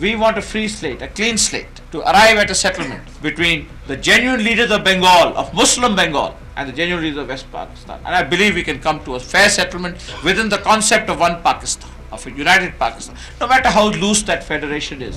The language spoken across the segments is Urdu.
We want a free slate, a clean slate, to arrive at a settlement between the genuine leaders of Bengal, of Muslim Bengal, and the genuine leaders of West Pakistan. And I believe we can come to a fair settlement within the concept of one Pakistan, of a united Pakistan, no matter how loose that federation is.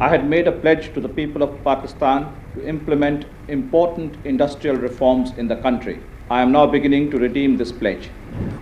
I had made a pledge to the people of Pakistan to implement important industrial reforms in the country I am now beginning to redeem this pledge.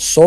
100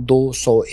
200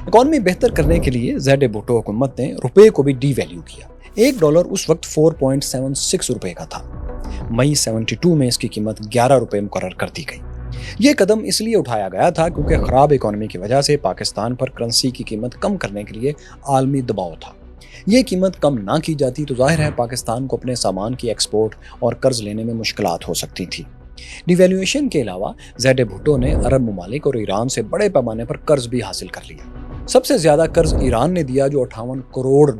economy بہتر کرنے کے لیے زیڈ بھٹو حکومت نے روپے کو بھی ڈی ویلیو کیا۔ $1 اس وقت 4.76 روپے کا تھا۔ مئی 72 میں اس کی قیمت 11 روپے مقرر کر دی گئی۔ یہ قدم اس لیے اٹھایا گیا تھا کیونکہ خراب اکانومی کی وجہ سے پاکستان پر کرنسی کی قیمت کم کرنے کے لیے عالمی دباؤ تھا۔ یہ قیمت کم نہ کی جاتی تو ظاہر ہے پاکستان کو اپنے سامان کی ایکسپورٹ اور قرض لینے میں مشکلات ہو سکتی تھی۔ ڈی ویلیویشن کے علاوہ زیڈ بھٹو نے عرب ممالک اور ایران سے بڑے پیمانے پر قرض بھی حاصل کر لیا۔ سب سے زیادہ قرض ایران نے دیا جو $58 کروڑ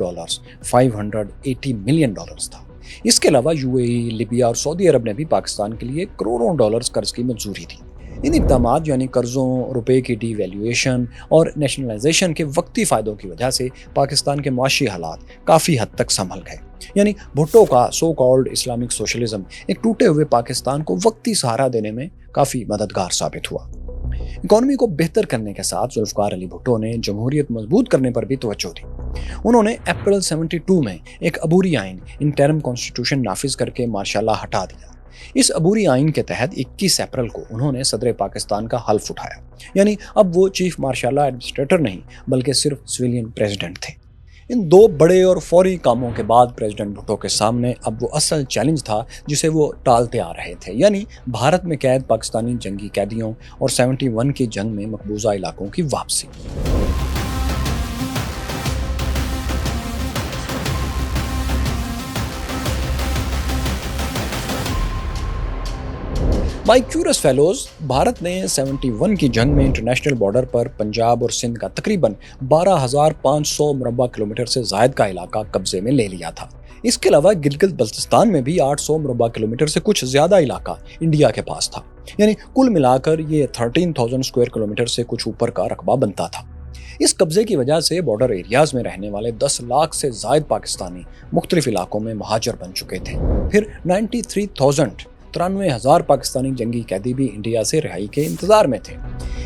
$580 ملین تھا۔ اس کے علاوہ UAE، لیبیا اور سعودی عرب نے بھی پاکستان کے لیے کروڑوں ڈالرز قرض کی منظوری دی۔ ان اقدامات یعنی قرضوں، روپے کی ڈی ویلیویشن اور نیشنلائزیشن کے وقتی فائدوں کی وجہ سے پاکستان کے معاشی حالات کافی حد تک سنبھل گئے۔ یعنی بھٹو کا سو کالڈ اسلامک سوشلزم ایک ٹوٹے ہوئے پاکستان کو وقتی سہارا دینے میں کافی مددگار ثابت ہوا۔ اکانومی کو بہتر کرنے کے ساتھ ذوالفقار علی بھٹو نے جمہوریت مضبوط کرنے پر بھی توجہ دی۔ انہوں نے اپریل 72 میں ایک عبوری آئین انٹرم کانسٹیٹیوشن نافذ کر کے مارشاء لا ہٹا دیا۔ اس عبوری آئین کے تحت 21 اپریل کو انہوں نے صدر پاکستان کا حلف اٹھایا، یعنی اب وہ چیف مارشل لا ایڈمنسٹریٹر نہیں بلکہ صرف سویلین پریزیڈنٹ تھے۔ ان دو بڑے اور فوری کاموں کے بعد پریزیڈنٹ بھٹو کے سامنے اب وہ اصل چیلنج تھا جسے وہ ٹالتے آ رہے تھے، یعنی بھارت میں قید پاکستانی جنگی قیدیوں اور 71 کی جنگ میں مقبوضہ علاقوں کی واپسی۔ بائی کیورس فیلوز، بھارت نے 71 کی جنگ میں انٹرنیشنل بارڈر پر پنجاب اور سندھ کا تقریباً 12,500 مربع کلومیٹر سے زائد کا علاقہ قبضے میں لے لیا تھا۔ اس کے علاوہ گلگت بلتستان میں بھی 800 مربع کلومیٹر سے کچھ زیادہ علاقہ انڈیا کے پاس تھا، یعنی کل ملا کر یہ 13,000 اسکوائر کلومیٹر سے کچھ اوپر کا رقبہ بنتا تھا۔ اس قبضے کی وجہ سے بارڈر ایریاز میں رہنے والے 10 لاکھ سے زائد پاکستانی مختلف علاقوں میں مہاجر بن چکے تھے۔ پھر 93,000 پاکستانی جنگی قیدی بھی انڈیا سے رہائی کے انتظار میں تھے۔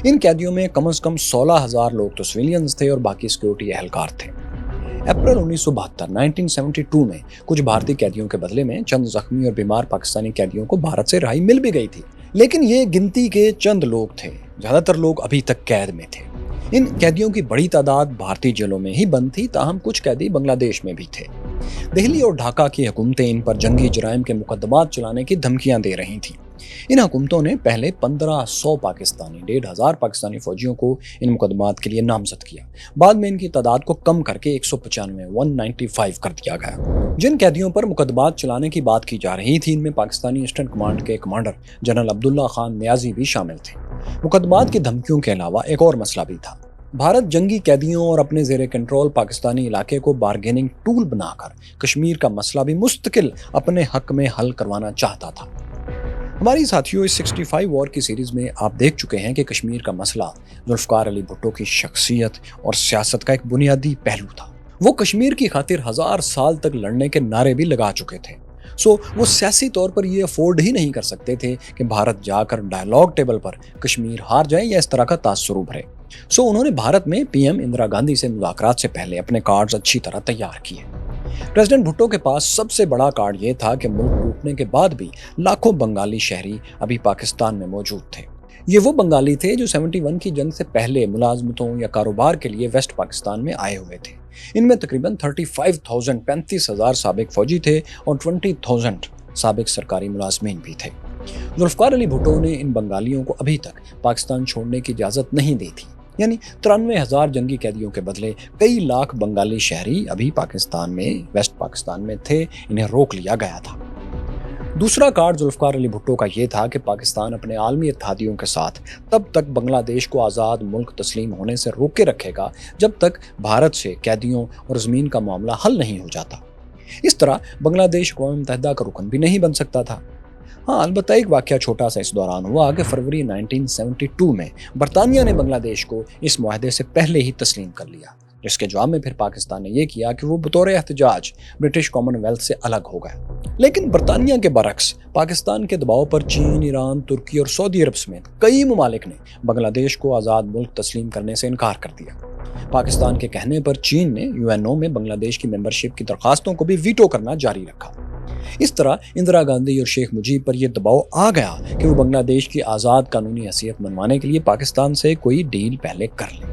ان قیدیوں میں کم از کم 16,000 لوگ تو سویلینز تھے اور باقی سیکیورٹی اہلکار تھے۔ اپریل 1972 میں کچھ بھارتی قیدیوں کے بدلے میں چند زخمی اور بیمار پاکستانی قیدیوں کو بھارت سے رہائی مل بھی گئی تھی، لیکن یہ گنتی کے چند لوگ تھے، زیادہ تر لوگ ابھی تک قید میں تھے۔ ان قیدیوں کی بڑی تعداد بھارتی جیلوں میں ہی بند تھی، تاہم کچھ قیدی بنگلہ دیش میں بھی تھے۔ دہلی اور ڈھاکہ کی حکومتیں ان پر جنگی جرائم کے مقدمات چلانے کی دھمکیاں دے رہی تھیں۔ ان حکومتوں نے پہلے 1500 پاکستانی 1,500 پاکستانی فوجیوں کو ان مقدمات کے لیے نامزد کیا۔ بعد میں ان کی تعداد کو کم کر کے 195 کر دیا گیا۔ جن قیدیوں پر مقدمات چلانے کی بات کی جا رہی تھی ان میں پاکستانی ایسٹرن کمانڈ کے کمانڈر جنرل عبداللہ خان نیازی بھی شامل تھے۔ مقدمات کی دھمکیوں کے علاوہ ایک اور مسئلہ بھی تھا۔ بھارت جنگی قیدیوں اور اپنے زیر کنٹرول پاکستانی علاقے کو بارگیننگ ٹول بنا کر کشمیر کا مسئلہ بھی مستقل اپنے حق میں حل کروانا چاہتا تھا۔ ہماری ساتھیوں، اس 65 وار کی سیریز میں آپ دیکھ چکے ہیں کہ کشمیر کا مسئلہ ذوالفقار علی بھٹو کی شخصیت اور سیاست کا ایک بنیادی پہلو تھا۔ وہ کشمیر کی خاطر 1000 سال تک لڑنے کے نعرے بھی لگا چکے تھے۔ وہ سیاسی طور پر یہ افورڈ ہی نہیں کر سکتے تھے کہ بھارت جا کر ڈائیلاگ ٹیبل پر کشمیر ہار جائے یا اس طرح کا تاثر ابھرے۔ انہوں نے بھارت میں پی ایم اندرا گاندھی سے مذاکرات سے پہلے اپنے کارڈز اچھی طرح تیار کیے۔ پریزیڈنٹ بھٹو کے پاس سب سے بڑا کارڈ یہ تھا کہ ملک ٹوٹنے کے بعد بھی لاکھوں بنگالی شہری ابھی پاکستان میں موجود تھے۔ یہ وہ بنگالی تھے جو 71 کی جنگ سے پہلے ملازمتوں یا کاروبار کے لیے ویسٹ پاکستان میں آئے ہوئے تھے۔ ان میں تقریباً 35,000 سابق فوجی تھے اور 20,000 سابق سرکاری ملازمین بھی تھے۔ ذوالفقار علی بھٹو نے ان بنگالیوں کو ابھی تک پاکستان چھوڑنے کی اجازت نہیں دی تھی، یعنی 93,000 جنگی قیدیوں کے بدلے کئی لاکھ بنگالی شہری ابھی پاکستان میں ویسٹ پاکستان میں تھے، انہیں روک لیا گیا تھا۔ دوسرا کارڈ ذوالفقار علی بھٹو کا یہ تھا کہ پاکستان اپنے عالمی اتحادیوں کے ساتھ تب تک بنگلہ دیش کو آزاد ملک تسلیم ہونے سے روکے رکھے گا جب تک بھارت سے قیدیوں اور زمین کا معاملہ حل نہیں ہو جاتا۔ اس طرح بنگلہ دیش اقوام متحدہ کا رکن بھی نہیں بن سکتا تھا۔ البتہ ایک واقعہ چھوٹا سا اس دوران ہوا کہ فروری 1972 میں برطانیہ نے بنگلہ دیش کو اس معاہدے سے پہلے ہی تسلیم کر لیا، جس کے جواب میں پھر پاکستان نے یہ کیا کہ وہ بطور احتجاج برٹش کامن ویلتھ سے الگ ہو گیا۔ لیکن برطانیہ کے برعکس پاکستان کے دباؤ پر چین، ایران، ترکی اور سعودی عرب سمیت کئی ممالک نے بنگلہ دیش کو آزاد ملک تسلیم کرنے سے انکار کر دیا۔ پاکستان کے کہنے پر چین نے UNO میں بنگلہ دیش کی ممبرشپ کی درخواستوں کو بھی ویٹو کرنا جاری رکھا۔ اس طرح اندرا گاندھی اور شیخ مجیب پر یہ دباؤ آ گیا کہ وہ بنگلہ دیش کی آزاد قانونی حیثیت منوانے کے لیے پاکستان سے کوئی ڈیل پہلے کر لیں۔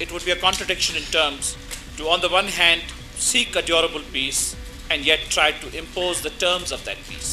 It would be a contradiction in terms to, on the one hand, seek a durable peace and yet try to impose the terms of that peace.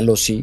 LOC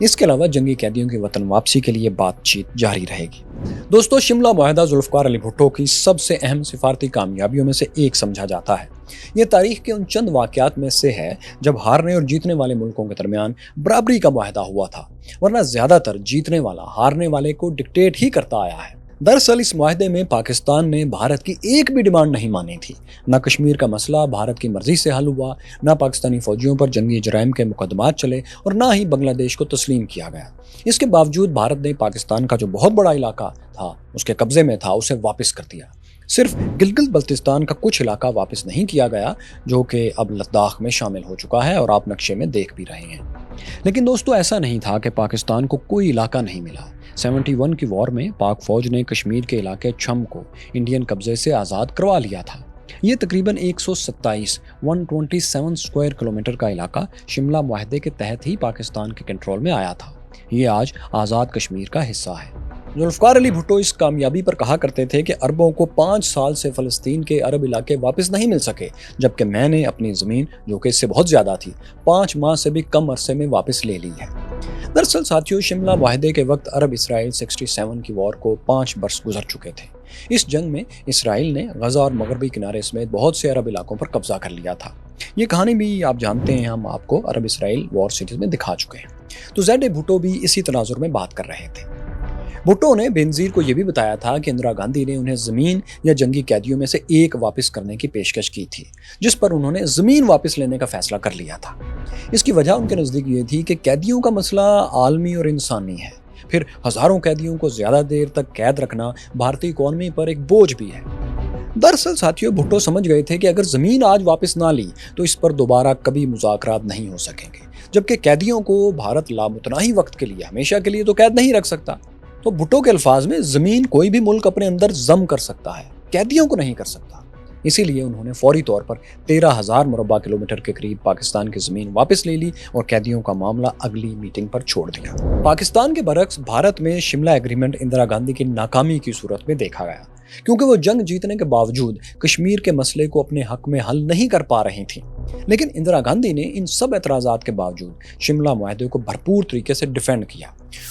اس کے علاوہ جنگی قیدیوں کی وطن واپسی کے لیے بات چیت جاری رہے گی۔ دوستو، شملہ معاہدہ ذوالفقار علی بھٹو کی سب سے اہم سفارتی کامیابیوں میں سے ایک سمجھا جاتا ہے۔ یہ تاریخ کے ان چند واقعات میں سے ہے جب ہارنے اور جیتنے والے ملکوں کے درمیان برابری کا معاہدہ ہوا تھا، ورنہ زیادہ تر جیتنے والا ہارنے والے کو ڈکٹیٹ ہی کرتا آیا ہے۔ دراصل اس معاہدے میں پاکستان نے بھارت کی ایک بھی ڈیمانڈ نہیں مانی تھی۔ نہ کشمیر کا مسئلہ بھارت کی مرضی سے حل ہوا، نہ پاکستانی فوجیوں پر جنگی جرائم کے مقدمات چلے، اور نہ ہی بنگلہ دیش کو تسلیم کیا گیا۔ اس کے باوجود بھارت نے پاکستان کا جو بہت بڑا علاقہ تھا اس کے قبضے میں تھا، اسے واپس کر دیا۔ صرف گلگت بلتستان کا کچھ علاقہ واپس نہیں کیا گیا، جو کہ اب لداخ میں شامل ہو چکا ہے اور آپ نقشے میں دیکھ بھی رہے ہیں۔ لیکن دوستو، ایسا نہیں تھا کہ پاکستان کو کوئی علاقہ نہیں ملا۔ 71 کی وار میں پاک فوج نے کشمیر کے علاقے چھم کو انڈین قبضے سے آزاد کروا لیا تھا۔ یہ تقریباً 127 اسکوائر کلومیٹر کا علاقہ شملہ معاہدے کے تحت ہی پاکستان کے کنٹرول میں آیا تھا۔ یہ آج آزاد کشمیر کا حصہ ہے۔ ذوالفقار علی بھٹو اس کامیابی پر کہا کرتے تھے کہ عربوں کو 5 سال سے فلسطین کے عرب علاقے واپس نہیں مل سکے، جبکہ میں نے اپنی زمین، جو کہ اس سے بہت زیادہ تھی، 5 ماہ سے بھی کم عرصے میں واپس لے لی ہے۔ دراصل ساتھیوں، شملہ معاہدے کے وقت عرب اسرائیل 67 کی وار کو 5 برس گزر چکے تھے۔ اس جنگ میں اسرائیل نے غزہ اور مغربی کنارے سمیت بہت سے عرب علاقوں پر قبضہ کر لیا تھا۔ یہ کہانی بھی آپ جانتے ہیں، ہم آپ کو عرب اسرائیل وار سیریز میں دکھا چکے ہیں۔ تو زیڈ بھٹو بھی اسی تناظر میں بات کر رہے تھے۔ بھٹو نے بینظیر کو یہ بھی بتایا تھا کہ اندرا گاندھی نے انہیں زمین یا جنگی قیدیوں میں سے ایک واپس کرنے کی پیشکش کی تھی، جس پر انہوں نے زمین واپس لینے کا فیصلہ کر لیا تھا۔ اس کی وجہ ان کے نزدیک یہ تھی کہ قیدیوں کا مسئلہ عالمی اور انسانی ہے، پھر ہزاروں قیدیوں کو زیادہ دیر تک قید رکھنا بھارتی اکانومی پر ایک بوجھ بھی ہے۔ دراصل ساتھیوں، بھٹو سمجھ گئے تھے کہ اگر زمین آج واپس نہ لی تو اس پر دوبارہ کبھی مذاکرات نہیں ہو سکیں گے، جبکہ قیدیوں کو بھارت لامتناہی وقت کے لیے، ہمیشہ کے لیے تو قید نہیں رکھ سکتا۔ تو بھٹو کے الفاظ میں زمین کوئی بھی ملک اپنے اندر ضم کر سکتا ہے، قیدیوں کو نہیں کر سکتا۔ اسی لیے انہوں نے فوری طور پر 13,000 مربع کلومیٹر کے قریب پاکستان کی زمین واپس لے لی اور قیدیوں کا معاملہ اگلی میٹنگ پر چھوڑ دیا۔ پاکستان کے برعکس بھارت میں شملہ ایگریمنٹ اندرا گاندھی کی ناکامی کی صورت میں دیکھا گیا، کیونکہ وہ جنگ جیتنے کے باوجود کشمیر کے مسئلے کو اپنے حق میں حل نہیں کر پا رہی تھیں۔ لیکن اندرا گاندھی نے ان سب اعتراضات کے باوجود شملہ معاہدے کو بھرپور طریقے سے ڈیفینڈ کیا۔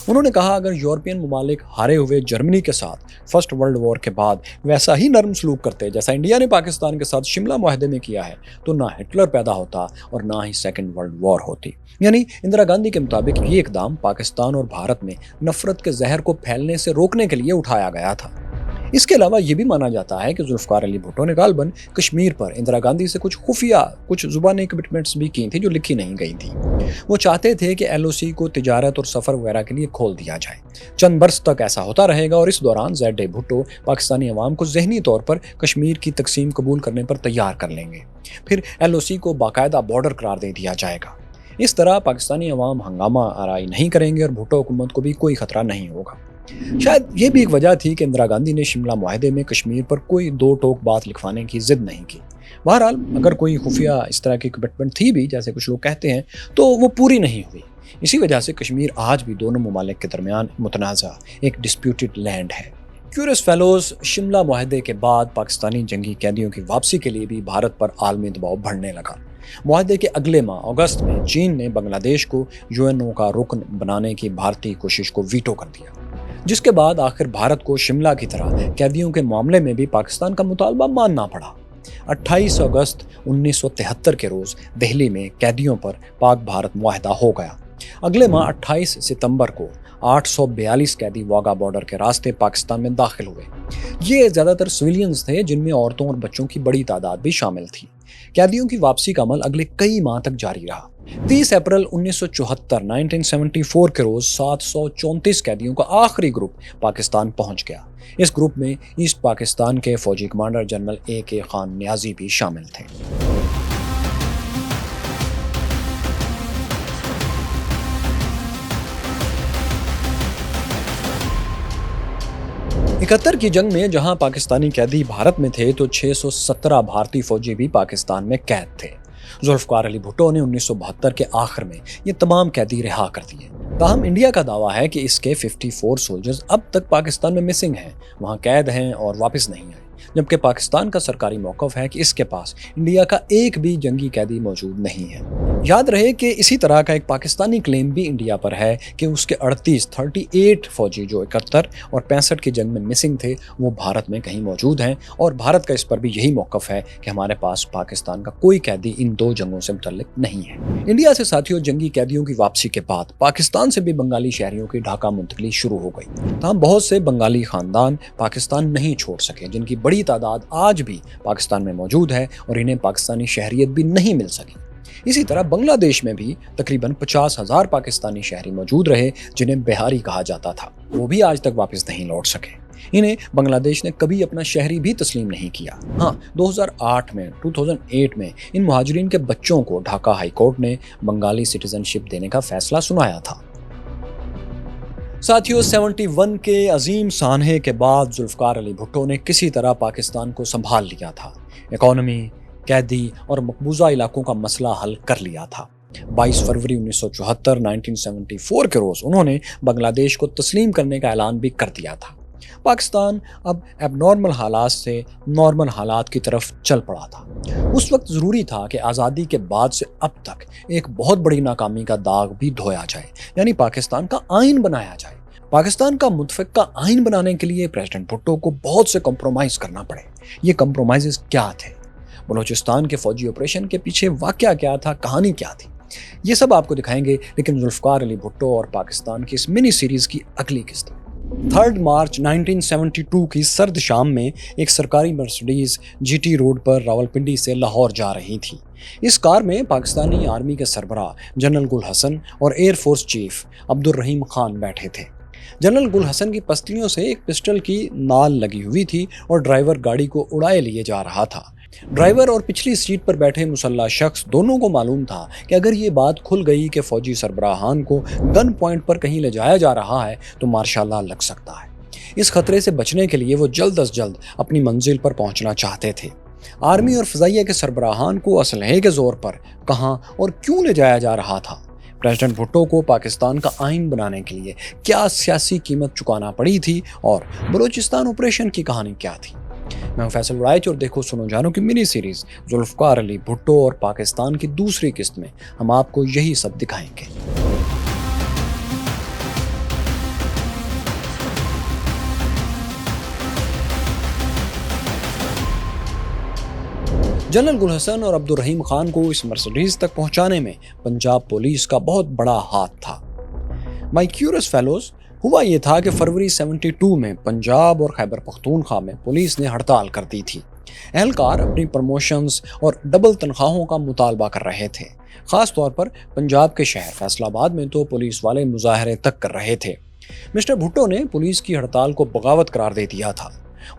انہوں نے کہا اگر یورپین ممالک ہارے ہوئے جرمنی کے ساتھ فرسٹ ورلڈ وار کے بعد ویسا ہی نرم سلوک کرتے جیسا انڈیا نے پاکستان کے ساتھ شملہ معاہدے میں کیا ہے، تو نہ ہٹلر پیدا ہوتا اور نہ ہی سیکنڈ ورلڈ وار ہوتی۔ یعنی اندرا گاندھی کے مطابق یہ اقدام پاکستان اور بھارت میں نفرت کے زہر کو پھیلنے سے روکنے کے لیے اٹھایا گیا تھا۔ اس کے علاوہ یہ بھی مانا جاتا ہے کہ ذوالفقار علی بھٹو نے غالباً کشمیر پر اندرا گاندھی سے کچھ خفیہ زبانی کمٹمنٹس بھی کی تھیں جو لکھی نہیں گئی تھیں۔ وہ چاہتے تھے کہ LOC کو تجارت اور سفر وغیرہ کے لیے کھول دیا جائے۔ چند برس تک ایسا ہوتا رہے گا اور اس دوران زیڈ بھٹو پاکستانی عوام کو ذہنی طور پر کشمیر کی تقسیم قبول کرنے پر تیار کر لیں گے، پھر LOC کو باقاعدہ بارڈر قرار دے دیا جائے گا۔ اس طرح پاکستانی عوام ہنگامہ آرائی نہیں کریں گے اور بھٹو حکومت کو بھی کوئی خطرہ نہیں ہوگا۔ شاید یہ بھی ایک وجہ تھی کہ اندرا گاندھی نے شملہ معاہدے میں کشمیر پر کوئی دو ٹوک بات لکھوانے کی ضد نہیں کی۔ بہرحال اگر کوئی خفیہ اس طرح کی کمٹمنٹ تھی بھی، جیسے کچھ لوگ کہتے ہیں، تو وہ پوری نہیں ہوئی۔ اسی وجہ سے کشمیر آج بھی دونوں ممالک کے درمیان متنازع ایک ڈسپیوٹڈ لینڈ ہے۔ کیورس فیلوز، شملہ معاہدے کے بعد پاکستانی جنگی قیدیوں کی واپسی کے لیے بھی بھارت پر عالمی دباؤ بڑھنے لگا۔ معاہدے کے اگلے ماہ اگست میں چین نے بنگلہ دیش کو UNO کا رکن بنانے کی بھارتی کوشش کو ویٹو کر دیا، جس کے بعد آخر بھارت کو شملہ کی طرح قیدیوں کے معاملے میں بھی پاکستان کا مطالبہ ماننا پڑا۔ 28 اگست 1973 کے روز دہلی میں قیدیوں پر پاک بھارت معاہدہ ہو گیا۔ اگلے ماہ 28 ستمبر کو 842 قیدی واگا بارڈر کے راستے پاکستان میں داخل ہوئے۔ یہ زیادہ تر سویلینز تھے، جن میں عورتوں اور بچوں کی بڑی تعداد بھی شامل تھی۔ قیدیوں کی واپسی کا عمل اگلے کئی ماہ تک جاری رہا۔ 30 اپریل 1974 کے روز 734 قیدیوں کا آخری گروپ پاکستان پہنچ گیا۔ اس گروپ میں ایسٹ پاکستان کے فوجی کمانڈر جنرل AK خان نیازی بھی شامل تھے۔ 71 کی جنگ میں جہاں پاکستانی قیدی بھارت میں تھے تو 617 بھارتی فوجی بھی پاکستان میں قید تھے۔ ذوالفقار علی بھٹو نے 1972 کے آخر میں یہ تمام قیدی رہا کر دیے۔ تاہم انڈیا کا دعویٰ ہے کہ اس کے 54 سولجرز اب تک پاکستان میں مسنگ ہیں، وہاں قید ہیں اور واپس نہیں آئے، جبکہ پاکستان کا سرکاری موقف ہے کہ اس کے پاس انڈیا کا ایک بھی جنگی قیدی موجود نہیں ہے۔ یاد رہے کہ اسی طرح کا ایک پاکستانی کلیم بھی انڈیا پر ہے کہ اس کے 38 فوجی جو 71 اور 65 کی جنگ میں مسنگ تھے وہ بھارت میں کہیں موجود ہیں، اور بھارت کا اس پر بھی یہی موقف ہے کہ ہمارے پاس پاکستان کا کوئی قیدی ان 2 جنگوں سے متعلق نہیں ہے۔ انڈیا سے ساتھیوں جنگی قیدیوں کی واپسی کے بعد پاکستان سے بھی بنگالی شہریوں کی ڈھاکہ منتقلی شروع ہو گئی، تاہم بہت سے بنگالی خاندان پاکستان نہیں چھوڑ سکے، جن کی بڑی تعداد آج بھی پاکستان میں موجود ہے اور انہیں پاکستانی شہریت بھی نہیں مل سکی۔ اسی طرح بنگلہ دیش میں بھی تقریباً 50,000 پاکستانی شہری موجود رہے جنہیں بہاری کہا جاتا تھا، وہ بھی آج تک واپس نہیں لوٹ سکے۔ انہیں بنگلہ دیش نے کبھی اپنا شہری بھی تسلیم نہیں کیا۔ ہاں، 2008 میں ان مہاجرین کے بچوں کو ڈھاکہ ہائی کورٹ نے بنگالی سٹیزن شپ دینے کا فیصلہ سنایا تھا۔ ساتھیوں، 71 کے عظیم سانحے کے بعد ذوالفقار علی بھٹو نے کسی طرح پاکستان کو سنبھال لیا تھا، اکانومی، قیدی اور مقبوضہ علاقوں کا مسئلہ حل کر لیا تھا۔ 22 فروری 1974 کے روز انہوں نے بنگلہ دیش کو تسلیم کرنے کا اعلان بھی کر دیا تھا۔ پاکستان اب ایب نارمل حالات سے نارمل حالات کی طرف چل پڑا تھا۔ اس وقت ضروری تھا کہ آزادی کے بعد سے اب تک ایک بہت بڑی ناکامی کا داغ بھی دھویا جائے، یعنی پاکستان کا آئین بنایا جائے۔ پاکستان کا متفقہ آئین بنانے کے لیے پریزیڈنٹ بھٹو کو بہت سے کمپرومائز کرنا پڑے۔ یہ کمپرومائزز کیا تھے؟ بلوچستان کے فوجی آپریشن کے پیچھے واقعہ کیا تھا، کہانی کیا تھی؟ یہ سب آپ کو دکھائیں گے، لیکن ذوالفقار علی بھٹو اور پاکستان کی اس منی سیریز کی اگلی قسط۔ 3 مارچ 1972 کی سرد شام میں ایک سرکاری مرسڈیز GT روڈ پر راولپنڈی سے لاہور جا رہی تھی۔ اس کار میں پاکستانی آرمی کے سربراہ جنرل گل حسن اور ایئر فورس چیف عبد الرحیم خان بیٹھے تھے۔ جنرل گل حسن کی پسلیوں سے ایک پسٹل کی نال لگی ہوئی تھی اور ڈرائیور گاڑی کو اڑائے لیے جا رہا تھا۔ ڈرائیور اور پچھلی سیٹ پر بیٹھے مسلح شخص دونوں کو معلوم تھا کہ اگر یہ بات کھل گئی کہ فوجی سربراہان کو گن پوائنٹ پر کہیں لے جایا جا رہا ہے تو مارشاء اللہ لگ سکتا ہے۔ اس خطرے سے بچنے کے لیے وہ جلد از جلد اپنی منزل پر پہنچنا چاہتے تھے۔ آرمی اور فضائیہ کے سربراہان کو اسلحے کے زور پر کہاں اور کیوں لے جایا جا رہا تھا؟ پریزیڈنٹ بھٹو کو پاکستان کا آئین بنانے کے لیے کیا سیاسی قیمت چکانا پڑی تھی، اور بلوچستان آپریشن کی کہانی کیا تھی؟ میں ہوں فیصل وڑائچ اور دیکھو سنو جانو کی منی سیریز ذوالفقار علی بھٹو اور پاکستان کی دوسری قسط میں ہم آپ کو یہی سب دکھائیں گے۔ جنرل گل حسن اور عبد الرحیم خان کو اس مرسڈیز تک پہنچانے میں پنجاب پولیس کا بہت بڑا ہاتھ تھا۔ مائی کیورس فیلوز، ہوا یہ تھا کہ فروری 72 میں پنجاب اور خیبر پختونخوا میں پولیس نے ہڑتال کر دی تھی۔ اہلکار اپنی پروموشنز اور ڈبل تنخواہوں کا مطالبہ کر رہے تھے۔ خاص طور پر پنجاب کے شہر فیصل آباد میں تو پولیس والے مظاہرے تک کر رہے تھے۔ مسٹر بھٹو نے پولیس کی ہڑتال کو بغاوت قرار دے دیا تھا۔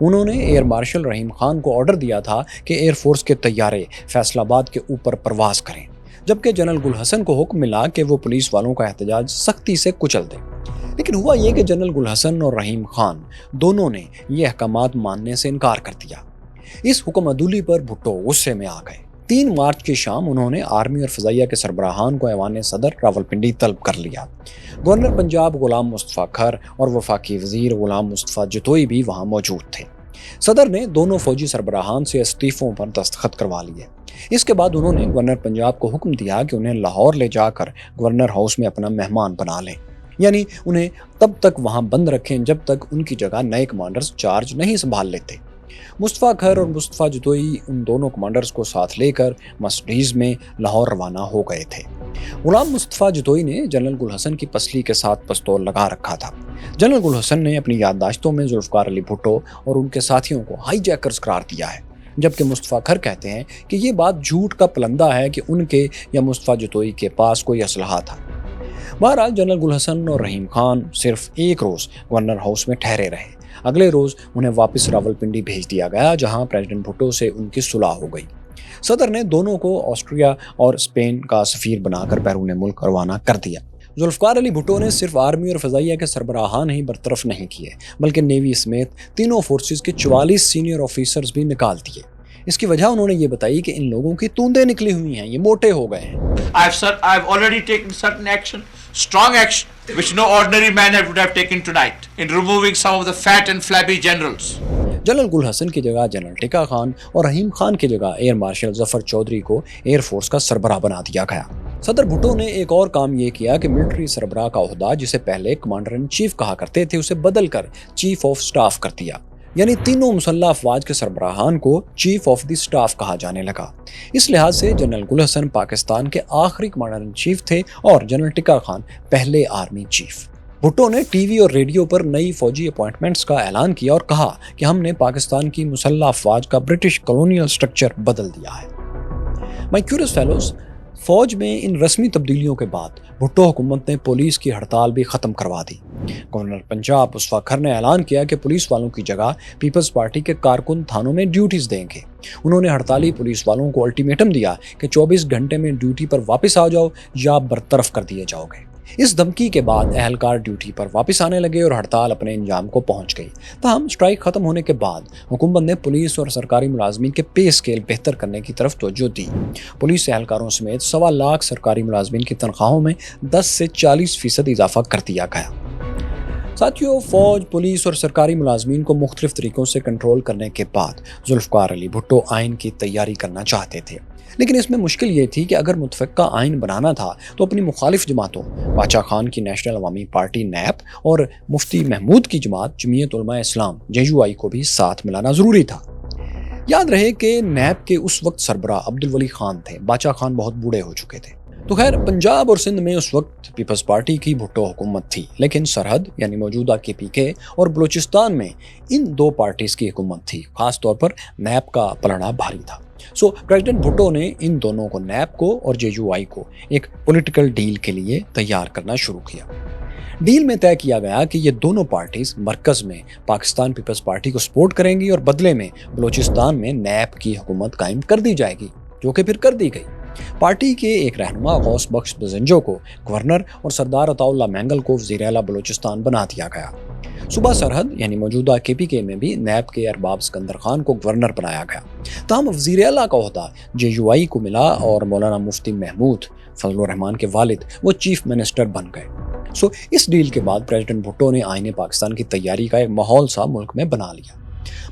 انہوں نے ایئر مارشل رحیم خان کو آرڈر دیا تھا کہ ایئر فورس کے طیارے فیصل آباد کے اوپر پرواز کریں، جبکہ جنرل گل حسن کو حکم ملا کہ وہ پولیس والوں کا احتجاج سختی سے کچل دیں۔ لیکن ہوا یہ کہ جنرل گل حسن اور رحیم خان دونوں نے یہ احکامات ماننے سے انکار کر دیا۔ اس حکم عدولی پر بھٹو غصے میں آ گئے۔ 3 مارچ کی شام انہوں نے آرمی اور فضائیہ کے سربراہان کو ایوان صدر راولپنڈی طلب کر لیا۔ گورنر پنجاب غلام مصطفیٰ کھر اور وفاقی وزیر غلام مصطفیٰ جتوئی بھی وہاں موجود تھے۔ صدر نے دونوں فوجی سربراہان سے استعفوں پر دستخط کروا لیے۔ اس کے بعد انہوں نے گورنر پنجاب کو حکم دیا کہ انہیں لاہور لے جا کر گورنر ہاؤس میں اپنا مہمان بنا لیں، یعنی انہیں تب تک وہاں بند رکھیں جب تک ان کی جگہ نئے کمانڈرز چارج نہیں سنبھال لیتے۔ مصطفیٰ کھر اور مصطفیٰ جتوئی ان دونوں کمانڈرز کو ساتھ لے کر مرسڈیز میں لاہور روانہ ہو گئے تھے۔ غلام مصطفیٰ جتوئی نے جنرل گل حسن کی پسلی کے ساتھ پستول لگا رکھا تھا۔ جنرل گل حسن نے اپنی یادداشتوں میں ذوالفقار علی بھٹو اور ان کے ساتھیوں کو ہائی جیکرز قرار دیا ہے، جبکہ مصطفیٰ کھر کہتے ہیں کہ یہ بات جھوٹ کا پلندہ ہے کہ ان کے یا مصطفیٰ جتوئی کے پاس کوئی اسلحہ تھا۔ بہرحال جنرل گل حسن اور رحیم خان صرف ایک روز گورنر ہاؤس میں ٹھہرے رہے۔ اگلے روز انہیں واپس راولپنڈی بھیج دیا گیا، جہاں پریزیڈنٹ بھٹو سے ان کی صلح ہو گئی۔ صدر نے دونوں کو آسٹریا اور اسپین کا سفیر بنا کر بیرون ملک روانہ کر دیا۔ ذوالفقار علی بھٹو نے صرف آرمی اور فضائیہ کے سربراہان ہی برطرف نہیں کیے، بلکہ نیوی سمیت تینوں فورسز کے 44 سینئر آفیسرز بھی نکال دیے۔ اس کی وجہ انہوں نے یہ بتائی کہ ان لوگوں کی توندیں نکلی ہوئی ہیں، یہ موٹے ہو گئے ہیں۔ I've already taken certain action, strong action, which no ordinary man would have taken tonight, in removing some of the fat and flabby generals. General Gul Hasan کی جگہ جنرل ٹکا خان اور رحیم خان کی جگہ ایئر مارشل ظفر چودھری کو ایئر فورس کا سربراہ بنا دیا گیا۔ صدر بھٹو نے ایک اور کام یہ کیا کہ ملٹری سربراہ کا عہدہ جسے پہلے کمانڈر ان چیف کہا کرتے تھے اسے بدل کر چیف آف سٹاف کر دیا، یعنی تینوں مسلح افواج کے سربراہان کو چیف آف دی سٹاف کہا جانے لگا۔ اس لحاظ سے جنرل گل حسن پاکستان کے آخری کمانڈر ان چیف تھے اور جنرل ٹکا خان پہلے آرمی چیف۔ بھٹو نے ٹی وی اور ریڈیو پر نئی فوجی اپوائنٹمنٹس کا اعلان کیا اور کہا کہ ہم نے پاکستان کی مسلح افواج کا برٹش کالونیل سٹرکچر بدل دیا ہے۔ مائی کیورس فیلوز، فوج میں ان رسمی تبدیلیوں کے بعد بھٹو حکومت نے پولیس کی ہڑتال بھی ختم کروا دی۔ گورنر پنجاب اسوا کھر نے اعلان کیا کہ پولیس والوں کی جگہ پیپلز پارٹی کے کارکن تھانوں میں ڈیوٹیز دیں گے۔ انہوں نے ہڑتالی پولیس والوں کو الٹیمیٹم دیا کہ 24 گھنٹے میں ڈیوٹی پر واپس آ جاؤ یا برطرف کر دیے جاؤ گے۔ اس دھمکی کے بعد اہلکار ڈیوٹی پر واپس آنے لگے اور ہڑتال اپنے انجام کو پہنچ گئی۔ تاہم اسٹرائک ختم ہونے کے بعد حکومت نے پولیس اور سرکاری ملازمین کے پے اسکیل بہتر کرنے کی طرف توجہ دی۔ پولیس اہلکاروں سمیت 1.25 لاکھ سرکاری ملازمین کی تنخواہوں میں 10 سے 40% اضافہ کر دیا گیا۔ ساتھیوں، فوج، پولیس اور سرکاری ملازمین کو مختلف طریقوں سے کنٹرول کرنے کے بعد ذوالفقار علی بھٹو آئین کی تیاری کرنا چاہتے تھے، لیکن اس میں مشکل یہ تھی کہ اگر متفقہ آئین بنانا تھا تو اپنی مخالف جماعتوں باچا خان کی نیشنل عوامی پارٹی نیپ اور مفتی محمود کی جماعت جمعیت علماء اسلام JUI کو بھی ساتھ ملانا ضروری تھا۔ یاد رہے کہ نیپ کے اس وقت سربراہ عبدالولی خان تھے، باچا خان بہت بوڑھے ہو چکے تھے۔ تو خیر، پنجاب اور سندھ میں اس وقت پیپلز پارٹی کی بھٹو حکومت تھی، لیکن سرحد یعنی موجودہ KPK اور بلوچستان میں ان دو پارٹیز کی حکومت تھی۔ خاص طور پر نیپ کا پلڑا بھاری تھا۔ پریزیڈنٹ بھٹو نے ان دونوں کو، نیپ کو اور JUI کو، ایک پولیٹیکل ڈیل کے لیے تیار کرنا شروع کیا۔ ڈیل میں طے کیا گیا کہ یہ دونوں پارٹیز مرکز میں پاکستان پیپلز پارٹی کو سپورٹ کریں گی اور بدلے میں بلوچستان میں نیپ کی حکومت قائم کر دی جائے گی، جو کہ پھر کر دی گئی۔ پارٹی کے ایک رہنما غوث بخش بزنجو کو گورنر اور سردار عطا اللہ مینگل کو وزیر اعلیٰ بلوچستان بنا دیا گیا۔ صوبہ سرحد یعنی موجودہ KPK میں بھی نیب کے ارباب سکندر خان کو گورنر بنایا گیا۔ تاہم وزیر اعلیٰ کا عہدہ JUI کو ملا اور مولانا مفتی محمود فضل الرحمان کے والد وہ چیف منسٹر بن گئے۔ اس ڈیل کے بعد پریزیڈنٹ بھٹو نے آئین پاکستان کی تیاری کا ایک ماحول سا ملک میں بنا لیا۔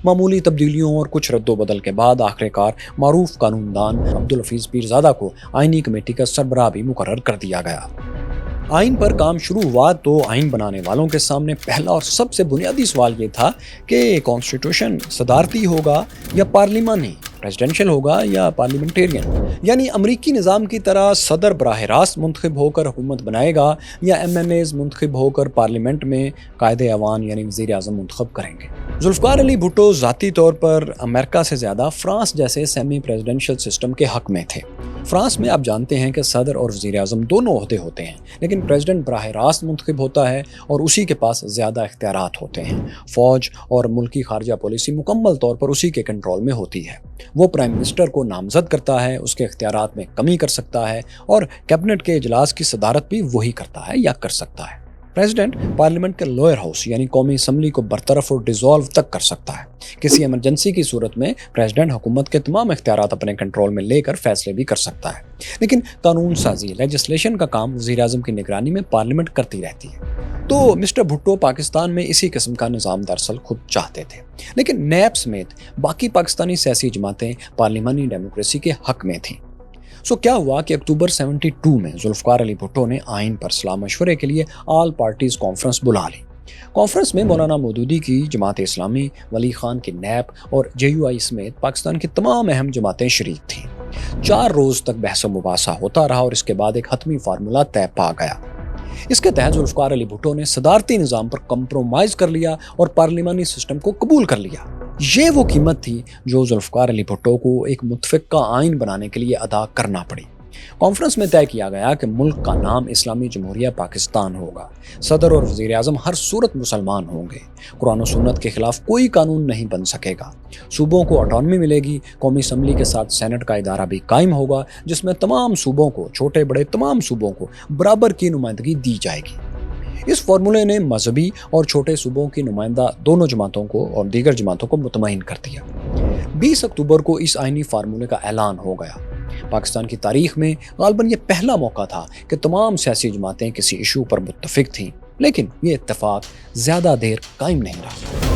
معمولی تبدیلیوں اور کچھ رد و بدل کے بعد آخر کار معروف قانون دان عبدالحفیظ پیرزادہ کو آئینی کمیٹی کا سربراہ بھی مقرر کر دیا گیا۔ آئین پر کام شروع ہوا تو آئین بنانے والوں کے سامنے پہلا اور سب سے بنیادی سوال یہ تھا کہ کانسٹیٹیوشن صدارتی ہوگا یا پارلیمانی، پریزیڈنشل ہوگا یا پارلیمنٹیرین، یعنی امریکی نظام کی طرح صدر براہ راست منتخب ہو کر حکومت بنائے گا یا MNAs منتخب ہو کر پارلیمنٹ میں قائد ایوان یعنی وزیر اعظم منتخب کریں گے۔ ذوالفقار علی بھٹو ذاتی طور پر امریکہ سے زیادہ فرانس جیسے سیمی پریزیڈنشل سسٹم کے حق میں تھے۔ فرانس میں آپ جانتے ہیں کہ صدر اور وزیر اعظم دونوں عہدے ہوتے ہیں، لیکن پریزیڈنٹ براہ راست منتخب ہوتا ہے اور اسی کے پاس زیادہ اختیارات ہوتے ہیں۔ فوج اور ملکی خارجہ پالیسی مکمل طور پر اسی کے کنٹرول میں ہوتی ہے۔ وہ پرائم منسٹر کو نامزد کرتا ہے، اس کے اختیارات میں کمی کر سکتا ہے اور کیبنٹ کے اجلاس کی صدارت بھی وہی کرتا ہے یا کر سکتا ہے۔ پریزیڈنٹ پارلیمنٹ کے لوئر ہاؤس یعنی قومی اسمبلی کو برطرف اور ڈیزالو تک کر سکتا ہے۔ کسی ایمرجنسی کی صورت میں پریزیڈنٹ حکومت کے تمام اختیارات اپنے کنٹرول میں لے کر فیصلے بھی کر سکتا ہے، لیکن قانون سازی لیجسلیشن کا کام وزیر اعظم کی نگرانی میں پارلیمنٹ کرتی رہتی ہے۔ تو مسٹر بھٹو پاکستان میں اسی قسم کا نظام دراصل خود چاہتے تھے، لیکن نیب سمیت باقی پاکستانی سیاسی جماعتیں پارلیمانی ڈیموکریسی کے حق میں تھیں۔ کیا ہوا کہ اکتوبر 72 میں ذوالفقار علی بھٹو نے آئین پر صلاح مشورے کے لیے آل پارٹیز کانفرنس بلا لی۔ کانفرنس میں مولانا مودودی کی جماعت اسلامی، ولی خان کی نیب اور JUI سمیت پاکستان کی تمام اہم جماعتیں شریک تھیں۔ 4 روز تک بحث و مباحثہ ہوتا رہا اور اس کے بعد ایک حتمی فارمولہ طے پا گیا۔ اس کے تحت ذوالفقار علی بھٹو نے صدارتی نظام پر کمپرومائز کر لیا اور پارلیمانی سسٹم کو قبول کر لیا۔ یہ وہ قیمت تھی جو ذوالفقار علی بھٹو کو ایک متفقہ آئین بنانے کے لیے ادا کرنا پڑی۔ کانفرنس میں طے کیا گیا کہ ملک کا نام اسلامی جمہوریہ پاکستان ہوگا، صدر اور وزیر اعظم ہر صورت مسلمان ہوں گے، قرآن و سنت کے خلاف کوئی قانون نہیں بن سکے گا، صوبوں کو آٹونمی ملے گی، قومی اسمبلی کے ساتھ سینٹ کا ادارہ بھی قائم ہوگا جس میں تمام صوبوں کو، چھوٹے بڑے تمام صوبوں کو برابر کی نمائندگی دی جائے گی۔ اس فارمولے نے مذہبی اور چھوٹے صوبوں کی نمائندہ دونوں جماعتوں کو اور دیگر جماعتوں کو مطمئن کر دیا۔ 20 اکتوبر کو اس آئینی فارمولے کا اعلان ہو گیا۔ پاکستان کی تاریخ میں غالباً یہ پہلا موقع تھا کہ تمام سیاسی جماعتیں کسی ایشو پر متفق تھیں، لیکن یہ اتفاق زیادہ دیر قائم نہیں رہا۔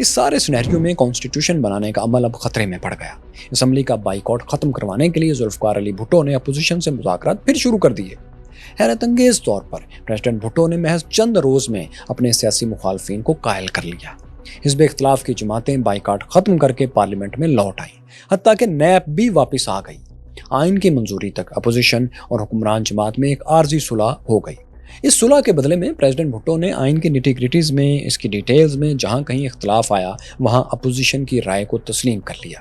اس سارے سینیریو میں کانسٹیٹیوشن بنانے کا عمل اب خطرے میں پڑ گیا۔ اسمبلی کا بائیکاٹ ختم کروانے کے لیے ذوالفقار علی بھٹو نے اپوزیشن سے مذاکرات پھر شروع کر دیے۔ حیرت انگیز طور پر پریزیڈنٹ بھٹو نے محض چند روز میں اپنے سیاسی مخالفین کو قائل کر لیا۔ حزب اختلاف کی جماعتیں بائیکاٹ ختم کر کے پارلیمنٹ میں لوٹ آئیں، حتیٰ کہ نیب بھی واپس آ گئی۔ آئین کی منظوری تک اپوزیشن اور حکمران جماعت میں ایک عارضی صلح ہو گئی۔ اس صلح کے بدلے میں پریزیڈنٹ بھٹو نے آئین کی نیٹی گریٹیز میں، اس کی ڈیٹیلز میں جہاں کہیں اختلاف آیا وہاں اپوزیشن کی رائے کو تسلیم کر لیا۔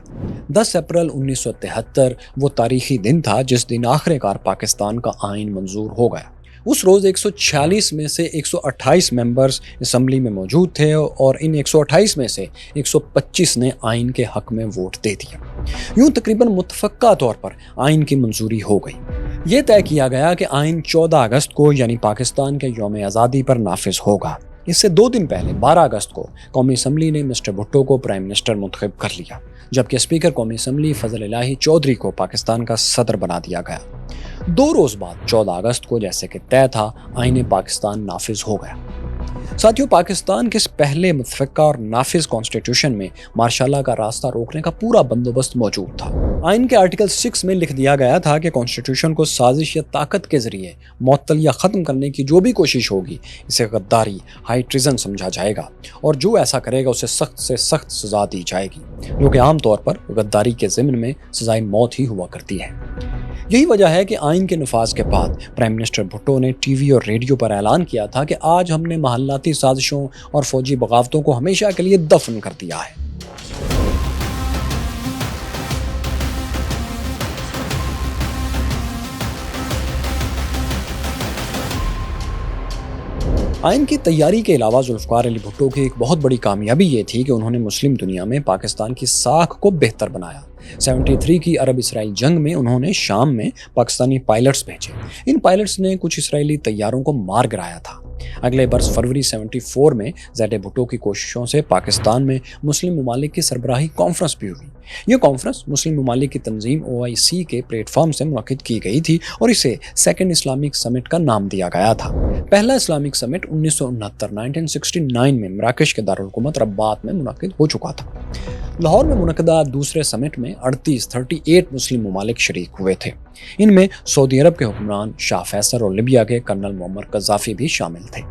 10 اپریل 1973 وہ تاریخی دن تھا جس دن آخر کار پاکستان کا آئین منظور ہو گیا۔ اس روز 146 میں سے 128 ممبرز اسمبلی میں موجود تھے اور ان 128 میں سے 125 نے آئین کے حق میں ووٹ دے دیا۔ یوں تقریباً متفقہ طور پر آئین کی منظوری ہو گئی۔ یہ طے کیا گیا کہ آئین 14 اگست کو یعنی پاکستان کے یوم آزادی پر نافذ ہوگا۔ اس سے 2 دن پہلے 12 اگست کو قومی اسمبلی نے مسٹر بھٹو کو پرائم منسٹر منتخب کر لیا، جبکہ اسپیکر قومی اسمبلی فضل الہی چودھری کو پاکستان کا صدر بنا دیا گیا۔ 2 روز بعد 14 اگست کو جیسے کہ طے تھا آئین پاکستان نافذ ہو گیا۔ ساتھیوں، پاکستان کے اس پہلے متفقہ اور نافذ کانسٹیٹیوشن میں مارشاء اللہ کا راستہ روکنے کا پورا بندوبست موجود تھا۔ آئین کے آرٹیکل 6 میں لکھ دیا گیا تھا کہ کانسٹیٹیوشن کو سازش یا طاقت کے ذریعے معطل یا ختم کرنے کی جو بھی کوشش ہوگی اسے غداری، ہائی ٹریزن سمجھا جائے گا، اور جو ایسا کرے گا اسے سخت سے سخت سزا دی جائے گی، جو کہ عام طور پر غداری کے ضمن میں سزائے موت ہی ہوا کرتی ہے۔ یہی وجہ ہے کہ آئین کے نفاذ کے بعد پرائم منسٹر بھٹو نے ٹی وی اور ریڈیو پر اعلان کیا تھا کہ آج ہم نے محلاتی سازشوں اور فوجی بغاوتوں کو ہمیشہ کے لیے دفن کر دیا ہے۔ آئین کی تیاری کے علاوہ ذوالفقار علی بھٹو کی ایک بہت بڑی کامیابی یہ تھی کہ انہوں نے مسلم دنیا میں پاکستان کی ساکھ کو بہتر بنایا۔ 73 کی عرب اسرائیل جنگ میں انہوں نے شام میں پاکستانی پائلٹس بھیجے۔ ان پائلٹس نے کچھ اسرائیلی طیاروں کو مار گرایا تھا۔ اگلے برس فروری 74 میں زید بھٹو کی کوششوں سے پاکستان میں مسلم ممالک کی سربراہی کانفرنس بھی ہوئی۔ یہ کانفرنس مسلم ممالک کی تنظیم OIC کے پلیٹ فارم سے منعقد کی گئی تھی اور اسے سیکنڈ اسلامک سمٹ کا نام دیا گیا تھا۔ پہلا اسلامک سمٹ 1969 میں مراکش کے دارالحکومت رباط میں منعقد ہو چکا تھا۔ لاہور میں منعقدہ دوسرے سمٹ میں 38 مسلم ممالک شریک ہوئے تھے۔ ان میں سعودی عرب کے حکمران شاہ فیصل اور لیبیا کے کرنل معمر قذافی بھی شامل تھے۔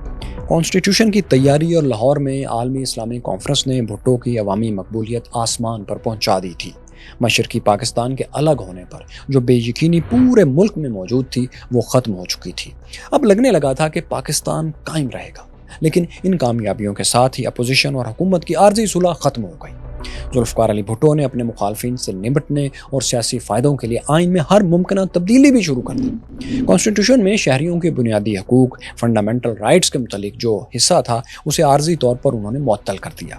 کانسٹیٹیوشن کی تیاری اور لاہور میں عالمی اسلامی کانفرنس نے بھٹو کی عوامی مقبولیت آسمان پر پہنچا دی تھی۔ مشرقی پاکستان کے الگ ہونے پر جو بے یقینی پورے ملک میں موجود تھی وہ ختم ہو چکی تھی۔ اب لگنے لگا تھا کہ پاکستان قائم رہے گا، لیکن ان کامیابیوں کے ساتھ ہی اپوزیشن اور حکومت کی عارضی صلح ختم ہو گئی۔ ذوالفقار علی بھٹو نے اپنے مخالفین سے نمٹنے اور سیاسی فائدوں کے لیے آئین میں ہر ممکنہ تبدیلی بھی شروع کر دی۔ کانسٹیٹیوشن میں شہریوں کے بنیادی حقوق، فنڈامنٹل رائٹس کے متعلق جو حصہ تھا اسے عارضی طور پر انہوں نے معطل کر دیا۔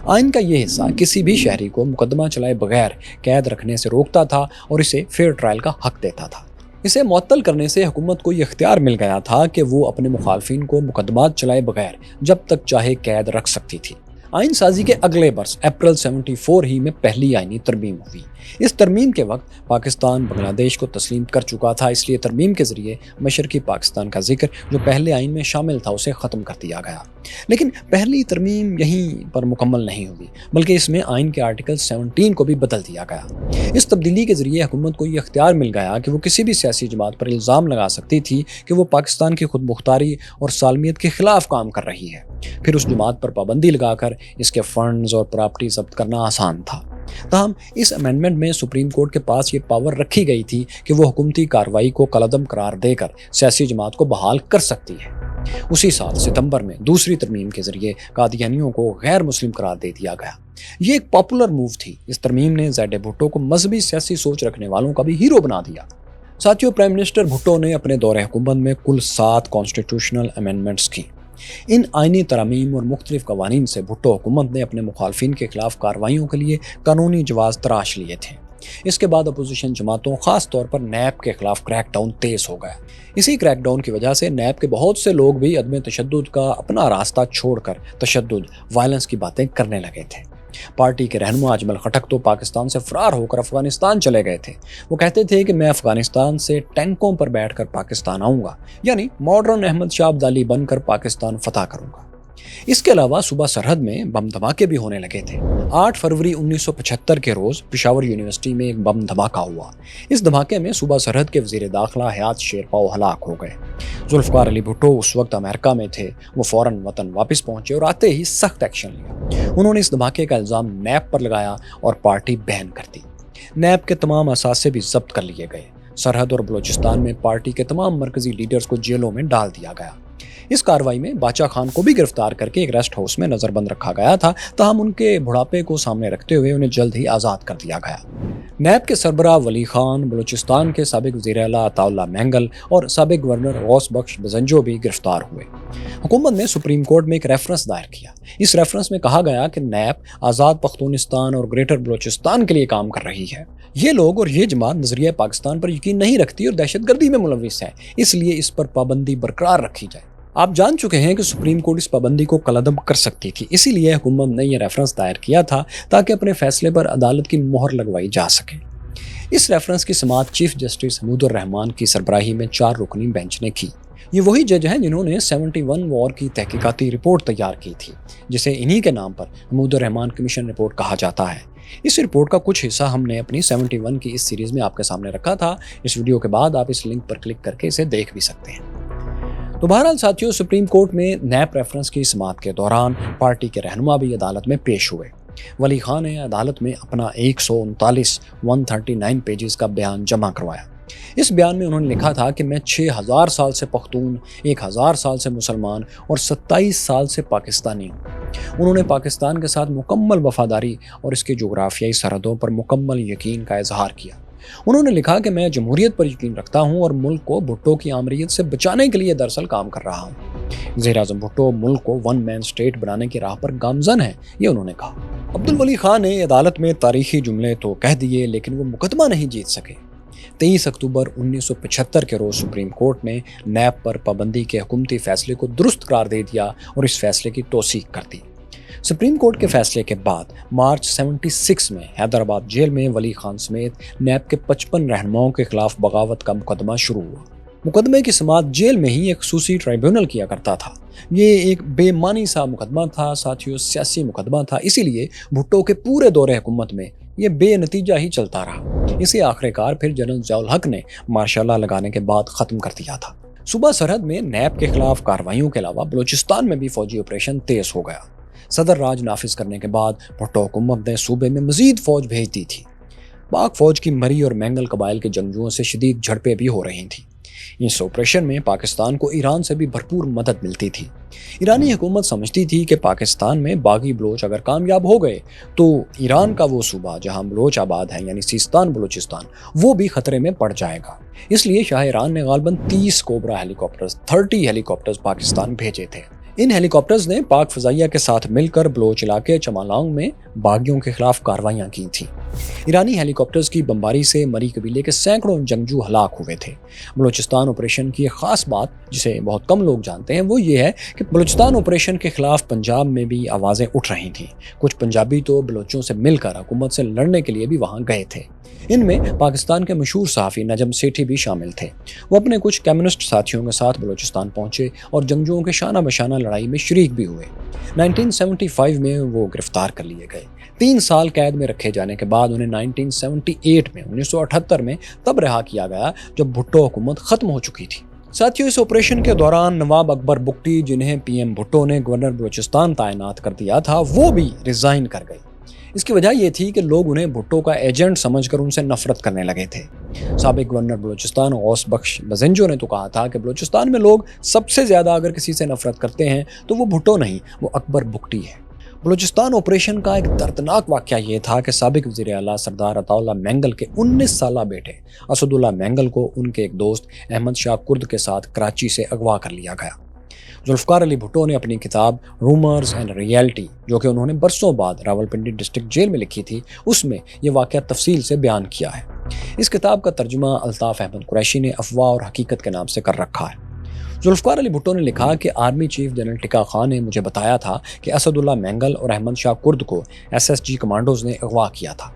آئین کا یہ حصہ کسی بھی شہری کو مقدمہ چلائے بغیر قید رکھنے سے روکتا تھا اور اسے فیئر ٹرائل کا حق دیتا تھا۔ اسے معطل کرنے سے حکومت کو یہ اختیار مل گیا تھا کہ وہ اپنے مخالفین کو مقدمات چلائے بغیر جب تک چاہے قید رکھ سکتی تھی۔ آئین سازی کے اگلے برس اپریل 74 ہی میں پہلی آئینی ترمیم ہوئی۔ اس ترمیم کے وقت پاکستان بنگلہ دیش کو تسلیم کر چکا تھا، اس لیے ترمیم کے ذریعے مشرقی پاکستان کا ذکر جو پہلے آئین میں شامل تھا اسے ختم کر دیا گیا۔ لیکن پہلی ترمیم یہیں پر مکمل نہیں ہوئی، بلکہ اس میں آئین کے آرٹیکل 17 کو بھی بدل دیا گیا۔ اس تبدیلی کے ذریعے حکومت کو یہ اختیار مل گیا کہ وہ کسی بھی سیاسی جماعت پر الزام لگا سکتی تھی کہ وہ پاکستان کی خود مختاری اور سالمیت کے خلاف کام کر رہی ہے۔ پھر اس جماعت پر پابندی لگا کر اس کے فنڈز اور پراپرٹی ضبط کرنا آسان تھا۔ تاہم اس امینڈمنٹ میں سپریم کورٹ کے پاس یہ پاور رکھی گئی تھی کہ وہ حکومتی کارروائی کو کالعدم قرار دے کر سیاسی جماعت کو بحال کر سکتی ہے۔ اسی سال ستمبر میں دوسری ترمیم کے ذریعے قادیانیوں کو غیر مسلم قرار دے دیا گیا۔ یہ ایک پاپولر موو تھی۔ اس ترمیم نے زید بھٹو کو مذہبی سیاسی سوچ رکھنے والوں کا بھی ہیرو بنا دیا۔ ساتھیوں، پرائم منسٹر بھٹو نے اپنے دور حکومت میں کل 7 کانسٹیٹیوشنل امینڈمنٹس کی۔ ان آئینی ترامیم اور مختلف قوانین سے بھٹو حکومت نے اپنے مخالفین کے خلاف کارروائیوں کے لیے قانونی جواز تراش لیے تھے۔ اس کے بعد اپوزیشن جماعتوں خاص طور پر نیب کے خلاف کریک ڈاؤن تیز ہو گیا۔ اسی کریک ڈاؤن کی وجہ سے نیب کے بہت سے لوگ بھی عدم تشدد کا اپنا راستہ چھوڑ کر تشدد، وائلنس کی باتیں کرنے لگے تھے۔ پارٹی کے رہنما اجمل خٹک تو پاکستان سے فرار ہو کر افغانستان چلے گئے تھے۔ وہ کہتے تھے کہ میں افغانستان سے ٹینکوں پر بیٹھ کر پاکستان آؤں گا، یعنی ماڈرن احمد شاہ ابدالی بن کر پاکستان فتح کروں گا۔ اس کے علاوہ صوبہ سرحد میں بم دھماکے بھی ہونے لگے تھے۔ 8 فروری 1975 کے روز پشاور یونیورسٹی میں ایک بم دھماکہ ہوا۔ اس دھماکے میں صوبہ سرحد کے وزیر داخلہ حیات شیرپاؤ ہلاک ہو گئے۔ ذوالفقار علی بھٹو اس وقت امریکہ میں تھے۔ وہ فوراً وطن واپس پہنچے اور آتے ہی سخت ایکشن لیا۔ انہوں نے اس دھماکے کا الزام نیب پر لگایا اور پارٹی بین کر دی۔ نیب کے تمام اثاثے بھی ضبط کر لیے گئے۔ سرحد اور بلوچستان میں پارٹی کے تمام مرکزی لیڈرز کو جیلوں میں ڈال دیا گیا۔ اس کارروائی میں باچا خان کو بھی گرفتار کر کے ایک ریسٹ ہاؤس میں نظر بند رکھا گیا تھا، تاہم ان کے بڑھاپے کو سامنے رکھتے ہوئے انہیں جلد ہی آزاد کر دیا گیا۔ نیب کے سربراہ ولی خان، بلوچستان کے سابق وزیر اعلیٰ عطا اللہ مینگل اور سابق گورنر غوث بخش بزنجو بھی گرفتار ہوئے۔ حکومت نے سپریم کورٹ میں ایک ریفرنس دائر کیا۔ اس ریفرنس میں کہا گیا کہ نیب آزاد پختونستان اور گریٹر بلوچستان کے لیے کام کر رہی ہے۔ یہ لوگ اور یہ جماعت نظریہ پاکستان پر یقین نہیں رکھتی اور دہشت گردی میں ملوث ہے، اس لیے اس پر پابندی برقرار رکھی جائے۔ آپ جان چکے ہیں کہ سپریم کورٹ اس پابندی کو کالعدم کر سکتی تھی، اسی لیے حکومت نے یہ ریفرنس دائر کیا تھا تاکہ اپنے فیصلے پر عدالت کی مہر لگوائی جا سکے۔ اس ریفرنس کی سماعت چیف جسٹس حمود الرحمان کی سربراہی میں 4 رکنی بینچ نے کی۔ یہ وہی جج ہیں جنہوں نے 71 وار کی تحقیقاتی رپورٹ تیار کی تھی، جسے انہی کے نام پر حمود الرحمان کمیشن رپورٹ کہا جاتا ہے۔ اس رپورٹ کا کچھ حصہ ہم نے اپنی 71 کی اس سیریز میں آپ کے سامنے رکھا تھا۔ اس ویڈیو کے بعد آپ اس لنک پر کلک کر کے اسے دیکھ بھی سکتے ہیں۔ تو بہرحال ساتھیوں، سپریم کورٹ میں نیب ریفرنس کی سماعت کے دوران پارٹی کے رہنما بھی عدالت میں پیش ہوئے۔ ولی خان نے عدالت میں اپنا 139 پیجز کا بیان جمع کروایا۔ اس بیان میں انہوں نے لکھا تھا کہ میں 6000 سال سے پختون، 1000 سال سے مسلمان اور 27 سال سے پاکستانی ہوں۔ انہوں نے پاکستان کے ساتھ مکمل وفاداری اور اس کی جغرافیائی سرحدوں پر مکمل یقین کا اظہار کیا۔ انہوں نے لکھا کہ میں جمہوریت پر یقین رکھتا ہوں اور ملک کو بھٹو کی آمریت سے بچانے کے لیے دراصل کام کر رہا ہوں۔ وزیر اعظم بھٹو ملک کو 1 مین اسٹیٹ بنانے کی راہ پر گامزن ہے، یہ انہوں نے کہا۔ عبدالولی خان نے عدالت میں تاریخی جملے تو کہہ دیے، لیکن وہ مقدمہ نہیں جیت سکے۔ 23 اکتوبر 1975 کے روز سپریم کورٹ نے نیب پر پابندی کے حکومتی فیصلے کو درست قرار دے دیا اور اس فیصلے کی توثیق کر دی۔ سپریم کورٹ کے فیصلے کے بعد مارچ 76 میں حیدرآباد جیل میں ولی خان سمیت نیب کے 55 رہنماؤں کے خلاف بغاوت کا مقدمہ شروع ہوا۔ مقدمے کی سماعت جیل میں ہی ایک خصوصی ٹرائبیونل کیا کرتا تھا۔ یہ ایک بے معنی سا مقدمہ تھا ساتھیوں، سیاسی مقدمہ تھا، اسی لیے بھٹو کے پورے دور حکومت میں یہ بے نتیجہ ہی چلتا رہا۔ اسے آخر کار پھر جنرل ضیاء الحق نے مارشل لا لگانے کے بعد ختم کر دیا تھا۔ صوبہ سرحد میں نیب کے خلاف کارروائیوں کے علاوہ بلوچستان میں بھی فوجی آپریشن تیز ہو گیا۔ صدر راج نافذ کرنے کے بعد بھٹو حکومت نے صوبے میں مزید فوج بھیج دی تھی۔ پاک فوج کی مری اور مینگل قبائل کے جنگجوؤں سے شدید جھڑپیں بھی ہو رہی تھیں۔ اس آپریشن میں پاکستان کو ایران سے بھی بھرپور مدد ملتی تھی۔ ایرانی حکومت سمجھتی تھی کہ پاکستان میں باغی بلوچ اگر کامیاب ہو گئے تو ایران کا وہ صوبہ جہاں بلوچ آباد ہیں یعنی سیستان بلوچستان، وہ بھی خطرے میں پڑ جائے گا۔ اس لیے شاہ ایران نے غالباً 30 کوبرا ہیلی کاپٹرز 30 ہیلی کاپٹرز پاکستان بھیجے تھے۔ ان ہیلی کاپٹرز نے پاک فضائیہ کے ساتھ مل کر بلوچ علاقے چمالانگ میں باغیوں کے خلاف کارروائیاں کی تھیں۔ ایرانی ہیلی کاپٹرز کی بمباری سے مری قبیلے کے سینکڑوں جنگجو ہلاک ہوئے تھے۔ بلوچستان آپریشن کی ایک خاص بات جسے بہت کم لوگ جانتے ہیں وہ یہ ہے کہ بلوچستان آپریشن کے خلاف پنجاب میں بھی آوازیں اٹھ رہی تھیں۔ کچھ پنجابی تو بلوچوں سے مل کر حکومت سے لڑنے کے لیے بھی وہاں گئے تھے۔ ان میں پاکستان کے مشہور صحافی نجم سیٹھی بھی شامل تھے۔ وہ اپنے کچھ کمیونسٹ ساتھیوں کے ساتھ بلوچستان پہنچے اور جنگجوؤں کے شانہ بشانہ لڑائی میں شریک بھی ہوئے۔ 1975 میں وہ گرفتار کر لیے گئے۔ 3 سال قید میں رکھے جانے کے بعد انہیں 1978 میں تب رہا کیا گیا جب بھٹو حکومت ختم ہو چکی تھی۔ ساتھیوں، اس آپریشن کے دوران نواب اکبر بگٹی، جنہیں پی ایم بھٹو نے گورنر بلوچستان تعینات کر دیا تھا، وہ بھی ریزائن کر گئے۔ اس کی وجہ یہ تھی کہ لوگ انہیں بھٹو کا ایجنٹ سمجھ کر ان سے نفرت کرنے لگے تھے۔ سابق گورنر بلوچستان غوث بخش بزنجو نے تو کہا تھا کہ بلوچستان میں لوگ سب سے زیادہ اگر کسی سے نفرت کرتے ہیں تو وہ بھٹو نہیں، وہ اکبر بگٹی ہے۔ بلوچستان آپریشن کا ایک دردناک واقعہ یہ تھا کہ سابق وزیر اعلیٰ سردار عطا اللہ مینگل کے 19 سالہ بیٹے اسد اللہ مینگل کو ان کے ایک دوست احمد شاہ کرد کے ساتھ کراچی سے اغوا کر لیا گیا۔ ذوالفقار علی بھٹو نے اپنی کتاب رومرز اینڈ ریئلٹی، جو کہ انہوں نے برسوں بعد راولپنڈی ڈسٹرکٹ جیل میں لکھی تھی، اس میں یہ واقعہ تفصیل سے بیان کیا ہے۔ اس کتاب کا ترجمہ الطاف احمد قریشی نے افواہ اور حقیقت کے نام سے کر رکھا ہے۔ ذوالفقار علی بھٹو نے لکھا کہ army chief general tikka Khan نے مجھے بتایا تھا کہ اسد اللہ مینگل اور احمد شاہ کرد کو SSG کمانڈوز نے اغوا کیا تھا۔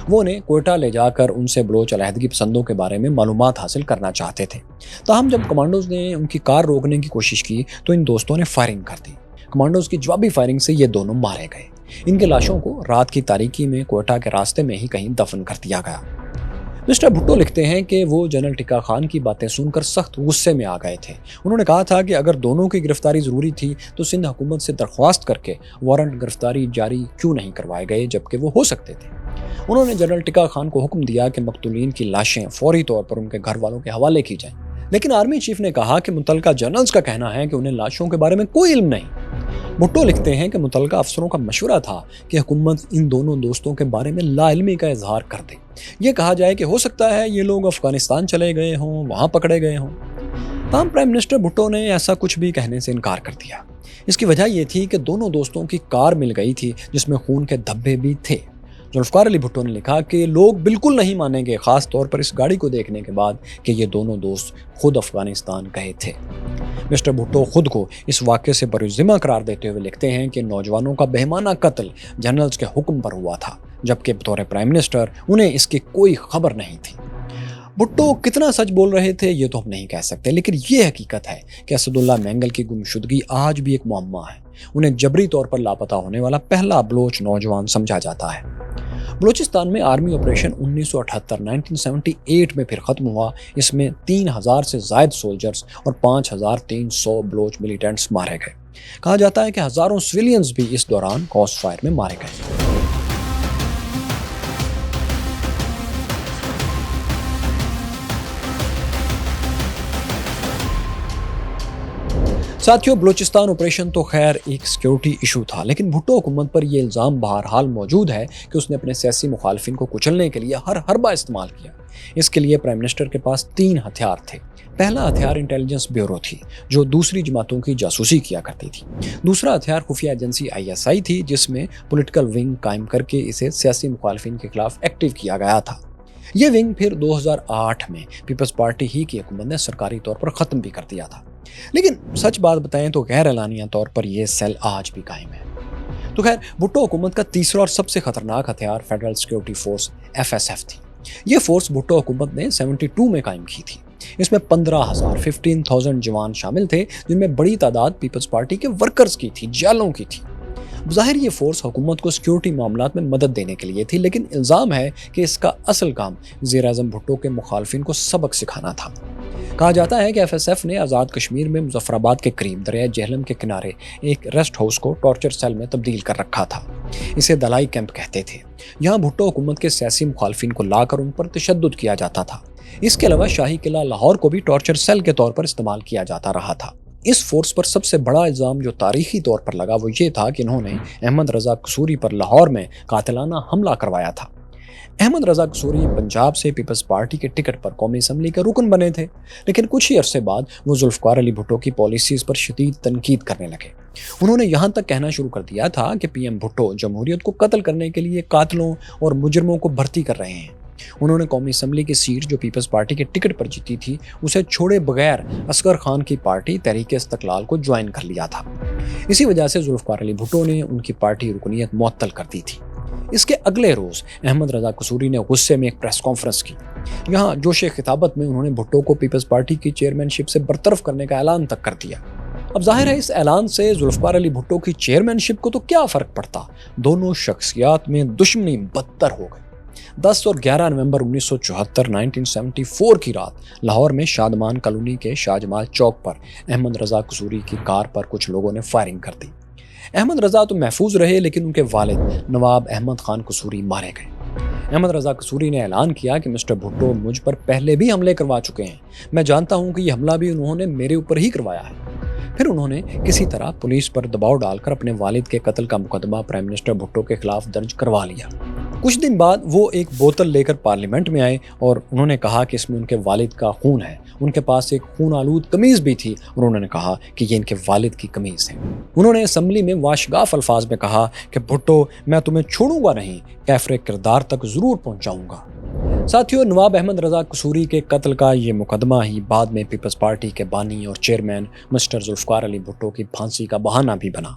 وہ انہیں کوئٹہ لے جا کر ان سے بلوچ علیحدگی پسندوں کے بارے میں معلومات حاصل کرنا چاہتے تھے۔ تاہم جب کمانڈوز نے ان کی کار روکنے کی کوشش کی تو ان دوستوں نے فائرنگ کر دی۔ کمانڈوز کی جوابی فائرنگ سے یہ دونوں مارے گئے۔ ان کے لاشوں کو رات کی تاریکی میں کوئٹہ کے راستے میں ہی کہیں دفن کر دیا گیا۔ مسٹر بھٹو لکھتے ہیں کہ وہ جنرل ٹکا خان کی باتیں سن کر سخت غصے میں آ گئے تھے۔ انہوں نے کہا تھا کہ اگر دونوں کی گرفتاری ضروری تھی تو سندھ حکومت سے درخواست کر کے وارنٹ گرفتاری جاری کیوں نہیں کروائے گئے جبکہ وہ ہو سکتے تھے۔ انہوں نے جنرل ٹکا خان کو حکم دیا کہ مقتولین کی لاشیں فوری طور پر ان کے گھر والوں کے حوالے کی جائیں، لیکن آرمی چیف نے کہا کہ متعلقہ جنرلز کا کہنا ہے کہ انہیں لاشوں کے بارے میں کوئی علم نہیں۔ بھٹو لکھتے ہیں کہ متعلقہ افسروں کا مشورہ تھا کہ حکومت ان دونوں دوستوں کے بارے میں لا علمی کا اظہار کر دے، یہ کہا جائے کہ ہو سکتا ہے یہ لوگ افغانستان چلے گئے ہوں، وہاں پکڑے گئے ہوں۔ تاہم پرائم منسٹر بھٹو نے ایسا کچھ بھی کہنے سے انکار کر دیا۔ اس کی وجہ یہ تھی کہ دونوں دوستوں کی کار مل گئی تھی جس میں خون کے دھبے بھی تھے۔ ذوالفقار علی بھٹو نے لکھا کہ لوگ بالکل نہیں مانیں گے، خاص طور پر اس گاڑی کو دیکھنے کے بعد کہ یہ دونوں دوست خود افغانستان گئے تھے۔ مسٹر بھٹو خود کو اس واقعے سے برذمہ قرار دیتے ہوئے لکھتے ہیں کہ نوجوانوں کا بہیمانہ قتل جنرلز کے حکم پر ہوا تھا، جبکہ بطور پرائم منسٹر انہیں اس کی کوئی خبر نہیں تھی۔ بھٹو کتنا سچ بول رہے تھے یہ تو ہم نہیں کہہ سکتے، لیکن یہ حقیقت ہے کہ اسد اللہ مینگل کی گمشدگی آج بھی ایک معمہ ہے۔ انہیں جبری طور پر لاپتہ ہونے والا پہلا بلوچ نوجوان سمجھا جاتا ہے۔ بلوچستان میں آرمی آپریشن 1978 میں پھر ختم ہوا۔ اس میں 3000 سے زائد سولجرز اور 5300 بلوچ ملیٹنٹس مارے گئے۔ کہا جاتا ہے کہ ہزاروں سویلینز بھی اس دوران کراس فائر میں مارے گئے۔ ساتھیوں، بلوچستان آپریشن تو خیر ایک سیکیورٹی ایشو تھا، لیکن بھٹو حکومت پر یہ الزام بہرحال موجود ہے کہ اس نے اپنے سیاسی مخالفین کو کچلنے کے لیے ہر حربہ استعمال کیا۔ اس کے لیے پرائم منسٹر کے پاس 3 ہتھیار تھے۔ پہلا ہتھیار انٹیلیجنس بیورو تھی جو دوسری جماعتوں کی جاسوسی کیا کرتی تھی۔ دوسرا ہتھیار خفیہ ایجنسی ISI تھی جس میں پولیٹیکل ونگ قائم کر کے اسے سیاسی مخالفین کے خلاف ایکٹیو کیا گیا تھا۔ یہ ونگ پھر 2008 میں پیپلز پارٹی ہی کی حکومت نے سرکاری طور پر ختم بھی کر دیا تھا، لیکن سچ بات بتائیں تو غیر اعلانیہ طور پر یہ سیل آج بھی قائم ہے۔ تو خیر، بھٹو حکومت کا تیسرا اور سب سے خطرناک ہتھیار فیڈرل سیکیورٹی فورس FSF تھی۔ یہ فورس بھٹو حکومت نے 72 میں قائم کی تھی۔ اس میں 15,000 جوان شامل تھے، جن میں بڑی تعداد پیپلز پارٹی کے ورکرز کی تھی، جالوں کی تھی۔ بظاہر یہ فورس حکومت کو سیکیورٹی معاملات میں مدد دینے کے لیے تھی، لیکن الزام ہے کہ اس کا اصل کام وزیر اعظم بھٹو کے مخالفین کو سبق سکھانا تھا۔ کہا جاتا ہے کہ FSF نے آزاد کشمیر میں مظفر آباد کے قریب دریائے جہلم کے کنارے ایک ریسٹ ہاؤس کو ٹارچر سیل میں تبدیل کر رکھا تھا۔ اسے دلائی کیمپ کہتے تھے۔ یہاں بھٹو حکومت کے سیاسی مخالفین کو لا کر ان پر تشدد کیا جاتا تھا۔ اس کے علاوہ شاہی قلعہ لاہور کو بھی ٹارچر سیل کے طور پر استعمال کیا جاتا رہا تھا۔ اس فورس پر سب سے بڑا الزام جو تاریخی طور پر لگا وہ یہ تھا کہ انہوں نے احمد رضا قصوری پر لاہور میں قاتلانہ حملہ کروایا تھا۔ احمد رضا قصوری پنجاب سے پیپلز پارٹی کے ٹکٹ پر قومی اسمبلی کے رکن بنے تھے، لیکن کچھ ہی عرصے بعد وہ ذوالفقار علی بھٹو کی پالیسیز پر شدید تنقید کرنے لگے۔ انہوں نے یہاں تک کہنا شروع کر دیا تھا کہ PM بھٹو جمہوریت کو قتل کرنے کے لیے قاتلوں اور مجرموں کو بھرتی کر رہے ہیں۔ انہوں نے قومی اسمبلی کی سیٹ جو پیپلز پارٹی کے ٹکٹ پر جیتی تھی اسے چھوڑے بغیر اصغر خان کی پارٹی تحریک استقلال کو جوائن کر لیا تھا۔ اسی وجہ سے ذوالفقار علی بھٹو نے ان کی پارٹی رکنیت معطل کر دی تھی۔ اس کے اگلے روز احمد رضا قصوری نے غصے میں ایک پریس کانفرنس کی۔ یہاں جوش خطابت میں انہوں نے بھٹو کو پیپلز پارٹی کی چیئرمین شپ سے برطرف کرنے کا اعلان تک کر دیا۔ اب ظاہر ہے اس اعلان سے ذوالفقار علی بھٹو کی چیئرمین شپ کو تو کیا فرق پڑتا، دونوں شخصیات میں دشمنی بدتر ہو گئی۔ 10 اور 11 نومبر 1974 کی رات لاہور میں شادمان کالونی کے شاہ جمال چوک پر احمد رضا قصوری کی کار پر کچھ لوگوں نے فائرنگ کر دی۔ احمد رضا تو محفوظ رہے، لیکن ان کے والد نواب احمد خان قصوری مارے گئے۔ احمد رضا قصوری نے اعلان کیا کہ مسٹر بھٹو مجھ پر پہلے بھی حملے کروا چکے ہیں، میں جانتا ہوں کہ یہ حملہ بھی انہوں نے میرے اوپر ہی کروایا ہے۔ پھر انہوں نے کسی طرح پولیس پر دباؤ ڈال کر اپنے والد کے قتل کا مقدمہ پرائم منسٹر بھٹو کے خلاف درج کروا لیا۔ کچھ دن بعد وہ ایک بوتل لے کر پارلیمنٹ میں آئے اور انہوں نے کہا کہ اس میں ان کے والد کا خون ہے۔ ان کے پاس ایک خون آلود قمیض بھی تھی اور انہوں نے کہا کہ یہ ان کے والد کی قمیض ہے۔ انہوں نے اسمبلی میں واشگاف الفاظ میں کہا کہ بھٹو، میں تمہیں چھوڑوں گا نہیں، کیفر کردار تک ضرور پہنچاؤں گا۔ ساتھیوں، نواب احمد رضا قصوری کے قتل کا یہ مقدمہ ہی بعد میں پیپلز پارٹی کے بانی اور چیئرمین مسٹر ذوالفقار علی بھٹو کی پھانسی کا بہانہ بھی بنا۔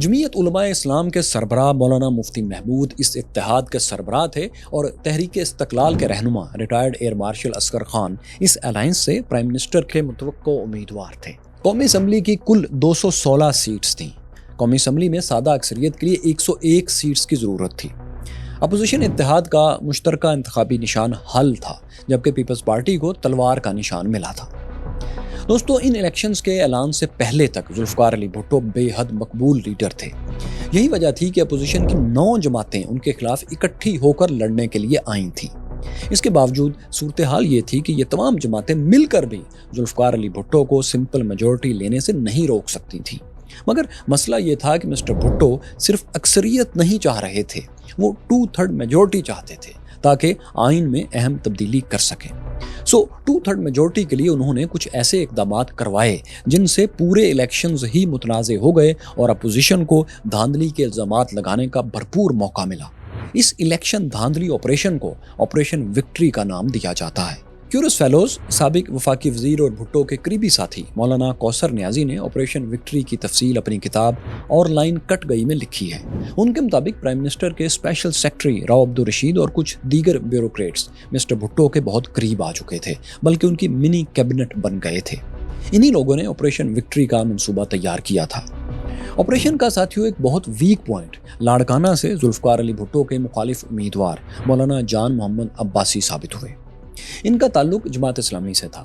جمعیت علماء اسلام کے سربراہ مولانا مفتی محمود اس اتحاد کے سربراہ تھے اور تحریک استقلال کے رہنما retired air marshal Asghar Khan اس الائنس سے پرائم منسٹر کے متوقع امیدوار تھے۔ قومی اسمبلی کی کل 216 سیٹس تھیں۔ قومی اسمبلی میں سادہ اکثریت کے لیے 101 سیٹس کی ضرورت تھی۔ اپوزیشن اتحاد کا مشترکہ انتخابی نشان حل تھا، جبکہ پیپلز پارٹی کو تلوار کا نشان ملا تھا۔ دوستو، ان الیکشنز کے اعلان سے پہلے تک ذوالفقار علی بھٹو بے حد مقبول لیڈر تھے۔ یہی وجہ تھی کہ اپوزیشن کی 9 جماعتیں ان کے خلاف اکٹھی ہو کر لڑنے کے لیے آئیں تھیں۔ اس کے باوجود صورتحال یہ تھی کہ یہ تمام جماعتیں مل کر بھی ذوالفقار علی بھٹو کو سمپل میجورٹی لینے سے نہیں روک سکتی تھیں۔ مگر مسئلہ یہ تھا کہ مسٹر بھٹو صرف اکثریت نہیں چاہ رہے تھے، وہ 2/3 میجورٹی چاہتے تھے تاکہ آئین میں اہم تبدیلی کر سکیں۔ 2/3 میجورٹی کے لیے انہوں نے کچھ ایسے اقدامات کروائے جن سے پورے الیکشنز ہی متنازع ہو گئے اور اپوزیشن کو دھاندلی کے الزامات لگانے کا بھرپور موقع ملا۔ اس الیکشن دھاندلی آپریشن کو آپریشن وکٹری کا نام دیا جاتا ہے۔ کیورس فیلوز، سابق وفاقی وزیر اور بھٹو کے قریبی ساتھی مولانا کوثر نیازی نے آپریشن وکٹری کی تفصیل اپنی کتاب اور لائن کٹ گئی میں لکھی ہے۔ ان کے مطابق پرائم منسٹر کے اسپیشل سیکرٹری راؤ عبدالرشید اور کچھ دیگر بیوروکریٹس مسٹر بھٹو کے بہت قریب آ چکے تھے، بلکہ ان کی منی کیبنٹ بن گئے تھے۔ انہی لوگوں نے آپریشن وکٹری کا منصوبہ تیار کیا تھا۔ آپریشن کا ساتھیوں ایک بہت ویک پوائنٹ لاڑکانہ سے ذوالفقار علی بھٹو کے مخالف امیدوار مولانا جان محمد عباسی ثابت ہوئے۔ ان کا تعلق جماعت اسلامی سے تھا۔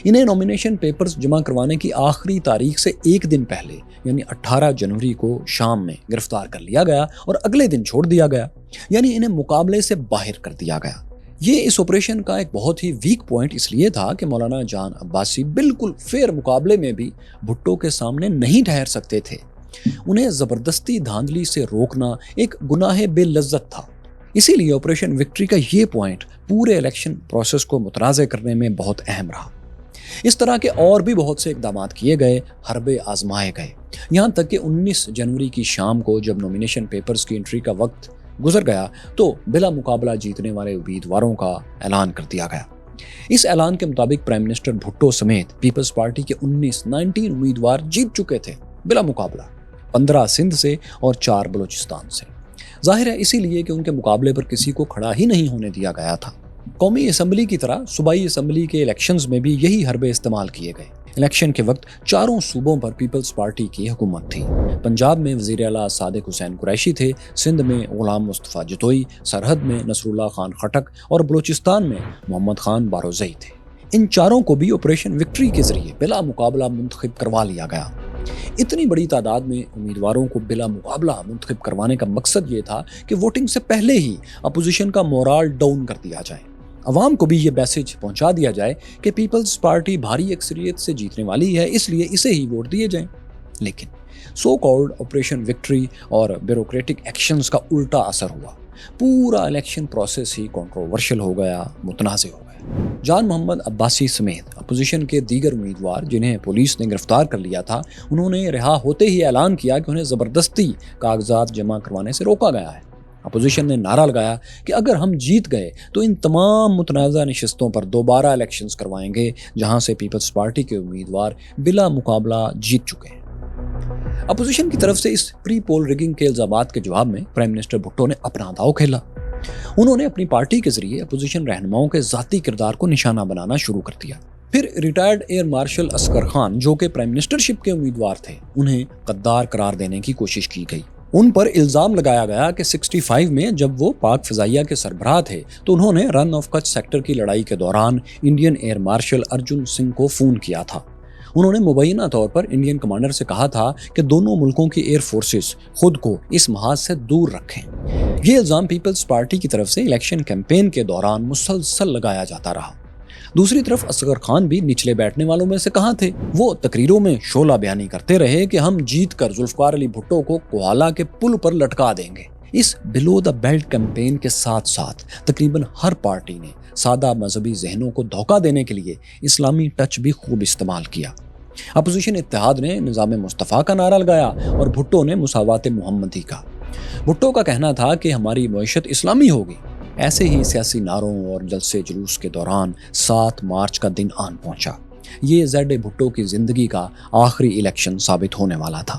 انہیں نومینیشن پیپرز جمع کروانے کی آخری تاریخ سے ایک دن پہلے یعنی 18 جنوری کو شام میں گرفتار کر لیا گیا اور اگلے دن چھوڑ دیا گیا، یعنی انہیں مقابلے سے باہر کر دیا گیا۔ یہ اس آپریشن کا ایک بہت ہی ویک پوائنٹ اس لیے تھا کہ مولانا جان عباسی بالکل فیئر مقابلے میں بھی بھٹو کے سامنے نہیں ٹھہر سکتے تھے۔ انہیں زبردستی دھاندلی سے روکنا ایک گناہ بے لذت تھا۔ اسی لیے آپریشن وکٹری کا یہ پوائنٹ پورے الیکشن پروسیس کو متنازع کرنے میں بہت اہم رہا۔ اس طرح کے اور بھی بہت سے اقدامات کیے گئے، حربے آزمائے گئے، یہاں تک کہ 19 جنوری کی شام کو جب نومینیشن پیپرز کی انٹری کا وقت گزر گیا تو بلا مقابلہ جیتنے والے امیدواروں کا اعلان کر دیا گیا۔ اس اعلان کے مطابق پرائم منسٹر بھٹو سمیت پیپلز پارٹی کے 19 امیدوار جیت چکے تھے بلا مقابلہ، 15 سندھ سے اور 4 بلوچستان سے۔ ظاہر ہے اسی لیے کہ ان کے مقابلے پر کسی کو کھڑا ہی نہیں ہونے دیا گیا تھا۔ قومی اسمبلی کی طرح صوبائی اسمبلی کے الیکشنز میں بھی یہی حربے استعمال کیے گئے۔ الیکشن کے وقت چاروں صوبوں پر پیپلز پارٹی کی حکومت تھی۔ پنجاب میں وزیر اعلیٰ صادق حسین قریشی تھے، سندھ میں غلام مصطفیٰ جتوئی، سرحد میں نصر اللہ خان خٹک اور بلوچستان میں محمد خان بارودزئی تھے۔ ان چاروں کو بھی آپریشن وکٹری کے ذریعے بلا مقابلہ منتخب کروا لیا گیا۔ اتنی بڑی تعداد میں امیدواروں کو بلا مقابلہ منتخب کروانے کا مقصد یہ تھا کہ ووٹنگ سے پہلے ہی اپوزیشن کا مورال ڈاؤن کر دیا جائے، عوام کو بھی یہ میسج پہنچا دیا جائے کہ پیپلز پارٹی بھاری اکثریت سے جیتنے والی ہے، اس لیے اسے ہی ووٹ دیے جائیں۔ لیکن سو کالڈ آپریشن وکٹری اور بیوروکریٹک ایکشنز کا الٹا اثر ہوا۔ پورا الیکشن پروسیس ہی کنٹروورشل ہو گیا، متنازع ہو گیا۔ جان محمد عباسی سمیت اپوزیشن کے دیگر امیدوار جنہیں پولیس نے گرفتار کر لیا تھا، انہوں نے رہا ہوتے ہی اعلان کیا کہ انہیں زبردستی کاغذات جمع کروانے سے روکا گیا ہے۔ اپوزیشن نے نعرہ لگایا کہ اگر ہم جیت گئے تو ان تمام متنازع نشستوں پر دوبارہ الیکشنز کروائیں گے جہاں سے پیپلز پارٹی کے امیدوار بلا مقابلہ جیت چکے ہیں۔ اپوزیشن کی طرف سے اس پری پول ریگنگ کے الزامات کے جواب میں پرائم منسٹر بھٹو نے اپنا داؤ کھیلا۔ انہوں نے اپنی پارٹی کے ذریعے اپوزیشن رہنماؤں کے ذاتی کردار کو نشانہ بنانا شروع کر دیا۔ پھر retired air marshal Asghar Khan جو کہ پرائم منسٹرشپ کے امیدوار تھے، انہیں غدار قرار دینے کی کوشش کی گئی۔ ان پر الزام لگایا گیا کہ 65 میں جب وہ پاک فضائیہ کے سربراہ تھے تو انہوں نے رن آف کچھ سیکٹر کی لڑائی کے دوران Indian air marshal Arjan Singh کو فون کیا تھا۔ انہوں نے مبینہ طور پر انڈین کمانڈر سے کہا تھا کہ دونوں ملکوں کی ایئر فورسز خود کو اس محاذ سے دور رکھیں۔ یہ الزام پیپلز پارٹی کی طرف سے الیکشن کیمپین کے دوران مسلسل لگایا جاتا رہا۔ دوسری طرف اصغر خان بھی نچلے بیٹھنے والوں میں سے کہاں تھے۔ وہ تقریروں میں شعلہ بیانی کرتے رہے کہ ہم جیت کر ذوالفقار علی بھٹو کو کوہالہ کے پل پر لٹکا دیں گے۔ اس بلو دا بیلٹ کیمپین کے ساتھ ساتھ تقریباً ہر پارٹی نے سادہ مذہبی ذہنوں کو دھوکہ دینے کے لیے اسلامی ٹچ بھی خوب استعمال کیا۔ اپوزیشن اتحاد نے نظام مصطفیٰ کا نعرہ لگایا اور بھٹو نے مساوات محمدی کا۔ بھٹو کا کہنا تھا کہ ہماری معیشت اسلامی ہوگی۔ ایسے ہی سیاسی نعروں اور جلسے جلوس کے دوران 7 مارچ کا دن آن پہنچا۔ یہ زیڈ بھٹو کی زندگی کا آخری الیکشن ثابت ہونے والا تھا۔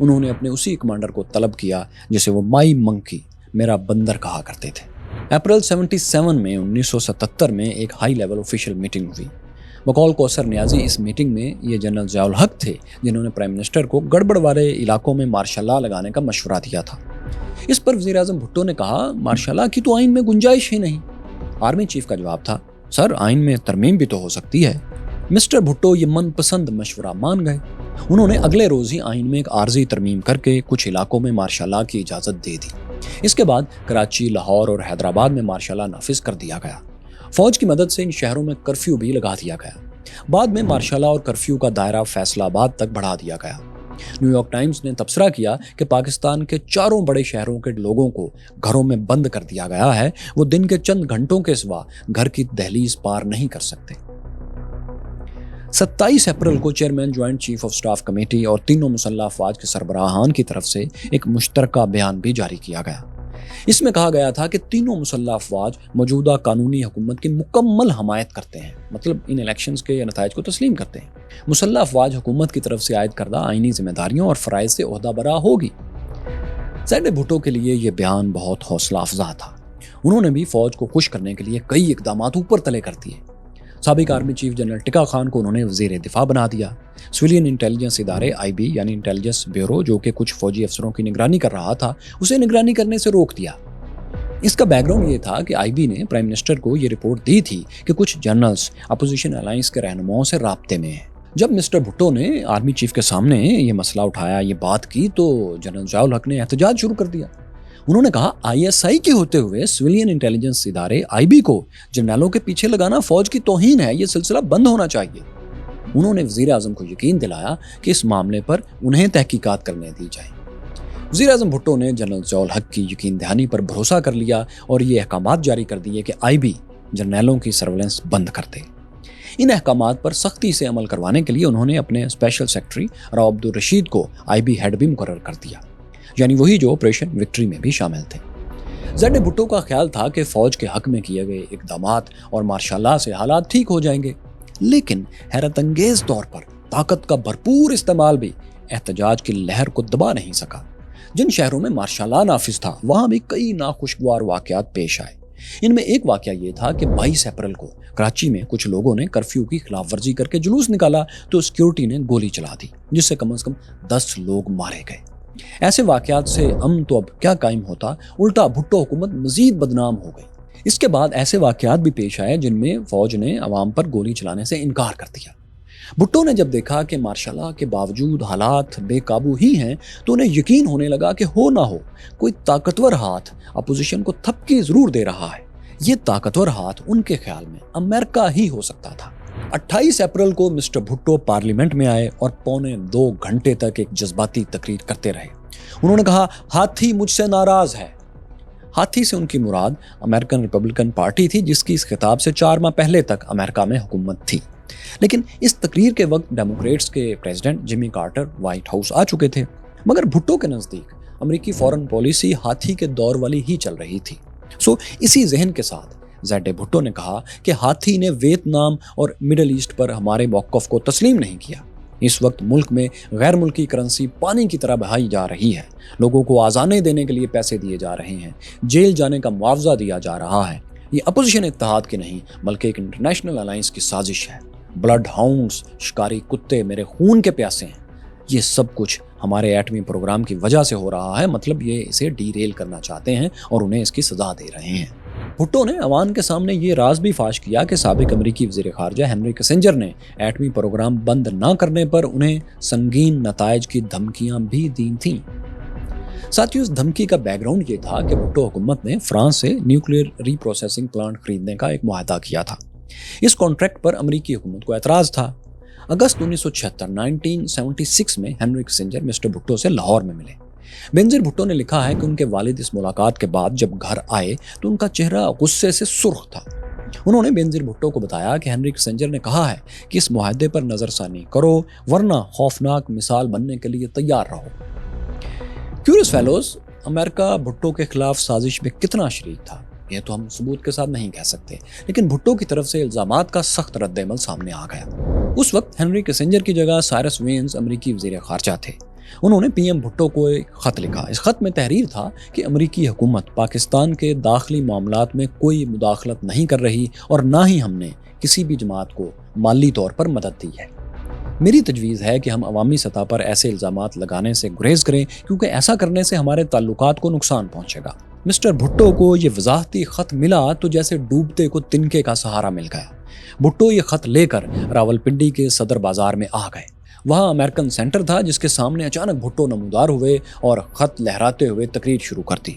انہوں نے اپنے اسی کمانڈر کو طلب کیا جسے وہ مائی منکی، میرا بندر کہا کرتے تھے۔ اپریل 77 میں 1977 میں ایک ہائی لیول آفیشیل میٹنگ ہوئی۔ بقول کوثر نیازی اس میٹنگ میں یہ جنرل ضیاء الحق تھے جنہوں نے پرائم منسٹر کو گڑبڑ والے علاقوں میں مارشل لا لگانے کا مشورہ دیا تھا۔ اس پر وزیر اعظم بھٹو نے کہا مارشل لا کی تو آئین میں گنجائش ہی نہیں۔ آرمی چیف کا جواب تھا سر آئین میں ترمیم بھی تو ہو سکتی ہے۔ مسٹر بھٹو یہ من پسند مشورہ مان گئے۔ انہوں نے اگلے روز ہی آئین میں ایک عارضی ترمیم کر کے کچھ علاقوں میں مارشل لا کی اجازت دے دی۔ اس کے بعد کراچی، لاہور اور حیدرآباد میں مارشل لا نافذ کر دیا گیا۔ فوج کی مدد سے ان شہروں میں کرفیو بھی لگا دیا گیا۔ بعد میں مارشل لا اور کرفیو کا دائرہ فیصل آباد تک بڑھا دیا گیا۔ نیو یارک ٹائمز نے تبصرہ کیا کہ پاکستان کے 4 بڑے شہروں کے لوگوں کو گھروں میں بند کر دیا گیا ہے، وہ دن کے چند گھنٹوں کے سوا گھر کی دہلیز پار نہیں کر سکتے۔ 27 اپریل کو chairman joint chief of staff committee اور تینوں مسلح افواج کے سربراہان کی طرف سے ایک مشترکہ بیان بھی جاری کیا گیا۔ اس میں کہا گیا تھا کہ تینوں مسلح افواج موجودہ قانونی حکومت کی مکمل حمایت کرتے ہیں، مطلب ان الیکشنز کے نتائج کو تسلیم کرتے ہیں۔ مسلح افواج حکومت کی طرف سے عائد کردہ آئینی ذمہ داریوں اور فرائض سے عہدہ برا ہوگی۔ زیڈ بھٹو کے لیے یہ بیان بہت حوصلہ افزا تھا۔ انہوں نے بھی فوج کو خوش کرنے کے لیے کئی اقدامات اوپر تلے کر دیے۔ سابق army chief general tikka Khan کو انہوں نے وزیر دفاع بنا دیا۔ سویلین انٹیلیجنس ادارے IB یعنی انٹیلیجنس بیورو جو کہ کچھ فوجی افسروں کی نگرانی کر رہا تھا، اسے نگرانی کرنے سے روک دیا۔ اس کا بیک گراؤنڈ یہ تھا کہ IB نے پرائم منسٹر کو یہ رپورٹ دی تھی کہ کچھ جنرلز اپوزیشن الائنس کے رہنماؤں سے رابطے میں ہیں۔ جب مسٹر بھٹو نے آرمی چیف کے سامنے یہ مسئلہ اٹھایا، یہ بات کی، تو جنرل ضیاء الحق نے احتجاج شروع کر دیا۔ انہوں نے کہا ISI کے ہوتے ہوئے سویلین انٹیلیجنس ادارے IB کو جنرلوں کے پیچھے لگانا فوج کی توہین ہے، یہ سلسلہ بند ہونا چاہیے۔ انہوں نے وزیر اعظم کو یقین دلایا کہ اس معاملے پر انہیں تحقیقات کرنے دی جائیں۔ وزیر اعظم بھٹو نے جنرل ضیاء الحق کی یقین دہانی پر بھروسہ کر لیا اور یہ احکامات جاری کر دیے کہ IB جرنیلوں کی سرویلنس بند کر دے۔ ان احکامات پر سختی سے عمل کروانے کے لیے انہوں نے اپنے اسپیشل سیکرٹری راؤ عبدالرشید کو IB ہیڈ بھی مقرر کر دیا، یعنی وہی جو آپریشن وکٹری میں بھی شامل تھے۔ زیڈ بھٹو کا خیال تھا کہ فوج کے حق میں کیے گئے اقدامات اور مارشل لا سے حالات ٹھیک ہو جائیں گے، لیکن حیرت انگیز طور پر طاقت کا بھرپور استعمال بھی احتجاج کی لہر کو دبا نہیں سکا۔ جن شہروں میں مارشل لا نافذ تھا وہاں بھی کئی ناخوشگوار واقعات پیش آئے۔ ان میں ایک واقعہ یہ تھا کہ 22 اپریل کو کراچی میں کچھ لوگوں نے کرفیو کی خلاف ورزی کر کے جلوس نکالا تو سیکیورٹی نے گولی چلا دی، جس سے کم از کم 10 لوگ مارے گئے۔ ایسے واقعات سے امن تو اب کیا قائم ہوتا، الٹا بھٹو حکومت مزید بدنام ہو گئی۔ اس کے بعد ایسے واقعات بھی پیش آئے جن میں فوج نے عوام پر گولی چلانے سے انکار کر دیا۔ بھٹو نے جب دیکھا کہ مارشل لا کے باوجود حالات بے قابو ہی ہیں تو انہیں یقین ہونے لگا کہ ہو نہ ہو کوئی طاقتور ہاتھ اپوزیشن کو تھپکی ضرور دے رہا ہے۔ یہ طاقتور ہاتھ ان کے خیال میں امریکہ ہی ہو سکتا تھا۔ 28 اپریل کو مسٹر بھٹو پارلیمنٹ میں آئے اور 2.25 گھنٹے تک ایک جذباتی تقریر کرتے رہے۔ انہوں نے کہا ہاتھی مجھ سے ناراض ہے۔ ہاتھی سے ان کی مراد امریکن ریپبلکن پارٹی تھی جس کی اس خطاب سے 4 ماہ پہلے تک امریکہ میں حکومت تھی، لیکن اس تقریر کے وقت ڈیموکریٹس کے پریزیڈنٹ جمی کارٹر وائٹ ہاؤس آ چکے تھے، مگر بھٹو کے نزدیک امریکی فورن پالیسی ہاتھی کے دور والی ہی چل رہی تھی۔ اسی ذہن کے ساتھ زیڈ بھٹو نے کہا کہ ہاتھی نے ویتنام اور مڈل ایسٹ پر ہمارے موقف کو تسلیم نہیں کیا۔ اس وقت ملک میں غیر ملکی کرنسی پانی کی طرح بہائی جا رہی ہے، لوگوں کو آزانے دینے کے لیے پیسے دیے جا رہے ہیں، جیل جانے کا معاوضہ دیا جا رہا ہے۔ یہ اپوزیشن اتحاد کی نہیں بلکہ ایک انٹرنیشنل الائنس کی سازش ہے۔ بلڈ ہاؤنڈز، شکاری کتے میرے خون کے پیاسے ہیں۔ یہ سب کچھ ہمارے ایٹمی پروگرام کی وجہ سے ہو رہا ہے، مطلب یہ اسے ڈی ریل کرنا چاہتے ہیں اور انہیں اس کی سزا دے رہے ہیں۔ بھٹو نے عوام کے سامنے یہ راز بھی فاش کیا کہ سابق امریکی وزیر خارجہ ہنری کسنجر نے ایٹمی پروگرام بند نہ کرنے پر انہیں سنگین نتائج کی دھمکیاں بھی دی تھیں۔ ساتھیوں، اس دھمکی کا بیک گراؤنڈ یہ تھا کہ بھٹو حکومت نے فرانس سے نیوکلیئر ری پروسیسنگ پلانٹ خریدنے کا ایک معاہدہ کیا تھا۔ اس کانٹریکٹ پر امریکی حکومت کو اعتراض تھا۔ اگست 1976 میں ہنری کسنجر مسٹر بھٹو سے لاہور میں ملے۔ بینظیر بھٹو نے لکھا ہے کہ ان کے والد اس ملاقات کے بعد جب گھر آئے تو ان کا چہرہ غصے سے سرخ تھا۔ انہوں نے بینظیر بھٹو کو بتایا کہ ہنری کسنجر نے کہا ہے کہ اس معاہدے پر نظر ثانی کرو ورنہ خوفناک مثال بننے کے لیے تیار رہو۔ کیوریس فیلوز، امریکہ بھٹو کے خلاف سازش میں کتنا شریک تھا یہ تو ہم ثبوت کے ساتھ نہیں کہہ سکتے، لیکن بھٹو کی طرف سے الزامات کا سخت رد عمل سامنے آ گیا۔ اس وقت ہنری کسنجر کی جگہ سائرس وینز امریکی وزیر خارجہ تھے۔ انہوں نے پی ایم بھٹو کو ایک خط لکھا. اس خط میں تحریر تھا کہ امریکی حکومت پاکستان کے داخلی معاملات میں کوئی مداخلت نہیں کر رہی اور نہ ہی ہم نے کسی بھی جماعت کو مالی طور پر مدد دی ہے. میری تجویز ہے کہ ہم عوامی سطح پر ایسے الزامات لگانے سے گریز کریں کیونکہ ایسا کرنے سے ہمارے تعلقات کو نقصان پہنچے گا. مسٹر بھٹو کو یہ وضاحتی خط ملا تو جیسے ڈوبتے کو تنکے کا سہارا مل گیا. بھٹو یہ خط لے کر راولپنڈی کے صدر بازار میں آ گئے. وہاں امریکن سینٹر تھا جس کے سامنے اچانک بھٹو نمودار ہوئے اور خط لہراتے ہوئے تقریر شروع کر دی.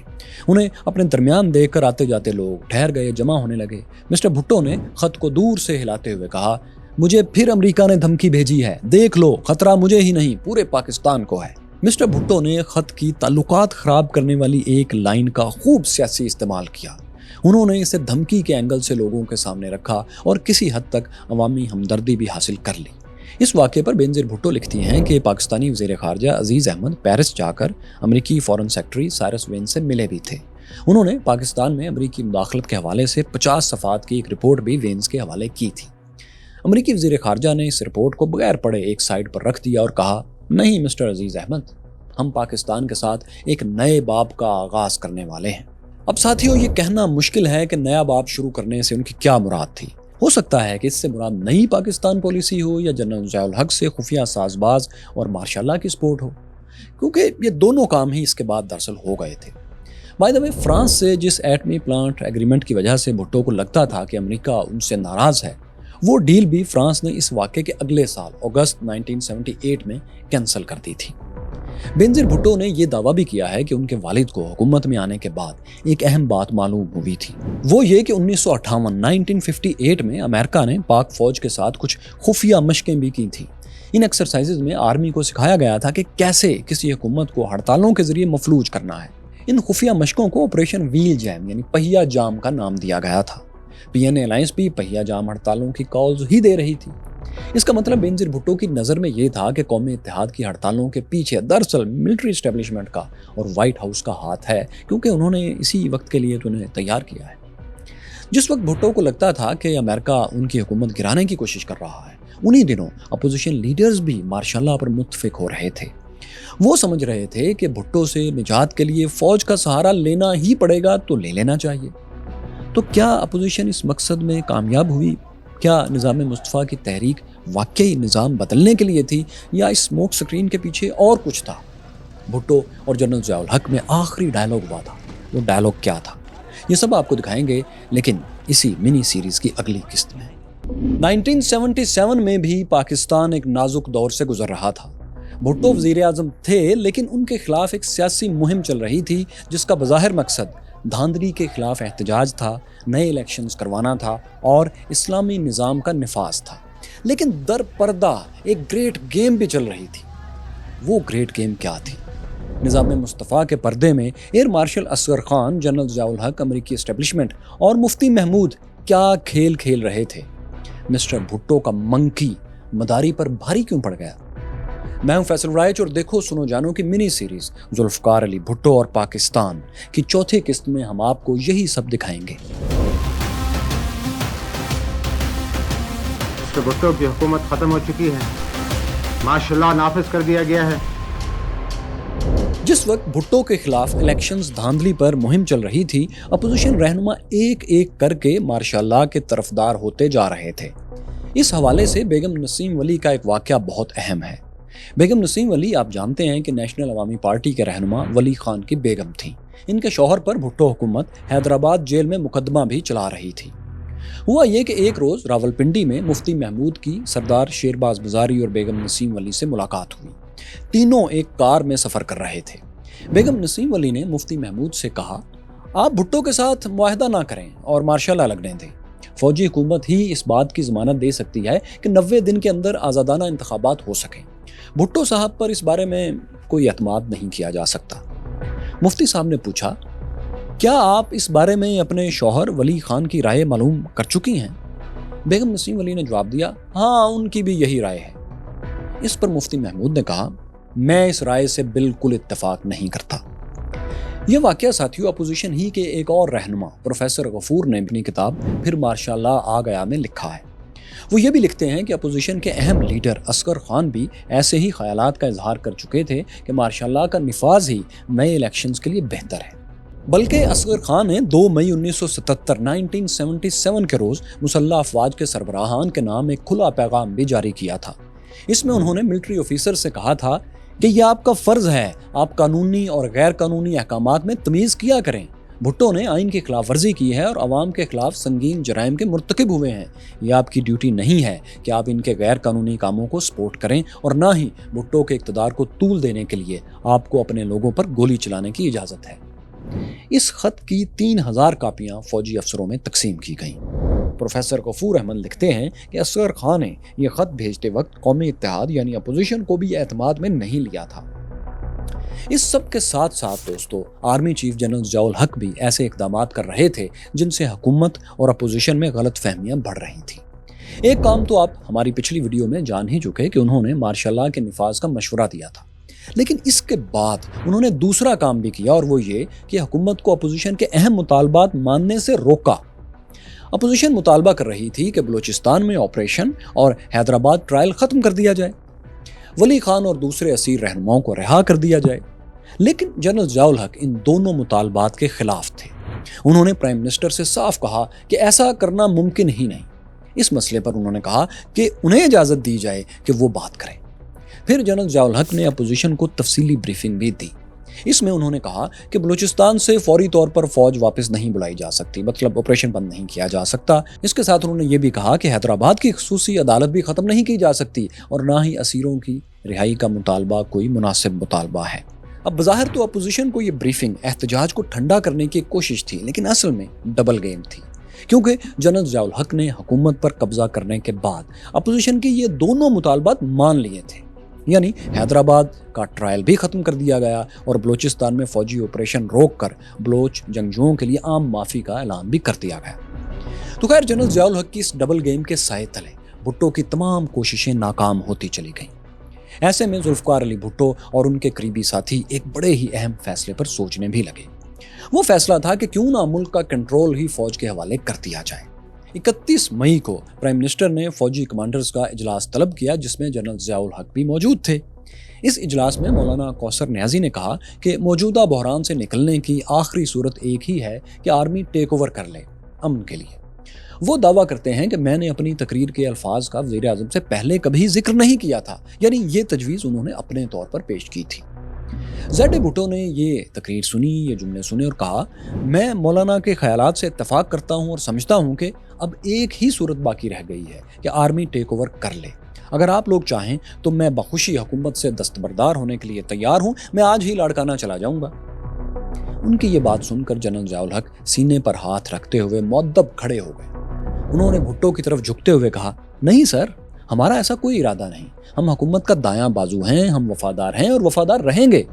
انہیں اپنے درمیان دیکھ کر آتے جاتے لوگ ٹھہر گئے، جمع ہونے لگے. مسٹر بھٹو نے خط کو دور سے ہلاتے ہوئے کہا، مجھے پھر امریکہ نے دھمکی بھیجی ہے، دیکھ لو، خطرہ مجھے ہی نہیں پورے پاکستان کو ہے. مسٹر بھٹو نے خط کی تعلقات خراب کرنے والی ایک لائن کا خوب سیاسی استعمال کیا. انہوں نے اسے دھمکی کے اینگل سے لوگوں کے سامنے رکھا اور کسی حد تک عوامی ہمدردی بھی حاصل کر لی. اس واقعے پر بینظیر بھٹو لکھتی ہیں کہ پاکستانی وزیر خارجہ عزیز احمد پیرس جا کر امریکی فارن سیکرٹری سائرس وین سے ملے بھی تھے. انہوں نے پاکستان میں امریکی مداخلت کے حوالے سے 50 صفحات کی ایک رپورٹ بھی وینز کے حوالے کی تھی. امریکی وزیر خارجہ نے اس رپورٹ کو بغیر پڑھے ایک سائٹ پر رکھ دیا اور کہا، نہیں مسٹر عزیز احمد، ہم پاکستان کے ساتھ ایک نئے باب کا آغاز کرنے والے ہیں. اب ساتھیوں، یہ کہنا مشکل ہے کہ نیا باب شروع کرنے سے ان کی کیا مراد تھی. ہو سکتا ہے کہ اس سے مراد نئی پاکستان پالیسی ہو یا جنرل ضیاء الحق سے خفیہ ساز باز اور ماشاء اللہ کی سپورٹ ہو، کیونکہ یہ دونوں کام ہی اس کے بعد دراصل ہو گئے تھے. بائی دا وے، فرانس سے جس ایٹمی پلانٹ ایگریمنٹ کی وجہ سے بھٹو کو لگتا تھا کہ امریکہ ان سے ناراض ہے، وہ ڈیل بھی فرانس نے اس واقعے کے اگلے سال اگست 1978 میں کینسل کر دی تھی. بینظیر بھٹو نے یہ دعویٰ بھی کیا ہے کہ ان کے والد کو حکومت میں آنے کے بعد ایک اہم بات معلوم ہوئی تھی. وہ یہ کہ 1958 میں امریکہ نے پاک فوج کے ساتھ کچھ خفیہ مشقیں بھی کی تھیں. ان ایکسرسائزز میں آرمی کو سکھایا گیا تھا کہ کیسے کسی حکومت کو ہڑتالوں کے ذریعے مفلوج کرنا ہے. ان خفیہ مشقوں کو آپریشن ویل جیم یعنی پہیا جام کا نام دیا گیا تھا. پی این اے الائنس بھی پہیا جام ہڑتالوں کی کالز ہی دے رہی تھی. اس کا مطلب بینظیر بھٹو کی نظر میں یہ تھا کہ قومی اتحاد کی ہڑتالوں کے پیچھے دراصل ملٹری اسٹیبلشمنٹ کا اور وائٹ ہاؤس کا ہاتھ ہے، کیونکہ انہوں نے اسی وقت کے لیے تو انہیں تیار کیا ہے. جس وقت بھٹو کو لگتا تھا کہ امریکہ ان کی حکومت گرانے کی کوشش کر رہا ہے، انہی دنوں اپوزیشن لیڈرز بھی مارشاء اللہ پر متفق ہو رہے تھے. وہ سمجھ رہے تھے کہ بھٹو سے نجات کے لیے فوج کا سہارا لینا ہی پڑے گا تو لے لینا چاہیے. تو کیا اپوزیشن اس مقصد میں کامیاب ہوئی؟ کیا نظام مصطفیٰ کی تحریک واقعی نظام بدلنے کے لیے تھی یا اس اسموک سکرین کے پیچھے اور کچھ تھا؟ بھٹو اور جنرل ضیاء الحق میں آخری ڈائلاگ ہوا تھا. وہ ڈائلاگ کیا تھا؟ یہ سب آپ کو دکھائیں گے، لیکن اسی منی سیریز کی اگلی قسط میں. 1977 میں بھی پاکستان ایک نازک دور سے گزر رہا تھا. بھٹو وزیر اعظم تھے، لیکن ان کے خلاف ایک سیاسی مہم چل رہی تھی جس کا بظاہر مقصد دھاندلی کے خلاف احتجاج تھا، نئے الیکشنز کروانا تھا اور اسلامی نظام کا نفاذ تھا. لیکن در پردہ ایک گریٹ گیم بھی چل رہی تھی. وہ گریٹ گیم کیا تھی؟ نظام مصطفیٰ کے پردے میں year marshal Asghar Khan, general Zia الحق، امریکی اسٹیبلشمنٹ اور مفتی محمود کیا کھیل کھیل رہے تھے؟ مسٹر بھٹو کا منکی مداری پر بھاری کیوں پڑ گیا؟ میں ہوں فیصل رائچ اور دیکھو سنو جانو کی منی سیریز ذوالفقار علی بھٹو اور پاکستان کی چوتھی قسط میں ہم آپ کو یہی سب دکھائیں گے. مسٹر بھٹو کی حکومت ختم ہو چکی ہے، ماشاءاللہ نافذ کر دیا گیا ہے. جس وقت بھٹو کے خلاف الیکشنز دھاندلی پر مہم چل رہی تھی، اپوزیشن رہنما ایک ایک کر کے مارشاء اللہ کے طرفدار ہوتے جا رہے تھے. اس حوالے سے بیگم نسیم ولی کا ایک واقعہ بہت اہم ہے. بیگم نسیم ولی آپ جانتے ہیں کہ نیشنل عوامی پارٹی کے رہنما ولی خان کی بیگم تھیں. ان کے شوہر پر بھٹو حکومت حیدرآباد جیل میں مقدمہ بھی چلا رہی تھی. ہوا یہ کہ ایک روز راولپنڈی میں مفتی محمود کی سردار شیرباز بزاری اور بیگم نسیم ولی سے ملاقات ہوئی. تینوں ایک کار میں سفر کر رہے تھے. بیگم نسیم ولی نے مفتی محمود سے کہا، آپ بھٹو کے ساتھ معاہدہ نہ کریں اور مارشاء اللہ لگنے دیں. فوجی حکومت ہی اس بات کی ضمانت دے سکتی ہے کہ 90 دن کے اندر آزادانہ انتخابات ہو سکیں. بھٹو صاحب پر اس بارے میں کوئی اعتماد نہیں کیا جا سکتا. مفتی صاحب نے پوچھا، کیا آپ اس بارے میں اپنے شوہر ولی خان کی رائے معلوم کر چکی ہیں؟ بیگم نسیم ولی نے جواب دیا، ہاں ان کی بھی یہی رائے ہے. اس پر مفتی محمود نے کہا، میں اس رائے سے بالکل اتفاق نہیں کرتا. یہ واقعہ ساتھیوں اپوزیشن ہی کے ایک اور رہنما پروفیسر غفور نے اپنی کتاب پھر مارشاء اللہ آ گیا میں لکھا ہے. وہ یہ بھی لکھتے ہیں کہ اپوزیشن کے اہم لیڈر اصغر خان بھی ایسے ہی خیالات کا اظہار کر چکے تھے کہ مارشاء اللہ کا نفاذ ہی نئے الیکشنز کے لیے بہتر ہے۔ بلکہ اصغر خان نے 2 مئی 1977 کے روز مسلح افواج کے سربراہان کے نام ایک کھلا پیغام بھی جاری کیا تھا۔ اس میں انہوں نے ملٹری آفیسر سے کہا تھا کہ یہ آپ کا فرض ہے، آپ قانونی اور غیر قانونی احکامات میں تمیز کیا کریں۔ بھٹو نے آئین کی خلاف ورزی کی ہے اور عوام کے خلاف سنگین جرائم کے مرتکب ہوئے ہیں۔ یہ آپ کی ڈیوٹی نہیں ہے کہ آپ ان کے غیر قانونی کاموں کو سپورٹ کریں، اور نہ ہی بھٹو کے اقتدار کو طول دینے کے لیے آپ کو اپنے لوگوں پر گولی چلانے کی اجازت ہے۔ اس خط کی 3000 کاپیاں فوجی افسروں میں تقسیم کی گئیں۔ پروفیسر غفور احمد لکھتے ہیں کہ اصغر خان نے یہ خط بھیجتے وقت قومی اتحاد یعنی اپوزیشن کو بھی اعتماد میں نہیں لیا تھا۔ اس سب کے ساتھ ساتھ دوستو، آرمی چیف جنرل ضیاء الحق بھی ایسے اقدامات کر رہے تھے جن سے حکومت اور اپوزیشن میں غلط فہمیاں بڑھ رہی تھیں۔ ایک کام تو آپ ہماری پچھلی ویڈیو میں جان ہی چکے کہ انہوں نے مارشاء اللہ کے نفاذ کا مشورہ دیا تھا، لیکن اس کے بعد انہوں نے دوسرا کام بھی کیا، اور وہ یہ کہ حکومت کو اپوزیشن کے اہم مطالبات ماننے سے روکا۔ اپوزیشن مطالبہ کر رہی تھی کہ بلوچستان میں آپریشن اور حیدرآباد ٹرائل ختم کر دیا جائے، ولی خان اور دوسرے اسیر رہنماؤں کو رہا کر دیا جائے، لیکن جنرل ضیاء الحق ان دونوں مطالبات کے خلاف تھے۔ انہوں نے پرائم منسٹر سے صاف کہا کہ ایسا کرنا ممکن ہی نہیں۔ اس مسئلے پر انہوں نے کہا کہ انہیں اجازت دی جائے کہ وہ بات کریں۔ پھر جنرل ضیاء الحق نے اپوزیشن کو تفصیلی بریفنگ بھی دی۔ اس میں انہوں نے کہا کہ بلوچستان سے فوری طور پر فوج واپس نہیں بلائی جا سکتی، مطلب آپریشن بند نہیں کیا جا سکتا۔ اس کے ساتھ انہوں نے یہ بھی کہا کہ حیدرآباد کی خصوصی عدالت بھی ختم نہیں کی جا سکتی، اور نہ ہی اسیروں کی رہائی کا مطالبہ کوئی مناسب مطالبہ ہے۔ اب بظاہر تو اپوزیشن کو یہ بریفنگ احتجاج کو ٹھنڈا کرنے کی کوشش تھی، لیکن اصل میں ڈبل گیم تھی، کیونکہ جنرل ضیاء الحق نے حکومت پر قبضہ کرنے کے بعد اپوزیشن کے یہ دونوں مطالبات مان لیے تھے، یعنی حیدرآباد کا ٹرائل بھی ختم کر دیا گیا اور بلوچستان میں فوجی آپریشن روک کر بلوچ جنگجوؤں کے لیے عام معافی کا اعلان بھی کر دیا گیا۔ تو خیر، جنرل ضیاء الحق کی اس ڈبل گیم کے سائے تلے بھٹو کی تمام کوششیں ناکام ہوتی چلی گئیں۔ ایسے میں ذوالفقار علی بھٹو اور ان کے قریبی ساتھی ایک بڑے ہی اہم فیصلے پر سوچنے بھی لگے۔ وہ فیصلہ تھا کہ کیوں نہ ملک کا کنٹرول ہی فوج کے حوالے کر دیا جائے۔ 31 مئی کو پرائم منسٹر نے فوجی کمانڈرز کا اجلاس طلب کیا، جس میں جنرل ضیاء الحق بھی موجود تھے۔ اس اجلاس میں مولانا کوثر نیازی نے کہا کہ موجودہ بحران سے نکلنے کی آخری صورت ایک ہی ہے کہ آرمی ٹیک اوور کر لے امن کے لیے۔ وہ دعویٰ کرتے ہیں کہ میں نے اپنی تقریر کے الفاظ کا وزیر اعظم سے پہلے کبھی ذکر نہیں کیا تھا، یعنی یہ تجویز انہوں نے اپنے طور پر پیش کی تھی۔ زیڈ بھٹو نے یہ تقریر سنی، یہ جملے سنے اور کہا، میں مولانا کے خیالات سے اتفاق کرتا ہوں اور سمجھتا ہوں کہ اب ایک ہی صورت باقی رہ گئی ہے کہ آرمی ٹیک اوور کر لے۔ اگر آپ لوگ چاہیں تو میں بخوشی حکومت سے دستبردار ہونے کے لیے تیار ہوں، میں آج ہی لاڑکانہ چلا جاؤں گا۔ ان کی یہ بات سن کر جنرل ضیاء الحق سینے پر ہاتھ رکھتے ہوئے مؤدب کھڑے ہو گئے۔ انہوں نے بھٹو کی طرف جھکتے ہوئے کہا، نہیں سر، ہمارا ایسا کوئی ارادہ نہیں، ہم حکومت کا دایاں بازو ہیں، ہم وفادار ہیں اور وفادار رہیں گے۔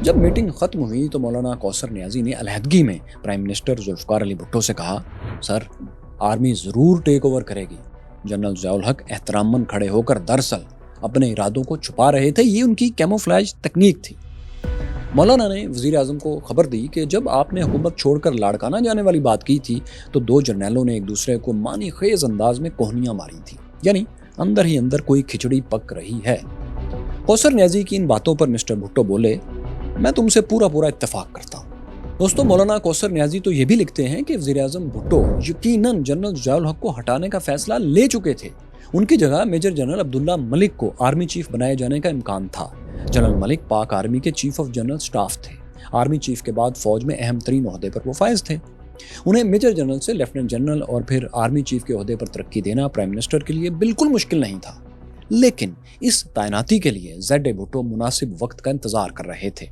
جب میٹنگ ختم ہوئی تو مولانا کوثر نیازی نے علیحدگی میں پرائم منسٹر ذوالفقار علی بھٹو سے کہا، سر، آرمی ضرور ٹیک اوور کرے گی۔ جنرل ضیاء الحق احتراماً کھڑے ہو کر دراصل اپنے ارادوں کو چھپا رہے تھے، یہ ان کی کیموفلیج تکنیک تھی۔ مولانا نے وزیر اعظم کو خبر دی کہ جب آپ نے حکومت چھوڑ کر لاڑکانہ جانے والی بات کی تھی تو دو جرنیلوں نے ایک دوسرے کو معنی خیز انداز میں کوہنیاں ماری تھی، یعنی اندر ہی اندر کوئی کھچڑی پک رہی ہے۔ کوثر نیازی کی ان باتوں پر مسٹر بھٹو بولے، میں تم سے پورا اتفاق کرتا ہوں۔ دوستو، مولانا کوثر نیازی تو یہ بھی لکھتے ہیں کہ وزیر اعظم بھٹو یقیناً جنرل ضیاء الحق کو ہٹانے کا فیصلہ لے چکے تھے۔ ان کی جگہ میجر جنرل عبداللہ ملک کو آرمی چیف بنائے جانے کا امکان تھا۔ جنرل ملک پاک آرمی کے چیف آف جنرل سٹاف تھے۔ آرمی چیف کے بعد فوج میں اہم ترین عہدے پر وہ فائز تھے۔ انہیں میجر جنرل سے لیفٹیننٹ جنرل اور پھر آرمی چیف کے عہدے پر ترقی دینا پرائم منسٹر کے لیے بالکل مشکل نہیں تھا، لیکن اس تعیناتی کے لیے زیڈ بھٹو مناسب وقت کا انتظار کر رہے تھے۔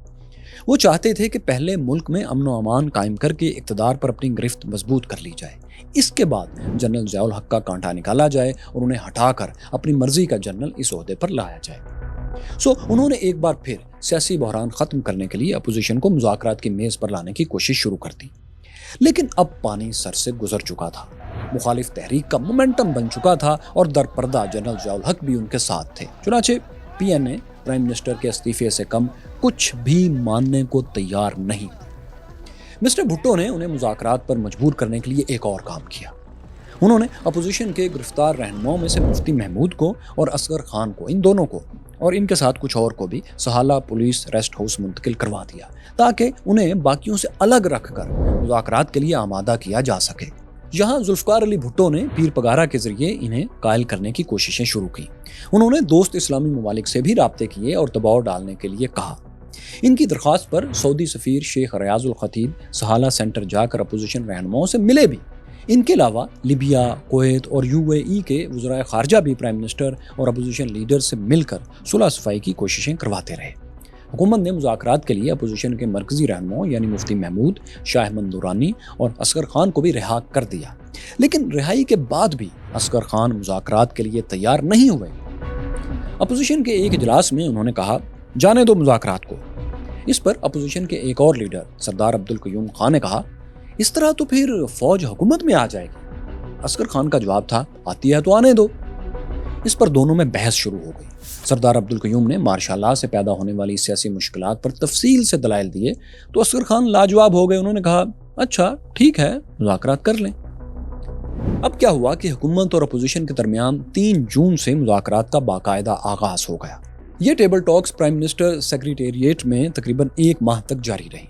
وہ چاہتے تھے کہ پہلے ملک میں امن و امان قائم کر کے اقتدار پر اپنی گرفت مضبوط کر لی جائے، اس کے بعد جنرل ضیاء الحق کا کانٹا نکالا جائے اور انہیں ہٹا کر اپنی مرضی کا جنرل اس عہدے پر لایا جائے۔ انہوں نے ایک بار پھر سیاسی بحران ختم کرنے کے لیے اپوزیشن کو مذاکرات کی میز پر لانے کی کوشش شروع کر دی، لیکن اب پانی سر سے گزر چکا تھا۔ مخالف تحریک کا مومنٹم بن چکا تھا اور در پردہ جنرل ضیاء الحق بھی ان کے ساتھ تھے۔ چنانچہ پی این اے پرائم منسٹر کے استعفے سے کم کچھ بھی ماننے کو تیار نہیں۔ مسٹر بھٹو نے انہیں مذاکرات پر مجبور کرنے کے لیے ایک اور کام کیا۔ انہوں نے اپوزیشن کے گرفتار رہنماؤں میں سے مفتی محمود کو اور اصغر خان کو، ان دونوں کو اور ان کے ساتھ کچھ اور کو بھی سہالہ پولیس ریسٹ ہاؤس منتقل کروا دیا تاکہ انہیں باقیوں سے الگ رکھ کر مذاکرات کے لیے آمادہ کیا جا سکے۔ یہاں ذوالفقار علی بھٹو نے پیر پگارا کے ذریعے انہیں قائل کرنے کی کوششیں شروع کی۔ انہوں نے دوست اسلامی ممالک سے بھی رابطے کیے اور دباؤ ڈالنے کے لیے کہا۔ ان کی درخواست پر سعودی سفیر شیخ ریاض الخطیب سہالہ سینٹر جا کر اپوزیشن رہنماؤں سے ملے بھی۔ ان کے علاوہ لیبیا، کویت اور UAE کے وزرائے خارجہ بھی پرائم منسٹر اور اپوزیشن لیڈر سے مل کر صلح صفائی کی کوششیں کرواتے رہے۔ حکومت نے مذاکرات کے لیے اپوزیشن کے مرکزی رہنماؤں یعنی مفتی محمود، شاہ احمد دورانی اور اصغر خان کو بھی رہا کر دیا، لیکن رہائی کے بعد بھی اصغر خان مذاکرات کے لیے تیار نہیں ہوئے۔ اپوزیشن کے ایک اجلاس میں انہوں نے کہا، جانے دو مذاکرات کو۔ اس پر اپوزیشن کے ایک اور لیڈر سردار عبدالقیوم خان نے کہا، اس طرح تو پھر فوج حکومت میں آ جائے گی۔ اصغر خان کا جواب تھا، آتی ہے تو آنے دو۔ اس پر دونوں میں بحث شروع ہو گئی۔ سردار عبدالقیوم نے مارشاء لا سے پیدا ہونے والی سیاسی مشکلات پر تفصیل سے دلائل دیے تو اصغر خان لاجواب ہو گئے۔ انہوں نے کہا، اچھا ٹھیک ہے، مذاکرات کر لیں۔ اب کیا ہوا کہ حکومت اور اپوزیشن کے درمیان 3 جون سے مذاکرات کا باقاعدہ آغاز ہو گیا۔ یہ ٹیبل ٹاکس پرائم منسٹر سیکریٹریٹ میں تقریباً 1 ماہ تک جاری رہی۔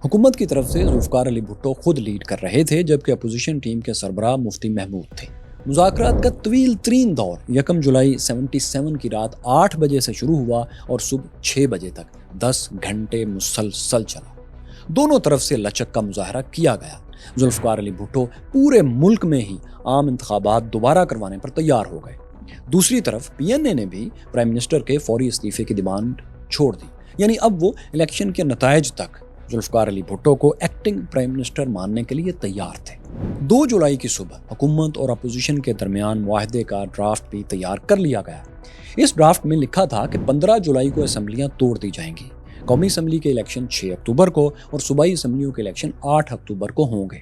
حکومت کی طرف سے ذوالفقار علی بھٹو خود لیڈ کر رہے تھے، جبکہ اپوزیشن ٹیم کے سربراہ مفتی محمود تھے۔ مذاکرات کا طویل ترین دور 1 جولائی 77 کی رات 8 بجے سے شروع ہوا اور صبح 6 بجے تک 10 گھنٹے مسلسل چلا۔ دونوں طرف سے لچک کا مظاہرہ کیا گیا۔ ذوالفقار علی بھٹو پورے ملک میں ہی عام انتخابات دوبارہ کروانے پر تیار ہو گئے۔ دوسری طرف PNA نے بھی پرائم منسٹر کے فوری استعفے کی ڈیمانڈ چھوڑ دی، یعنی اب وہ الیکشن کے نتائج تک ذوالفقار علی بھٹو کو ایکٹنگ پرائم منسٹر ماننے کے لیے تیار تھے۔ 2 جولائی کی صبح حکومت اور اپوزیشن کے درمیان معاہدے کا ڈرافٹ بھی تیار کر لیا گیا۔ اس ڈرافٹ میں لکھا تھا کہ 15 جولائی کو اسمبلیاں توڑ دی جائیں گی۔ قومی اسمبلی کے الیکشن 6 اکتوبر کو اور صوبائی اسمبلیوں کے الیکشن 8 اکتوبر کو ہوں گے۔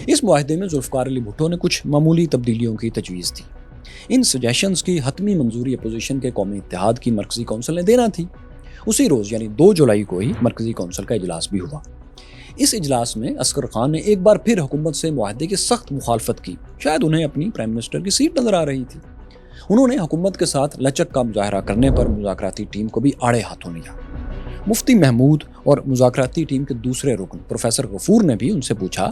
اس معاہدے میں ذوالفقار علی بھٹو نے کچھ معمولی تبدیلیوں کی تجویز دی۔ ان سجیشنز کی حتمی منظوری اپوزیشن کے قومی اتحاد کی مرکزی کونسل نے دینا تھی۔ اسی روز یعنی 2 جولائی کو ہی مرکزی کونسل کا اجلاس بھی ہوا۔ اس اجلاس میں اصغر خان نے ایک بار پھر حکومت سے معاہدے کی سخت مخالفت کی۔ شاید انہیں اپنی پرائم منسٹر کی سیٹ نظر آ رہی تھی۔ انہوں نے حکومت کے ساتھ لچک کا مظاہرہ کرنے پر مذاکراتی ٹیم کو بھی آڑے ہاتھوں لیا۔ مفتی محمود اور مذاکراتی ٹیم کے دوسرے رکن پروفیسر غفور نے بھی ان سے پوچھا،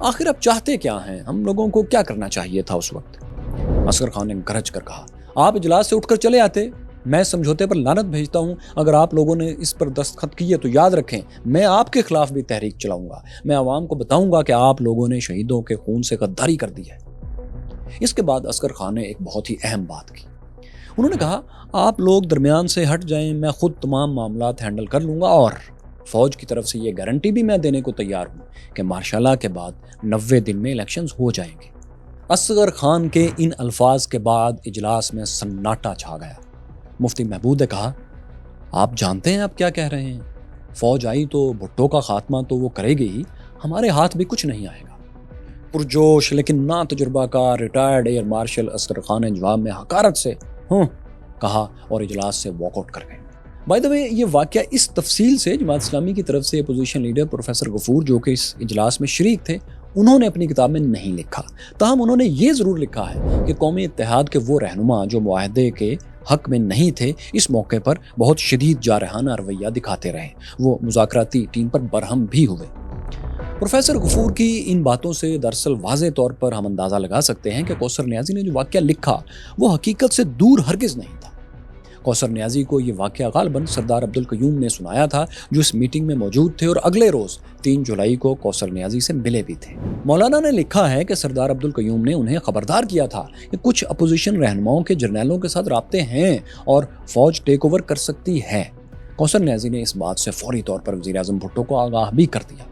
آخر آپ چاہتے کیا ہیں؟ ہم لوگوں کو کیا کرنا چاہیے تھا اس وقت؟ اصغر خان نے گرج کر کہا، آپ اجلاس سے اٹھ کر چلے آتے، میں سمجھوتے پر لعنت بھیجتا ہوں۔ اگر آپ لوگوں نے اس پر دستخط کیے تو یاد رکھیں میں آپ کے خلاف بھی تحریک چلاؤں گا۔ میں عوام کو بتاؤں گا کہ آپ لوگوں نے شہیدوں کے خون سے غداری کر دی ہے۔ اس کے بعد اصغر خان نے ایک بہت ہی اہم بات کی۔ انہوں نے کہا، آپ لوگ درمیان سے ہٹ جائیں، میں خود تمام معاملات ہینڈل کر لوں گا، اور فوج کی طرف سے یہ گارنٹی بھی میں دینے کو تیار ہوں کہ مارشاء لا کے بعد 90 دن میں الیکشنز ہو جائیں گے۔ اصغر خان کے ان الفاظ کے بعد اجلاس میں سناٹا چھا گیا۔ مفتی محمود نے کہا، آپ جانتے ہیں آپ کیا کہہ رہے ہیں؟ فوج آئی تو بھٹو کا خاتمہ تو وہ کرے گی ہی، ہمارے ہاتھ بھی کچھ نہیں آئے گا۔ پرجوش لیکن نا تجربہ کار retired air marshal Asghar Khan نے جواب میں حقارت سے کہا اور اجلاس سے واک آؤٹ کر گئے۔ بائی دا وے، یہ واقعہ اس تفصیل سے جماعت اسلامی کی طرف سے اپوزیشن لیڈر پروفیسر غفور، جو کہ اس اجلاس میں شریک تھے، انہوں نے اپنی کتاب میں نہیں لکھا۔ تاہم انہوں نے یہ ضرور لکھا ہے کہ قومی اتحاد کے وہ رہنما جو معاہدے کے حق میں نہیں تھے، اس موقع پر بہت شدید جارحانہ رویہ دکھاتے رہے۔ وہ مذاکراتی ٹیم پر برہم بھی ہوئے۔ پروفیسر غفور کی ان باتوں سے دراصل واضح طور پر ہم اندازہ لگا سکتے ہیں کہ کوثر نیازی نے جو واقعہ لکھا وہ حقیقت سے دور ہرگز نہیں تھا۔ کوثر نیازی کو یہ واقعہ غالباً سردار عبدالقیوم نے سنایا تھا، جو اس میٹنگ میں موجود تھے اور اگلے روز 3 جولائی کو کوثر نیازی سے ملے بھی تھے۔ مولانا نے لکھا ہے کہ سردار عبدالقیوم نے انہیں خبردار کیا تھا کہ کچھ اپوزیشن رہنماؤں کے جرنیلوں کے ساتھ رابطے ہیں اور فوج ٹیک اوور کر سکتی ہے۔ کوثر نیازی نے اس بات سے فوری طور پر وزیر اعظم بھٹو کو آگاہ بھی کر دیا۔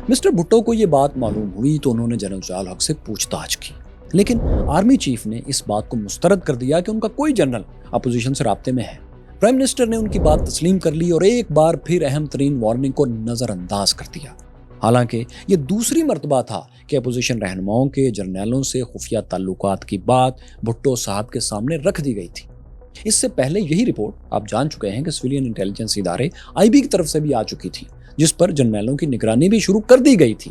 مسٹر بھٹو کو یہ بات معلوم ہوئی تو انہوں نے جنرل ضیاء الحق سے پوچھ تاچھ کی، لیکن آرمی چیف نے اس بات کو مسترد کر دیا کہ ان کا کوئی جنرل اپوزیشن سے رابطے میں ہے۔ پرائم منسٹر نے ان کی بات تسلیم کر لی اور ایک بار پھر اہم ترین وارننگ کو نظر انداز کر دیا۔ حالانکہ یہ دوسری مرتبہ تھا کہ اپوزیشن رہنماؤں کے جرنیلوں سے خفیہ تعلقات کی بات بھٹو صاحب کے سامنے رکھ دی گئی تھی۔ اس سے پہلے یہی رپورٹ آپ جان چکے ہیں کہ سویلین انٹیلیجنس ادارے IB کی طرف سے بھی آ چکی تھی، جس پر جرنیلوں کی نگرانی بھی شروع کر دی گئی تھی۔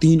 3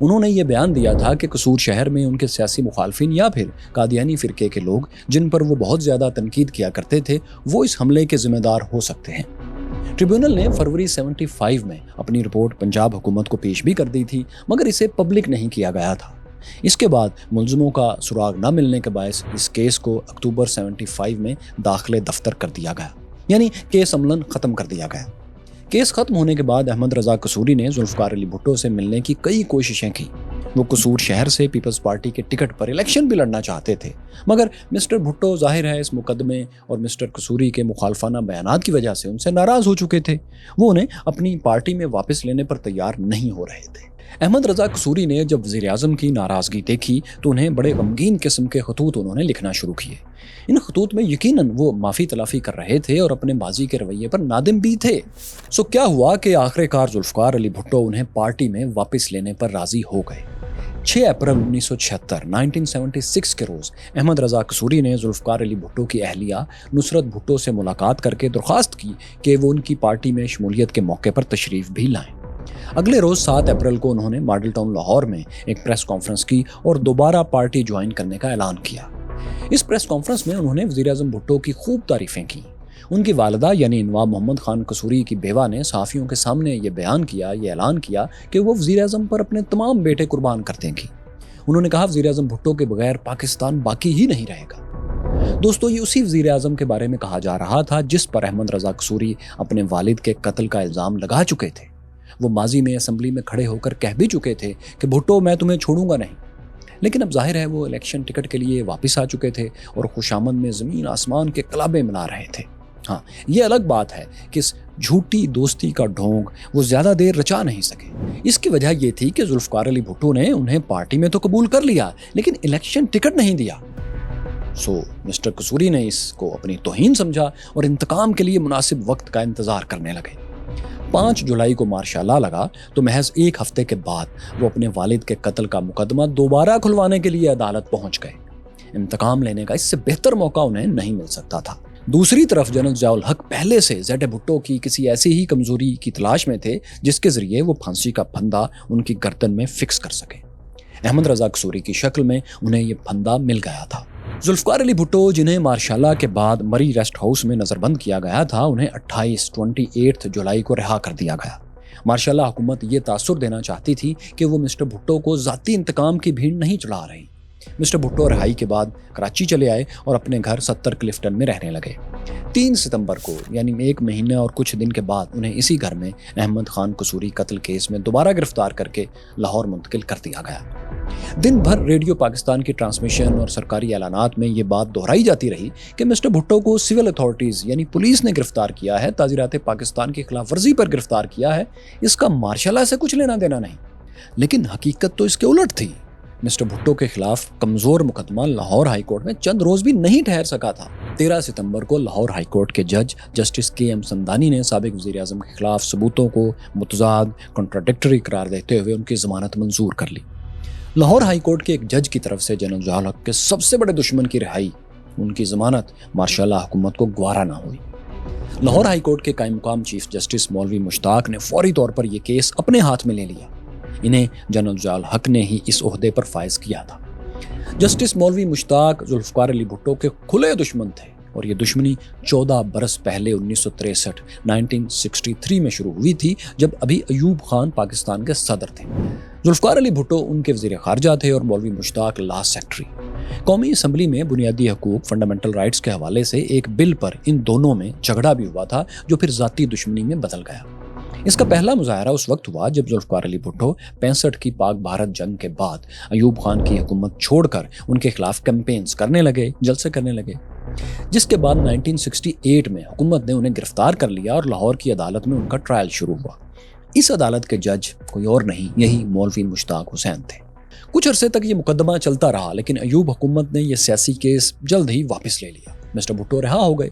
انہوں نے یہ بیان دیا تھا کہ قصور شہر میں ان کے سیاسی مخالفین یا پھر قادیانی فرقے کے لوگ جن پر وہ بہت زیادہ تنقید کیا کرتے تھے وہ اس حملے کے ذمہ دار ہو سکتے ہیں۔ ٹریبیونل نے فروری 75 میں اپنی رپورٹ پنجاب حکومت کو پیش بھی کر دی تھی، مگر اسے پبلک نہیں کیا گیا تھا۔ اس کے بعد ملزموں کا سراغ نہ ملنے کے باعث اس کیس کو اکتوبر 75 میں داخلے دفتر کر دیا گیا، یعنی کیس عملاً ختم کر دیا گیا۔ کیس ختم ہونے کے بعد احمد رضا قصوری نے ذوالفقار علی بھٹو سے ملنے کی کئی کوششیں کی۔ وہ قصور شہر سے پیپلز پارٹی کے ٹکٹ پر الیکشن بھی لڑنا چاہتے تھے، مگر مسٹر بھٹو ظاہر ہے اس مقدمے اور مسٹر قصوری کے مخالفانہ بیانات کی وجہ سے ان سے ناراض ہو چکے تھے۔ وہ انہیں اپنی پارٹی میں واپس لینے پر تیار نہیں ہو رہے تھے۔ احمد رضا قصوری نے جب وزیر اعظم کی ناراضگی دیکھی تو انہیں بڑے غمگین قسم کے خطوط انہوں نے لکھنا شروع کیے۔ ان خطوط میں یقیناً وہ معافی تلافی کر رہے تھے اور اپنے ماضی کے رویے پر نادم بھی تھے۔ کیا ہوا کہ آخر کار ذوالفقار علی بھٹو انہیں پارٹی میں واپس لینے پر راضی ہو گئے۔ 6 اپریل 1976 کے روز احمد رضا قصوری نے ذوالفقار علی بھٹو کی اہلیہ نصرت بھٹو سے ملاقات کر کے درخواست کی کہ وہ ان کی پارٹی میں شمولیت کے موقع پر تشریف بھی لائیں۔ اگلے روز 7 اپریل کو انہوں نے ماڈل ٹاؤن لاہور میں ایک پریس کانفرنس کی اور دوبارہ پارٹی جوائن کرنے کا اعلان کیا۔ اس پریس کانفرنس میں انہوں نے وزیر اعظم بھٹو کی خوب تعریفیں کی۔ ان کی والدہ یعنی انواب محمد خان قصوری کی بیوہ نے صحافیوں کے سامنے یہ اعلان کیا کہ وہ وزیر اعظم پر اپنے تمام بیٹے قربان کر دیں گی۔ انہوں نے کہا وزیر اعظم بھٹو کے بغیر پاکستان باقی ہی نہیں رہے گا۔ دوستو، یہ اسی وزیر اعظم کے بارے میں کہا جا رہا تھا جس پر احمد رضا قصوری اپنے والد کے قتل کا الزام لگا چکے تھے۔ وہ ماضی میں اسمبلی میں کھڑے ہو کر کہہ بھی چکے تھے کہ بھٹو میں تمہیں چھوڑوں گا نہیں، لیکن اب ظاہر ہے وہ الیکشن ٹکٹ کے لیے واپس آ چکے تھے اور خوشامد میں زمین آسمان کے کلابے منا رہے تھے۔ ہاں، یہ الگ بات ہے کہ اس جھوٹی دوستی کا ڈھونگ وہ زیادہ دیر رچا نہیں سکے۔ اس کی وجہ یہ تھی کہ ذوالفقار علی بھٹو نے انہیں پارٹی میں تو قبول کر لیا لیکن الیکشن ٹکٹ نہیں دیا۔ مسٹر قصوری نے اس کو اپنی توہین سمجھا اور انتقام کے لیے مناسب وقت کا انتظار کرنے لگے۔ 5 جولائی کو مارشاء اللہ لگا تو محض 1 ہفتے کے بعد وہ اپنے والد کے قتل کا مقدمہ دوبارہ کھلوانے کے لیے عدالت پہنچ گئے۔ انتقام لینے کا اس سے بہتر موقع انہیں نہیں مل سکتا تھا۔ دوسری طرف جنرل ضیاء الحق پہلے سے زیڈ بھٹو کی کسی ایسی ہی کمزوری کی تلاش میں تھے جس کے ذریعے وہ پھانسی کا پھندا ان کی گردن میں فکس کر سکے۔ احمد رضا قصوری کی شکل میں انہیں یہ پھندا مل گیا تھا۔ ذوالفقار علی بھٹو جنہیں مارشاء اللہ کے بعد مری ریسٹ ہاؤس میں نظر بند کیا گیا تھا، انہیں 28 جولائی کو رہا کر دیا گیا۔ مارشاء اللہ حکومت یہ تاثر دینا چاہتی تھی کہ وہ مسٹر بھٹو کو ذاتی انتقام کی بھیڑ نہیں چلا رہی۔ مسٹر بھٹو رہائی کے بعد کراچی چلے آئے اور اپنے گھر 70 کلفٹن میں رہنے لگے۔ 3 ستمبر کو یعنی 1 مہینہ اور کچھ دن کے بعد انہیں اسی گھر میں احمد خان قصوری قتل کیس میں دوبارہ گرفتار کر کے لاہور منتقل کر دیا گیا۔ دن بھر ریڈیو پاکستان کی ٹرانسمیشن اور سرکاری اعلانات میں یہ بات دہرائی جاتی رہی کہ مسٹر بھٹو کو سول اتھارٹیز یعنی پولیس نے گرفتار کیا ہے، تعزیرات پاکستان کی خلاف ورزی پر گرفتار کیا ہے، اس کا مارشاء اللہ سے کچھ لینا دینا نہیں۔ لیکن حقیقت تو اس کے الٹ تھی۔ مسٹر بھٹو کے خلاف کمزور مقدمہ لاہور ہائی کورٹ میں چند روز بھی نہیں ٹھہر سکا تھا۔ 13 ستمبر کو لاہور ہائی کورٹ کے جج جسٹس کے سندانی نے سابق وزیر اعظم کے خلاف ثبوتوں کو متضاد کنٹراڈکٹری قرار دیتے ہوئے ان کی ضمانت منظور کر لی۔ لاہور ہائی کورٹ کے ایک جج کی طرف سے جنرل ضیاء الحق کے سب سے بڑے دشمن کی رہائی، ان کی ضمانت مارشاء اللہ حکومت کو گوارا نہ ہوئی۔ لاہور ہائی کورٹ کے قائم مقام چیف جسٹس مولوی مشتاق نے فوری طور پر یہ کیس اپنے ہاتھ میں لے لیا۔ انہیں جنرل ضیاء الحق نے ہی اس عہدے پر فائز کیا تھا۔ جسٹس مولوی مشتاق ذوالفقار علی بھٹو کے کھلے دشمن تھے اور یہ دشمنی 14 برس پہلے 1963 میں شروع ہوئی تھی جب ابھی ایوب خان پاکستان کے صدر تھے۔ ذوالفقار علی بھٹو ان کے وزیر خارجہ تھے اور مولوی مشتاق لا سیکٹری۔ قومی اسمبلی میں بنیادی حقوق فنڈامنٹل رائٹس کے حوالے سے ایک بل پر ان دونوں میں جھگڑا بھی ہوا تھا جو پھر ذاتی دشمنی میں بدل گیا۔ اس کا پہلا مظاہرہ اس وقت ہوا جب ذوالفقار علی بھٹو 65 کی پاک بھارت جنگ کے بعد ایوب خان کی حکومت چھوڑ کر ان کے خلاف کیمپینز کرنے لگے، جلسے کرنے لگے، جس کے بعد 1968 میں حکومت نے انہیں گرفتار کر لیا اور لاہور کی عدالت میں ان کا ٹرائل شروع ہوا۔ اس عدالت کے جج کوئی اور نہیں، یہی مولوی مشتاق حسین تھے۔ کچھ عرصے تک یہ مقدمہ چلتا رہا لیکن ایوب حکومت نے یہ سیاسی کیس جلد ہی واپس لے لیا۔ مسٹر بھٹو رہا ہو گئے،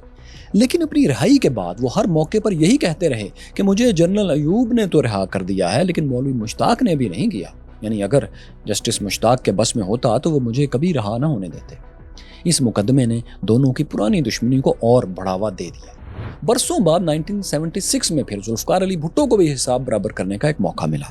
لیکن اپنی رہائی کے بعد وہ ہر موقع پر یہی کہتے رہے کہ مجھے جنرل ایوب نے تو رہا کر دیا ہے لیکن مولوی مشتاق نے بھی نہیں کیا، یعنی اگر جسٹس مشتاق کے بس میں ہوتا تو وہ مجھے کبھی رہا نہ ہونے دیتے۔ اس مقدمے نے دونوں کی پرانی دشمنی کو اور بڑھاوا دے دیا۔ برسوں بعد 1976 میں پھر ذوالفقار علی بھٹو کو بھی حساب برابر کرنے کا ایک موقع ملا۔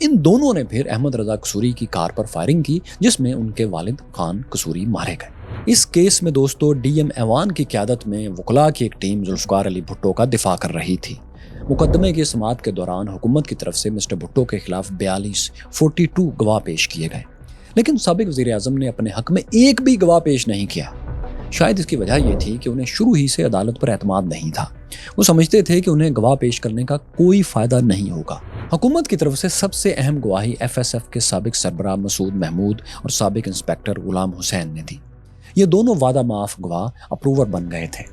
ان دونوں نے پھر احمد رضا قصوری کی کار پر فائرنگ کی جس میں ان کے والد خان قصوری مارے گئے۔ اس کیس میں دوستو ڈی ایم ایوان کی قیادت میں وکلاء کی ایک ٹیم ذوالفقار علی بھٹو کا دفاع کر رہی تھی۔ مقدمے کی سماعت کے دوران حکومت کی طرف سے مسٹر بھٹو کے خلاف 42 گواہ پیش کیے گئے، لیکن سابق وزیر اعظم نے اپنے حق میں ایک بھی گواہ پیش نہیں کیا۔ شاید اس کی وجہ یہ تھی کہ انہیں شروع ہی سے عدالت پر اعتماد نہیں تھا۔ وہ سمجھتے تھے کہ انہیں گواہ پیش کرنے کا کوئی فائدہ نہیں ہوگا۔ حکومت کی طرف سے سب سے اہم گواہی FSF کے سابق سربراہ مسعود محمود اور سابق انسپیکٹر غلام حسین نے دی۔ یہ دونوں وعدہ معاف گواہ اپروور بن گئے تھے۔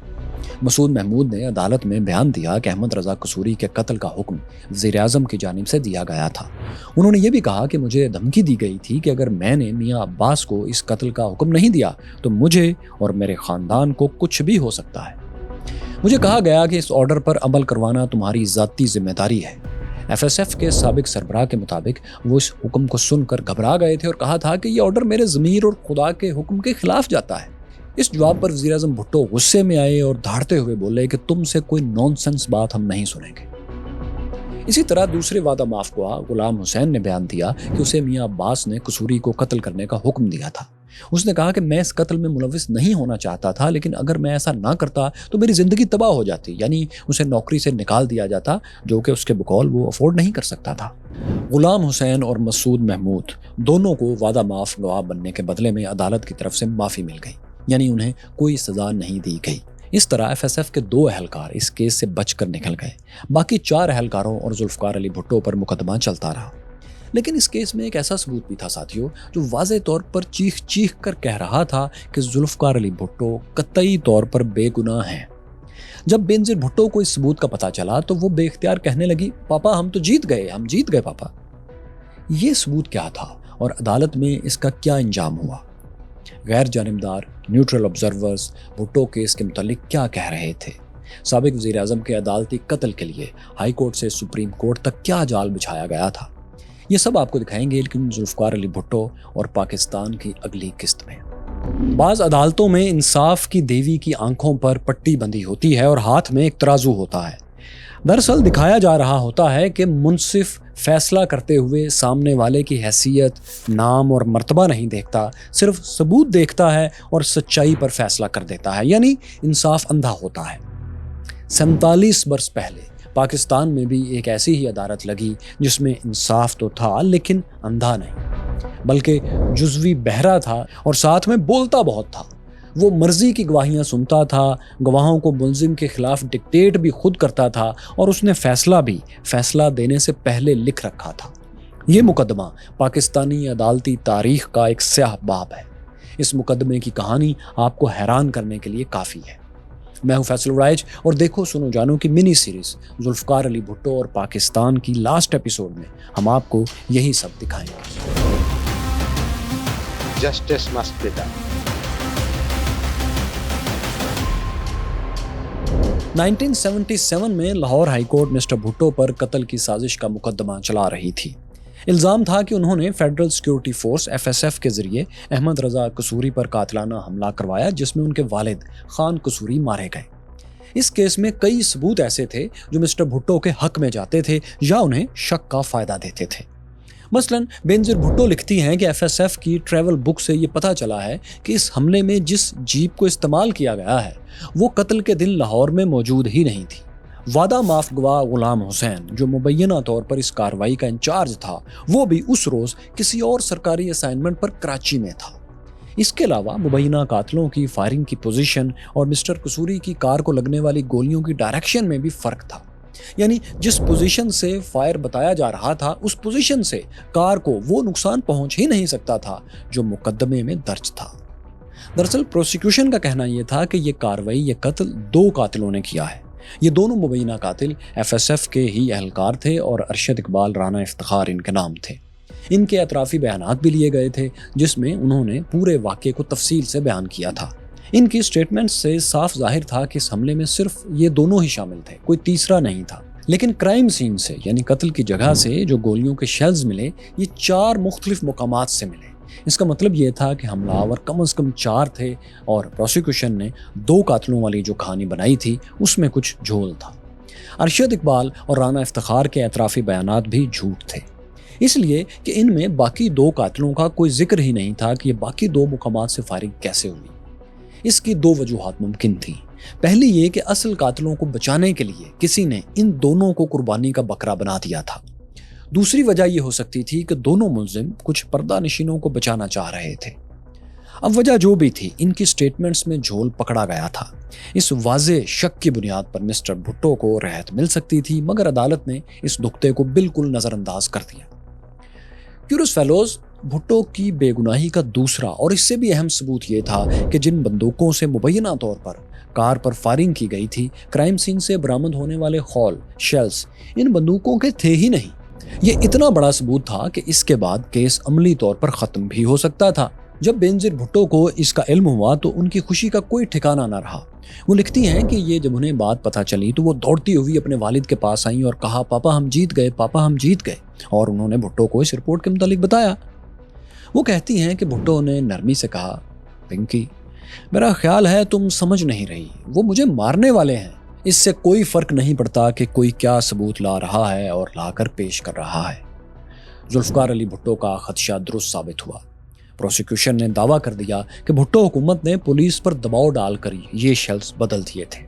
مسعود محمود نے عدالت میں بیان دیا کہ احمد رضا قصوری کے قتل کا حکم وزیر اعظم کی جانب سے دیا گیا تھا۔ انہوں نے یہ بھی کہا کہ مجھے دھمکی دی گئی تھی کہ اگر میں نے میاں عباس کو اس قتل کا حکم نہیں دیا تو مجھے اور میرے خاندان کو کچھ بھی ہو سکتا ہے۔ مجھے کہا گیا کہ اس آرڈر پر عمل کروانا تمہاری ذاتی ذمہ داری ہے۔ FSF کے سابق سربراہ کے مطابق وہ اس حکم کو سن کر گھبرا گئے تھے اور کہا تھا کہ یہ آرڈر میرے ضمیر اور خدا کے حکم کے خلاف جاتا ہے۔ اس جواب پر وزیر اعظم بھٹو غصے میں آئے اور دھاڑتے ہوئے بولے کہ تم سے کوئی نان سینس بات ہم نہیں سنیں گے۔ اسی طرح دوسرے وعدہ معاف گواہ غلام حسین نے بیان دیا کہ اسے میاں عباس نے قصوری کو قتل کرنے کا حکم دیا تھا۔ اس نے کہا کہ میں اس قتل میں ملوث نہیں ہونا چاہتا تھا، لیکن اگر میں ایسا نہ کرتا تو میری زندگی تباہ ہو جاتی، یعنی اسے نوکری سے نکال دیا جاتا، جو کہ اس کے بقول وہ افورڈ نہیں کر سکتا تھا۔ غلام حسین اور مسعود محمود دونوں کو وعدہ معاف گواہ بننے کے بدلے میں عدالت کی طرف سے معافی مل گئی، یعنی انہیں کوئی سزا نہیں دی گئی۔ اس طرح FSF کے 2 اہلکار اس کیس سے بچ کر نکل گئے۔ باقی 4 اہلکاروں اور ذوالفقار علی بھٹو پر مقدمہ چلتا رہا۔ لیکن اس کیس میں ایک ایسا ثبوت بھی تھا ساتھیوں جو واضح طور پر چیخ کر کہہ رہا تھا کہ ذوالفقار علی بھٹو قطعی طور پر بے گناہ ہیں۔ جب بینظیر بھٹو کو اس ثبوت کا پتہ چلا تو وہ بے اختیار کہنے لگی، پاپا ہم جیت گئے پاپا۔ یہ ثبوت کیا تھا اور عدالت میں اس کا کیا انجام ہوا؟ غیر جانبدار نیوٹرل آبزرورز بھٹو کیس کے متعلق کیا کہہ رہے تھے؟ سابق وزیر اعظم کے عدالتی قتل کے لیے ہائی کورٹ سے سپریم کورٹ تک کیا جال بچھایا گیا تھا؟ یہ سب آپ کو دکھائیں گے، لیکن ذوالفقار علی بھٹو اور پاکستان کی اگلی قسط میں۔ بعض عدالتوں میں انصاف کی دیوی کی آنکھوں پر پٹی بندھی ہوتی ہے اور ہاتھ میں ایک ترازو ہوتا ہے۔ دراصل دکھایا جا رہا ہوتا ہے کہ منصف فیصلہ کرتے ہوئے سامنے والے کی حیثیت، نام اور مرتبہ نہیں دیکھتا، صرف ثبوت دیکھتا ہے اور سچائی پر فیصلہ کر دیتا ہے، یعنی انصاف اندھا ہوتا ہے۔ 47 برس پہلے پاکستان میں بھی ایک ایسی ہی عدالت لگی جس میں انصاف تو تھا لیکن اندھا نہیں، بلکہ جزوی بہرا تھا اور ساتھ میں بولتا بہت تھا۔ وہ مرضی کی گواہیاں سنتا تھا، گواہوں کو ملزم کے خلاف ڈکٹیٹ بھی خود کرتا تھا اور اس نے فیصلہ دینے سے پہلے لکھ رکھا تھا۔ یہ مقدمہ پاکستانی عدالتی تاریخ کا ایک سیاہ باب ہے۔ اس مقدمے کی کہانی آپ کو حیران کرنے کے لیے کافی ہے۔ میں ہوں فیصل ورائج اور دیکھو سنو جانو کی منی سیریز ذوالفقار علی بھٹو اور پاکستان کی لاسٹ ایپیسوڈ میں ہم آپ کو یہی سب دکھائیں گے۔ Justice must be done. 1977 میں Lahore high court mister Bhutto پر قتل کی سازش کا مقدمہ چلا رہی تھی۔ الزام تھا کہ انہوں نے فیڈرل سیکیورٹی فورس FSF کے ذریعے احمد رضا قصوری پر قاتلانہ حملہ کروایا جس میں ان کے والد خان قصوری مارے گئے۔ اس کیس میں کئی ثبوت ایسے تھے جو مسٹر بھٹو کے حق میں جاتے تھے یا انہیں شک کا فائدہ دیتے تھے۔ مثلاً بینظیر بھٹو لکھتی ہیں کہ FSF کی ٹریول بک سے یہ پتہ چلا ہے کہ اس حملے میں جس جیپ کو استعمال کیا گیا ہے وہ قتل کے دن لاہور میں موجود ہی نہیں تھی۔ وعدہ معاف گواہ غلام حسین جو مبینہ طور پر اس کارروائی کا انچارج تھا، وہ بھی اس روز کسی اور سرکاری اسائنمنٹ پر کراچی میں تھا۔ اس کے علاوہ مبینہ قاتلوں کی فائرنگ کی پوزیشن اور مسٹر قصوری کی کار کو لگنے والی گولیوں کی ڈائریکشن میں بھی فرق تھا، یعنی جس پوزیشن سے فائر بتایا جا رہا تھا اس پوزیشن سے کار کو وہ نقصان پہنچ ہی نہیں سکتا تھا جو مقدمے میں درج تھا۔ دراصل پروسیکیوشن کا کہنا یہ تھا کہ یہ قتل 2 قاتلوں نے کیا ہے۔ یہ دونوں مبینہ قاتل FSF کے ہی اہلکار تھے اور ارشد اقبال رانا افتخار ان کے نام تھے۔ ان کے اطرافی بیانات بھی لیے گئے تھے جس میں انہوں نے پورے واقعے کو تفصیل سے بیان کیا تھا۔ ان کی سٹیٹمنٹ سے صاف ظاہر تھا کہ اس حملے میں صرف یہ دونوں ہی شامل تھے، کوئی تیسرا نہیں تھا۔ لیکن کرائم سین سے یعنی قتل کی جگہ سے جو گولیوں کے شیلز ملے یہ 4 مختلف مقامات سے ملے۔ اس کا مطلب یہ تھا کہ حملہ آور کم از کم 4 تھے اور پروسیکیوشن نے 2 قاتلوں والی جو کہانی بنائی تھی اس میں کچھ جھول تھا۔ ارشد اقبال اور رانا افتخار کے اعترافی بیانات بھی جھوٹ تھے۔ اس لیے کہ ان میں باقی 2 قاتلوں کا کوئی ذکر ہی نہیں تھا کہ یہ باقی 2 مقامات سے فائرنگ کیسے ہوئی۔ اس کی 2 وجوہات ممکن تھیں۔ پہلی یہ کہ اصل قاتلوں کو بچانے کے لیے کسی نے ان دونوں کو قربانی کا بکرا بنا دیا تھا۔ دوسری وجہ یہ ہو سکتی تھی کہ دونوں ملزم کچھ پردہ نشینوں کو بچانا چاہ رہے تھے۔ اب وجہ جو بھی تھی، ان کی سٹیٹمنٹس میں جھول پکڑا گیا تھا۔ اس واضح شک کی بنیاد پر مسٹر بھٹو کو رعایت مل سکتی تھی، مگر عدالت نے اس نقطے کو بالکل نظر انداز کر دیا۔ کیورس فیلوز، بھٹو کی بے گناہی کا دوسرا اور اس سے بھی اہم ثبوت یہ تھا کہ جن بندوقوں سے مبینہ طور پر کار پر فائرنگ کی گئی تھی، کرائم سین سے برآمد ہونے والے خول، شیلز ان بندوقوں کے تھے ہی نہیں۔ یہ اتنا بڑا ثبوت تھا کہ اس کے بعد کیس عملی طور پر ختم بھی ہو سکتا تھا۔ جب بینظیر بھٹو کو اس کا علم ہوا تو ان کی خوشی کا کوئی ٹھکانہ نہ رہا۔ وہ لکھتی ہیں کہ یہ جب انہیں بات پتہ چلی تو وہ دوڑتی ہوئی اپنے والد کے پاس آئیں اور کہا، پاپا ہم جیت گئے، پاپا ہم جیت گئے، اور انہوں نے بھٹو کو اس رپورٹ کے متعلق بتایا۔ وہ کہتی ہیں کہ بھٹو نے نرمی سے کہا، پنکی میرا خیال ہے تم سمجھ نہیں رہی، وہ مجھے مارنے والے ہیں، اس سے کوئی فرق نہیں پڑتا کہ کوئی کیا ثبوت لا رہا ہے اور لا کر پیش کر رہا ہے۔ ذوالفقار علی بھٹو کا خدشہ درست ثابت ہوا۔ پروسیکیوشن نے دعویٰ کر دیا کہ بھٹو حکومت نے پولیس پر دباؤ ڈال کر یہ شیلز بدل دیے تھے۔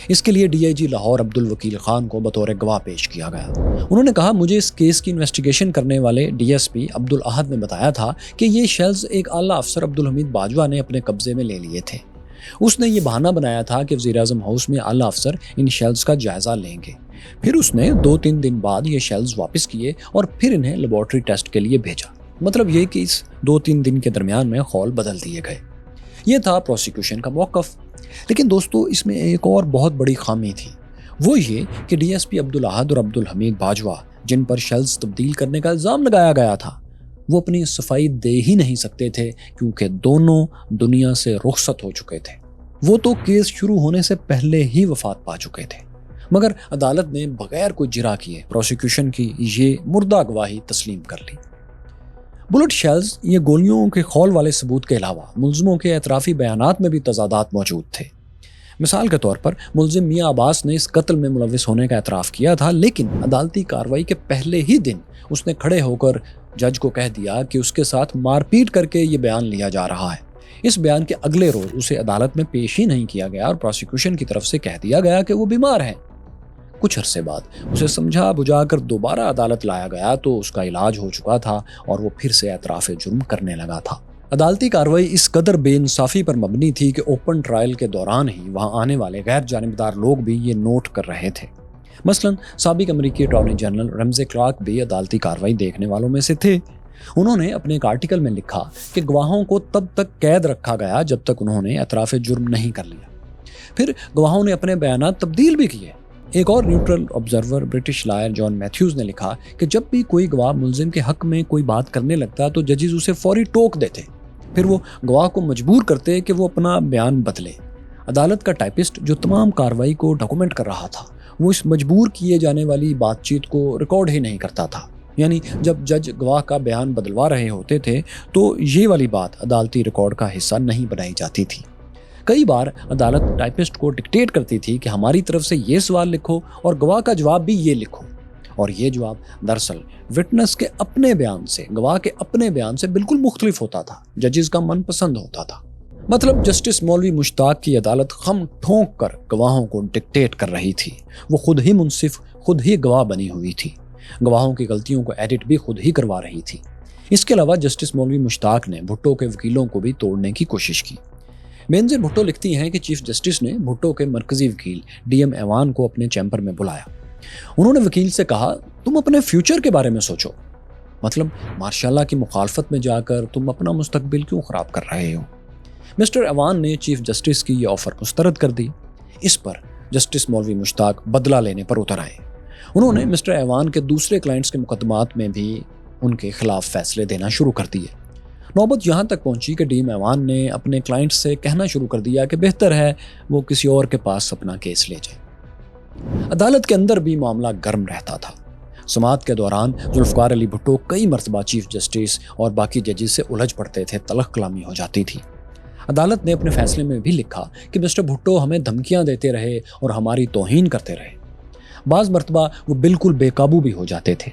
اس کے لیے ڈی آئی جی لاہور عبد الوکیل خان کو بطور گواہ پیش کیا گیا۔ انہوں نے کہا، مجھے اس کیس کی انویسٹیگیشن کرنے والے ڈی ایس پی عبد الاحد نے بتایا تھا کہ یہ شیلز ایک اعلیٰ افسر عبدالحمید باجوہ نے اپنے قبضے میں لے لیے تھے۔ اس نے یہ بہانہ بنایا تھا کہ وزیر اعظم ہاؤس میں اعلیٰ افسر ان شیلز کا جائزہ لیں گے۔ پھر اس نے 2-3 دن بعد یہ شیلز واپس کیے اور پھر انہیں لیبارٹری ٹیسٹ کے لیے بھیجا۔ مطلب یہ کہ اس 2-3 دن کے درمیان میں خول بدل دیے گئے۔ یہ تھا پروسیکیوشن کا موقف۔ لیکن دوستو، اس میں ایک اور بہت بڑی خامی تھی، وہ یہ کہ ڈی ایس پی عبد الاحد اور عبدالحمید باجوہ جن پر شیلز تبدیل کرنے کا الزام لگایا گیا تھا، وہ اپنی صفائی دے ہی نہیں سکتے تھے کیونکہ دونوں دنیا سے رخصت ہو چکے تھے۔ وہ تو کیس شروع ہونے سے پہلے ہی وفات پا چکے تھے، مگر عدالت نے بغیر کوئی جرح کیے پروسیکیوشن کی یہ مردہ گواہی تسلیم کر لی۔ بلٹ شیلز، یہ گولیوں کے خول والے ثبوت کے علاوہ ملزموں کے اعترافی بیانات میں بھی تضادات موجود تھے۔ مثال کے طور پر ملزم میاں عباس نے اس قتل میں ملوث ہونے کا اعتراف کیا تھا، لیکن عدالتی کارروائی کے پہلے ہی دن اس نے کھڑے ہو کر جج کو کہہ دیا کہ اس کے ساتھ مار پیٹ کر کے یہ بیان لیا جا رہا ہے۔ اس بیان کے اگلے روز اسے عدالت میں پیش ہی نہیں کیا گیا اور پروسیکیوشن کی طرف سے کہہ دیا گیا کہ وہ بیمار ہے۔ کچھ عرصے بعد اسے سمجھا بجھا کر دوبارہ عدالت لایا گیا تو اس کا علاج ہو چکا تھا اور وہ پھر سے اعتراف جرم کرنے لگا تھا۔ عدالتی کارروائی اس قدر بے انصافی پر مبنی تھی کہ اوپن ٹرائل کے دوران ہی وہاں آنے والے غیر جانبدار لوگ بھی یہ نوٹ کر رہے تھے۔ مثلاً سابق امریکی اٹارنی جنرل رمزے کلارک بھی عدالتی کارروائی دیکھنے والوں میں سے تھے۔ انہوں نے اپنے ایک آرٹیکل میں لکھا کہ گواہوں کو تب تک قید رکھا گیا جب تک انہوں نے اعتراف جرم نہیں کر لیا، پھر گواہوں نے اپنے بیانات تبدیل بھی کیے۔ ایک اور نیوٹرل آبزرور برٹش لائر جان میتھیوز نے لکھا کہ جب بھی کوئی گواہ ملزم کے حق میں کوئی بات کرنے لگتا تو ججز اسے فوری ٹوک دیتے، پھر وہ گواہ کو مجبور کرتے کہ وہ اپنا بیان بدلے۔ عدالت کا ٹائپسٹ جو تمام کارروائی کو ڈاکومنٹ کر رہا تھا، وہ اس مجبور کیے جانے والی بات چیت کو ریکارڈ ہی نہیں کرتا تھا۔ یعنی جب جج گواہ کا بیان بدلوا رہے ہوتے تھے تو یہ والی بات عدالتی ریکارڈ کا حصہ نہیں بنائی جاتی تھی۔ کئی بار عدالت ٹائپسٹ کو ڈکٹیٹ کرتی تھی کہ ہماری طرف سے یہ سوال لکھو اور گواہ کا جواب بھی یہ لکھو، اور یہ جواب دراصل وٹنس کے اپنے بیان سے، گواہ کے اپنے بیان سے بالکل مختلف ہوتا تھا، ججز کا من پسند ہوتا تھا۔ مطلب جسٹس مولوی مشتاق کی عدالت خم ٹھونک کر گواہوں کو ڈکٹیٹ کر رہی تھی۔ وہ خود ہی منصف، خود ہی گواہ بنی ہوئی تھی، گواہوں کی غلطیوں کو ایڈٹ بھی خود ہی کروا رہی تھی۔ اس کے علاوہ جسٹس مولوی مشتاق نے بھٹو کے وکیلوں کو بھی توڑنے کی کوشش کی۔ بینظیر بھٹو لکھتی ہیں کہ چیف جسٹس نے بھٹو کے مرکزی وکیل ڈی ایم ایوان کو اپنے چیمبر میں بلایا۔ انہوں نے وکیل سے کہا، تم اپنے فیوچر کے بارے میں سوچو، مطلب مارشاء اللہ کی مخالفت میں جا کر تم اپنا مستقبل کیوں خراب کر رہے ہو؟ مسٹر ایوان نے چیف جسٹس کی یہ آفر مسترد کر دی۔ اس پر جسٹس مولوی مشتاق بدلہ لینے پر اتر آئے۔ انہوں نے مسٹر ایوان کے دوسرے کلائنٹس کے مقدمات میں بھی ان کے خلاف فیصلے دینا شروع کر دیے۔ نوبت یہاں تک پہنچی کہ ڈی ایم ایوان نے اپنے کلائنٹ سے کہنا شروع کر دیا کہ بہتر ہے وہ کسی اور کے پاس اپنا کیس لے جائے۔ عدالت کے اندر بھی معاملہ گرم رہتا تھا۔ سماعت کے دوران ذوالفقار علی بھٹو کئی مرتبہ چیف جسٹس اور باقی ججز سے الجھ پڑتے تھے، تلخ کلامی ہو جاتی تھی۔ عدالت نے اپنے فیصلے میں بھی لکھا کہ مسٹر بھٹو ہمیں دھمکیاں دیتے رہے اور ہماری توہین کرتے رہے۔ بعض مرتبہ وہ بالکل بے قابو بھی ہو جاتے تھے۔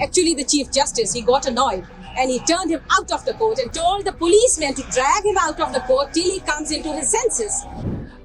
Actually, the Chief Justice, he got annoyed and he turned him out of the court and told the policemen to drag him out of the court till he comes into his senses.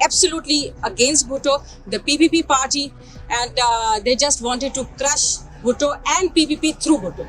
absolutely against Bhutto, the PPP party, and they just wanted to crush Bhutto and PPP through Bhutto.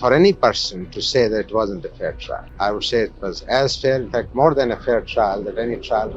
for any person to say that it wasn't a fair trial. I would say it was as fair, in fact more than a fair trial that any trial.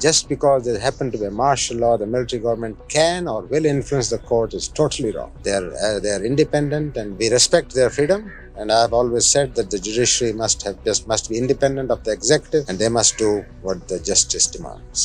Just because there happened to be a martial law, the military government can or will influence the court is totally wrong. They are independent and we respect their freedom. And I have always said that the judiciary must be independent of the executive and they must do what the justice demands.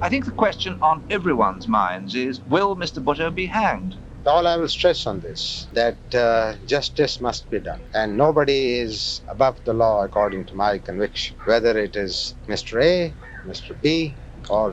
I think the question on everyone's minds is, will Mr. Bhutto be hanged? All I will stress on this, that justice must be done and nobody is above the law according to my conviction, whether it is Mr. A, Mr. B or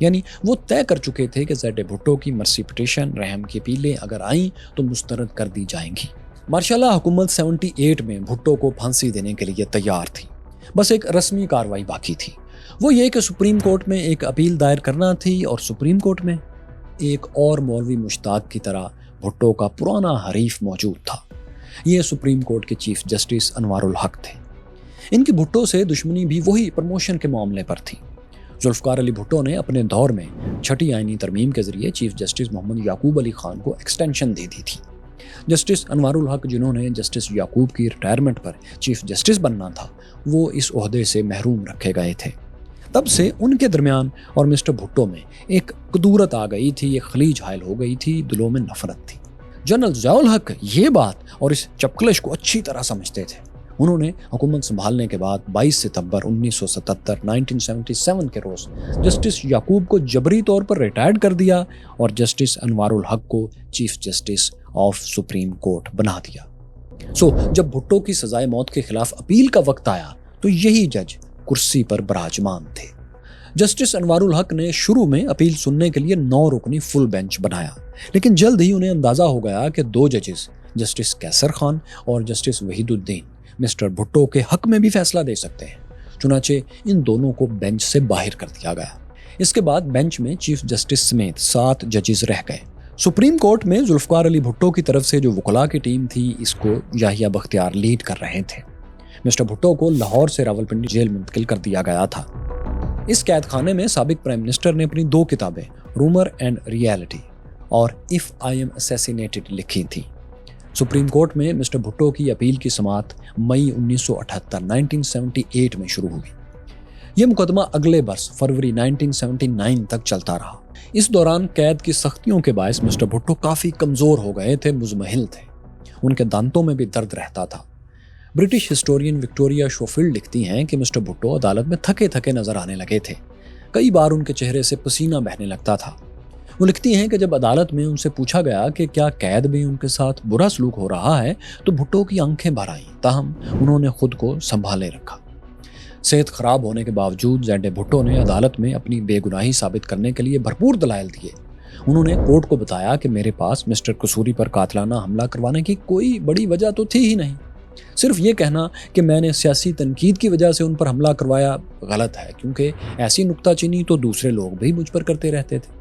یعنی وہ طے کر چکے تھے کہ زیڈ بھٹو کی مرسی پٹیشن، رحم کی اپیلیں اگر آئیں تو مسترد کر دی جائیں گی۔ ماشاءاللہ حکومت 78 میں بھٹو کو پھانسی دینے کے لیے تیار تھی، بس ایک رسمی کارروائی باقی تھی، وہ یہ کہ سپریم کورٹ میں ایک اپیل دائر کرنا تھی، اور سپریم کورٹ میں ایک اور مولوی مشتاق کی طرح بھٹو کا پرانا حریف موجود تھا۔ یہ سپریم کورٹ کے چیف جسٹس انوار الحق تھے۔ ان کی بھٹو سے دشمنی بھی وہی پروموشن کے معاملے پر تھی۔ ذوالفقار علی بھٹو نے اپنے دور میں چھٹی آئینی ترمیم کے ذریعے چیف جسٹس محمد یعقوب علی خان کو ایکسٹینشن دے دی تھی۔ جسٹس انوار الحق، جنہوں نے جسٹس یعقوب کی ریٹائرمنٹ پر چیف جسٹس بننا تھا، وہ اس عہدے سے محروم رکھے گئے تھے۔ تب سے ان کے درمیان اور مسٹر بھٹو میں ایک کدورت آ گئی تھی، ایک خلیج حائل ہو گئی تھی، دلوں میں نفرت تھی۔ جنرل ضیاء الحق یہ بات اور اس چپکلش کو اچھی طرح سمجھتے تھے۔ انہوں نے حکومت سنبھالنے کے بعد 22 ستمبر 1977 کے روز جسٹس یعقوب کو جبری طور پر ریٹائرڈ کر دیا اور جسٹس انوار الحق کو chief justice of supreme court بنا دیا۔ جب بھٹو کی سزائے موت کے خلاف اپیل کا وقت آیا تو یہی جج کرسی پر براجمان تھے۔ جسٹس انوار الحق نے شروع میں اپیل سننے کے لیے 9 رکنی فل بینچ بنایا، لیکن جلد ہی انہیں اندازہ ہو گیا کہ 2 ججز جسٹس کیسر خان اور جسٹس وحید الدین مسٹر بھٹو کے حق میں بھی فیصلہ دے سکتے ہیں۔ چنانچہ ان دونوں کو بینچ سے باہر کر دیا گیا۔ اس کے بعد بینچ میں چیف جسٹس سمیت 7 ججز رہ گئے۔ سپریم کورٹ میں ذوالفقار علی بھٹو کی طرف سے جو وکلاء کی ٹیم تھی، اس کو یحییٰ بختیار لیڈ کر رہے تھے۔ مسٹر بھٹو کو لاہور سے راولپنڈی جیل منتقل کر دیا گیا تھا۔ اس قید خانے میں سابق پرائم منسٹر نے اپنی 2 کتابیں رومر اینڈ ریئلٹی اور اف آئی ایم اسیسینیٹڈ لکھی تھیں۔ سپریم کورٹ میں مسٹر بھٹو کی اپیل کی سماعت مئی 1978 میں شروع ہوئی۔ یہ مقدمہ اگلے برس فروری 1979 تک چلتا رہا۔ اس دوران قید کی سختیوں کے باعث مسٹر بھٹو کافی کمزور ہو گئے تھے، مزمحل تھے، ان کے دانتوں میں بھی درد رہتا تھا۔ برٹش ہسٹورین وکٹوریا شوفیلڈ لکھتی ہیں کہ مسٹر بھٹو عدالت میں تھکے تھکے نظر آنے لگے تھے، کئی بار ان کے چہرے سے پسینہ بہنے لگتا تھا۔ وہ لکھتی ہیں کہ جب عدالت میں ان سے پوچھا گیا کہ کیا قید میں ان کے ساتھ برا سلوک ہو رہا ہے تو بھٹو کی آنکھیں بھر آئیں، تاہم انہوں نے خود کو سنبھالے رکھا۔ صحت خراب ہونے کے باوجود زیڈ بھٹو نے عدالت میں اپنی بے گناہی ثابت کرنے کے لیے بھرپور دلائل دیے۔ انہوں نے کورٹ کو بتایا کہ میرے پاس مسٹر قصوری پر قاتلانہ حملہ کروانے کی کوئی بڑی وجہ تو تھی ہی نہیں، صرف یہ کہنا کہ میں نے سیاسی تنقید کی وجہ سے ان پر حملہ کروایا غلط ہے، کیونکہ ایسی نکتہ چینی تو دوسرے لوگ بھی مجھ پر کرتے رہتے تھے۔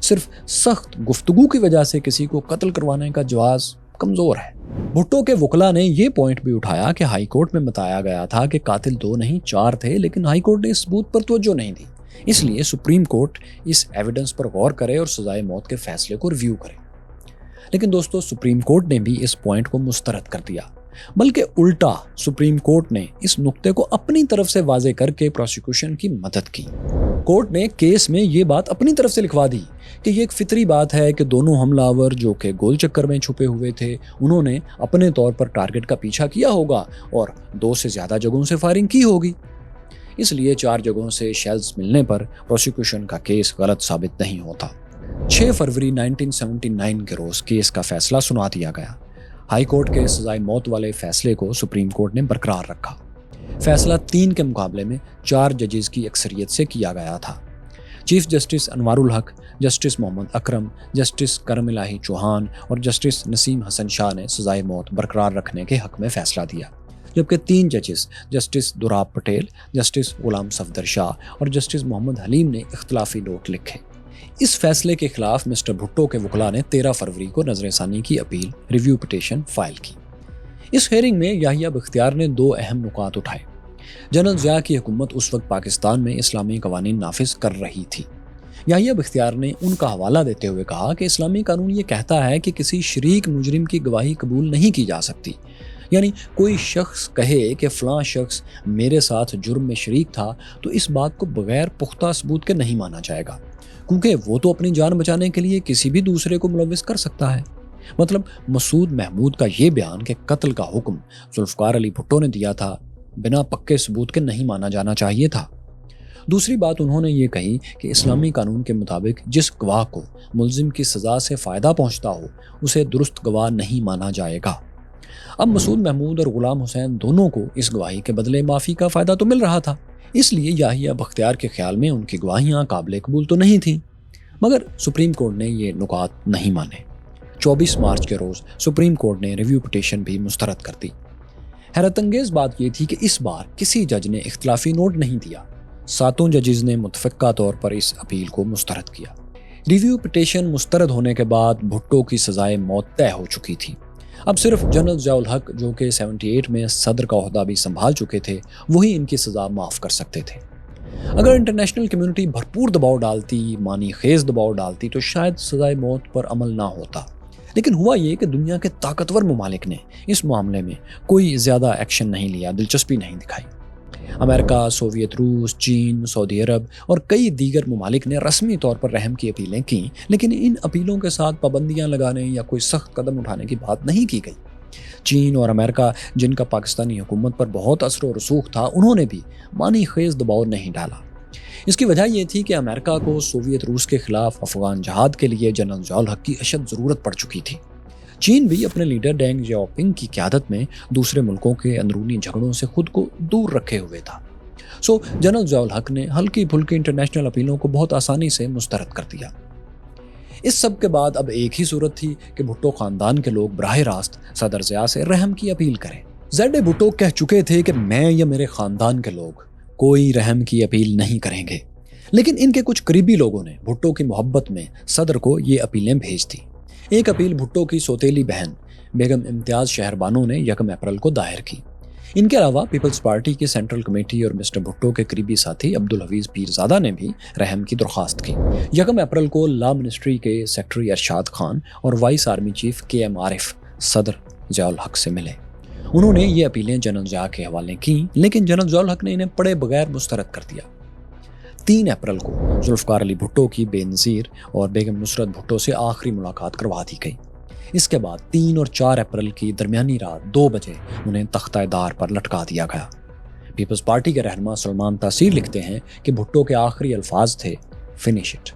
صرف سخت گفتگو کی وجہ سے کسی کو قتل کروانے کا جواز کمزور ہے۔ بھٹو کے وکلاء نے یہ پوائنٹ بھی اٹھایا کہ ہائی کورٹ میں بتایا گیا تھا کہ قاتل 2 نہیں 4 تھے، لیکن ہائی کورٹ نے اس ثبوت پر توجہ نہیں دی، اس لیے سپریم کورٹ اس ایویڈنس پر غور کرے اور سزائے موت کے فیصلے کو ریویو کرے۔ لیکن دوستو، سپریم کورٹ نے بھی اس پوائنٹ کو مسترد کر دیا، بلکہ الٹا سپریم کورٹ نے اس نقطے کو اپنی طرف سے واضح کر کے پروسیکیوشن کی مدد کی۔ کورٹ نے کیس میں یہ بات اپنی طرف سے لکھوا دی کہ یہ ایک فطری بات ہے کہ دونوں حملہ آور جو کہ گول چکر میں چھپے ہوئے تھے، انہوں نے اپنے طور پر ٹارگٹ کا پیچھا کیا ہوگا اور 2 سے زیادہ جگہوں سے فائرنگ کی ہوگی، اس لیے 4 جگہوں سے شیلز ملنے پر پروسیکیوشن کا کیس غلط ثابت نہیں ہوتا۔ 6 فروری 1979 کے روز کیس کا فیصلہ سنا دیا گیا۔ ہائی کورٹ کے سزائے موت والے فیصلے کو سپریم کورٹ نے برقرار رکھا۔ فیصلہ 3 کے مقابلے میں 4 ججز کی اکثریت سے کیا گیا تھا۔ چیف جسٹس انوار الحق، جسٹس محمد اکرم، جسٹس کرم الہی چوہان اور جسٹس نسیم حسن شاہ نے سزائے موت برقرار رکھنے کے حق میں فیصلہ دیا، جبکہ 3 ججز جسٹس دوراب پٹیل، جسٹس غلام صفدر شاہ اور جسٹس محمد حلیم نے اختلافی نوٹ لکھے۔ اس فیصلے کے خلاف مسٹر بھٹو کے وکلاء نے 13 فروری کو نظر ثانی کی اپیل ریویو پٹیشن فائل کی۔ اس ہیئرنگ میں یحییٰ بختیار نے 2 اہم نکات اٹھائے۔ جنرل ضیاء کی حکومت اس وقت پاکستان میں اسلامی قوانین نافذ کر رہی تھی۔ یحییٰ بختیار نے ان کا حوالہ دیتے ہوئے کہا کہ اسلامی قانون یہ کہتا ہے کہ کسی شریک مجرم کی گواہی قبول نہیں کی جا سکتی، یعنی کوئی شخص کہے کہ فلاں شخص میرے ساتھ جرم میں شریک تھا تو اس بات کو بغیر پختہ ثبوت کے نہیں مانا جائے گا، کیونکہ وہ تو اپنی جان بچانے کے لیے کسی بھی دوسرے کو ملوث کر سکتا ہے۔ مطلب مسعود محمود کا یہ بیان کہ قتل کا حکم ذوالفقار علی بھٹو نے دیا تھا، بنا پکے ثبوت کے نہیں مانا جانا چاہیے تھا۔ دوسری بات انہوں نے یہ کہی کہ اسلامی قانون کے مطابق جس گواہ کو ملزم کی سزا سے فائدہ پہنچتا ہو اسے درست گواہ نہیں مانا جائے گا۔ اب مسعود محمود اور غلام حسین دونوں کو اس گواہی کے بدلے معافی کا فائدہ تو مل رہا تھا، اس لیے یاہیا بختیار کے خیال میں ان کی گواہیاں قابل قبول تو نہیں تھیں، مگر سپریم کورٹ نے یہ نکات نہیں مانے۔ 24 مارچ کے روز سپریم کورٹ نے ریویو پٹیشن بھی مسترد کر دی۔ حیرت انگیز بات یہ تھی کہ اس بار کسی جج نے اختلافی نوٹ نہیں دیا، 7 ججز نے متفقہ طور پر اس اپیل کو مسترد کیا۔ ریویو پٹیشن مسترد ہونے کے بعد بھٹو کی سزائے موت طے ہو چکی تھی۔ اب صرف جنرل ضیاء الحق جو کہ 78 میں صدر کا عہدہ بھی سنبھال چکے تھے وہی ان کی سزا معاف کر سکتے تھے۔ اگر انٹرنیشنل کمیونٹی بھرپور دباؤ ڈالتی، معنی خیز دباؤ ڈالتی تو شاید سزائے موت پر عمل نہ ہوتا، لیکن ہوا یہ کہ دنیا کے طاقتور ممالک نے اس معاملے میں کوئی زیادہ ایکشن نہیں لیا، دلچسپی نہیں دکھائی۔ امریکہ، سوویت روس، چین، سعودی عرب اور کئی دیگر ممالک نے رسمی طور پر رحم کی اپیلیں کیں، لیکن ان اپیلوں کے ساتھ پابندیاں لگانے یا کوئی سخت قدم اٹھانے کی بات نہیں کی گئی۔ چین اور امریکہ جن کا پاکستانی حکومت پر بہت اثر و رسوخ تھا، انہوں نے بھی معنی خیز دباؤ نہیں ڈالا۔ اس کی وجہ یہ تھی کہ امریکہ کو سوویت روس کے خلاف افغان جہاد کے لیے جنرل ضیاء الحق کی اشد ضرورت پڑ چکی تھی۔ چین بھی اپنے لیڈر ڈینگ جیاؤپنگ کی قیادت میں دوسرے ملکوں کے اندرونی جھگڑوں سے خود کو دور رکھے ہوئے تھا۔ جنرل ضیاء الحق نے ہلکی پھلکی انٹرنیشنل اپیلوں کو بہت آسانی سے مسترد کر دیا۔ اس سب کے بعد اب ایک ہی صورت تھی کہ بھٹو خاندان کے لوگ براہ راست صدر ضیاء سے رحم کی اپیل کریں۔ زیڈ بھٹو کہہ چکے تھے کہ میں یا میرے خاندان کے لوگ کوئی رحم کی اپیل نہیں کریں گے، لیکن ان کے کچھ قریبی لوگوں نے بھٹو کی محبت میں صدر کو یہ اپیلیں بھیج دی۔ ایک اپیل بھٹو کی سوتیلی بہن بیگم امتیاز شہر بانو نے 1 اپریل کو دائر کی۔ ان کے علاوہ پیپلز پارٹی کی سینٹرل کمیٹی اور مسٹر بھٹو کے قریبی ساتھی عبدالحفیظ پیرزادہ نے بھی رحم کی درخواست کی۔ 1 اپریل کو لا منسٹری کے سیکٹری ارشاد خان اور وائس آرمی چیف KM عارف صدر ضیاء الحق سے ملے۔ انہوں نے یہ اپیلیں جنرل ضیاء کے حوالے کی، لیکن جنرل ضیاء الحق نے انہیں پڑھے بغیر مسترد کر دیا۔ 3 اپریل کو ذوالفقار علی بھٹو کی بے نظیر اور بیگم نصرت بھٹو سے آخری ملاقات کروا دی گئی۔ اس کے بعد 3 اور 4 اپریل کی درمیانی رات 2 بجے انہیں تختہ دار پر لٹکا دیا گیا۔ پیپلز پارٹی کے رہنما سلمان تاثیر لکھتے ہیں کہ بھٹو کے آخری الفاظ تھے finish it.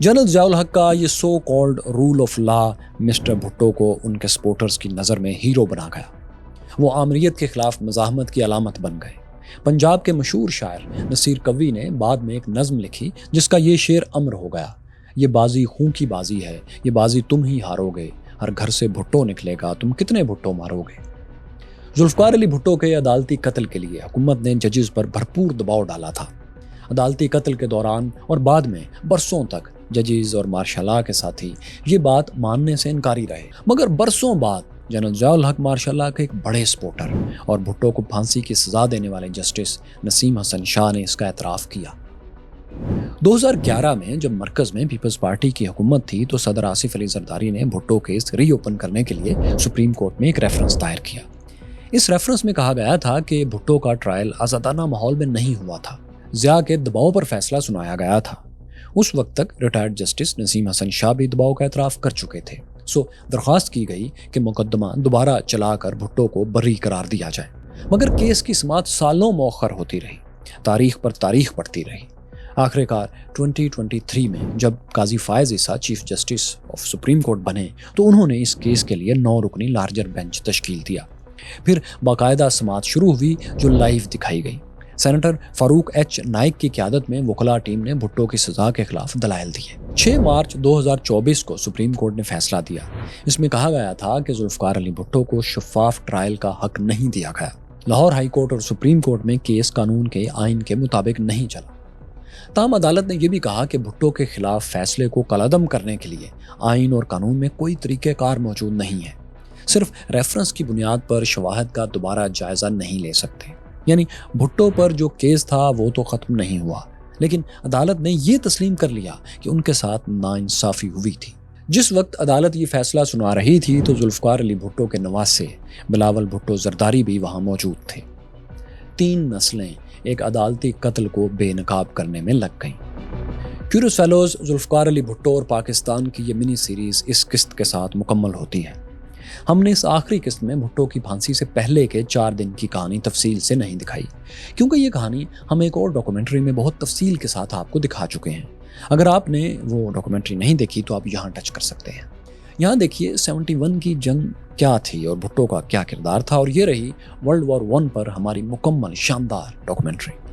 General Zia ul-Haq کا یہ so called rule of law mister Bhutto کو ان کے سپورٹرز کی نظر میں ہیرو بنا گیا۔ وہ آمریت کے خلاف مزاحمت کی علامت بن گئے۔ پنجاب کے مشہور شاعر نصیر قوی نے بعد میں ایک نظم لکھی جس کا یہ شعر امر ہو گیا: یہ بازی خون کی بازی ہے، یہ بازی تم ہی ہارو گے، ہر گھر سے بھٹو نکلے گا، تم کتنے بھٹو مارو گے۔ ذوالفقار علی بھٹو کے عدالتی قتل کے لیے حکومت نے ججز پر بھرپور دباؤ ڈالا تھا۔ عدالتی قتل کے دوران اور بعد میں برسوں تک ججز اور مارشاء لاء کے ساتھی یہ بات ماننے سے انکاری رہے، مگر برسوں بعد جنرل ضیاء الحق مارشاء لاء کے ایک بڑے سپورٹر اور بھٹو کو پھانسی کی سزا دینے والے جسٹس نسیم حسن شاہ نے اس کا اعتراف کیا۔ 2011 میں جب مرکز میں پیپلز پارٹی کی حکومت تھی تو صدر آصف علی زرداری نے بھٹو کیس ری اوپن کرنے کے لیے سپریم کورٹ میں ایک ریفرنس دائر کیا۔ اس ریفرنس میں کہا گیا تھا کہ بھٹو کا ٹرائل آزادانہ ماحول میں نہیں ہوا تھا، ضیاء کے دباؤ پر فیصلہ سنایا گیا تھا۔ اس وقت تک ریٹائرڈ جسٹس نسیم حسن شاہ بھی دباؤ کا اعتراف کر چکے تھے، درخواست کی گئی کہ مقدمہ دوبارہ چلا کر بھٹو کو بری قرار دیا جائے، مگر کیس کی سماعت سالوں مؤخر ہوتی رہی، تاریخ پر تاریخ پڑتی رہی۔ آخر کار 2023 میں جب Qazi Faez Isa chief justice of supreme court بنے تو انہوں نے اس کیس کے لیے 9 رکنی لارجر بینچ تشکیل دیا۔ پھر باقاعدہ سماعت شروع ہوئی جو لائیو دکھائی گئی۔ سینیٹر فاروق ایچ نائک کی قیادت میں وکلاء ٹیم نے بھٹو کی سزا کے خلاف دلائل دیے۔ 6 مارچ 2024 کو سپریم کورٹ نے فیصلہ دیا۔ اس میں کہا گیا تھا کہ ذوالفقار علی بھٹو کو شفاف ٹرائل کا حق نہیں دیا گیا۔ لاہور ہائی کورٹ اور سپریم کورٹ میں کیس قانون کے آئین کے مطابق نہیں چلا۔ تاہم عدالت نے یہ بھی کہا کہ بھٹو کے خلاف فیصلے کو کالعدم کرنے کے لیے آئین اور قانون میں کوئی طریقہ کار موجود نہیں ہے، صرف ریفرنس کی بنیاد پر شواہد کا دوبارہ جائزہ نہیں لے سکتے۔ یعنی بھٹو پر جو کیس تھا وہ تو ختم نہیں ہوا، لیکن عدالت نے یہ تسلیم کر لیا کہ ان کے ساتھ ناانصافی ہوئی تھی۔ جس وقت عدالت یہ فیصلہ سنا رہی تھی تو ذوالفقار علی بھٹو کے نواسے بلاول بھٹو زرداری بھی وہاں موجود تھے۔ 3 نسلیں ایک عدالتی قتل کو بے نقاب کرنے میں لگ گئیں۔ کیوریوس فیلوز ذوالفقار علی بھٹو اور پاکستان کی یہ منی سیریز اس قسط کے ساتھ مکمل ہوتی ہے۔ ہم نے اس آخری قسط میں بھٹو کی پھانسی سے پہلے کے 4 دن کی کہانی تفصیل سے نہیں دکھائی، کیونکہ یہ کہانی ہم ایک اور ڈاکومنٹری میں بہت تفصیل کے ساتھ آپ کو دکھا چکے ہیں۔ اگر آپ نے وہ ڈاکومنٹری نہیں دیکھی تو آپ یہاں ٹچ کر سکتے ہیں۔ یہاں دیکھیے 71 کی جنگ کیا تھی اور بھٹو کا کیا کردار تھا، اور یہ رہی World War I پر ہماری مکمل شاندار ڈاکومنٹری۔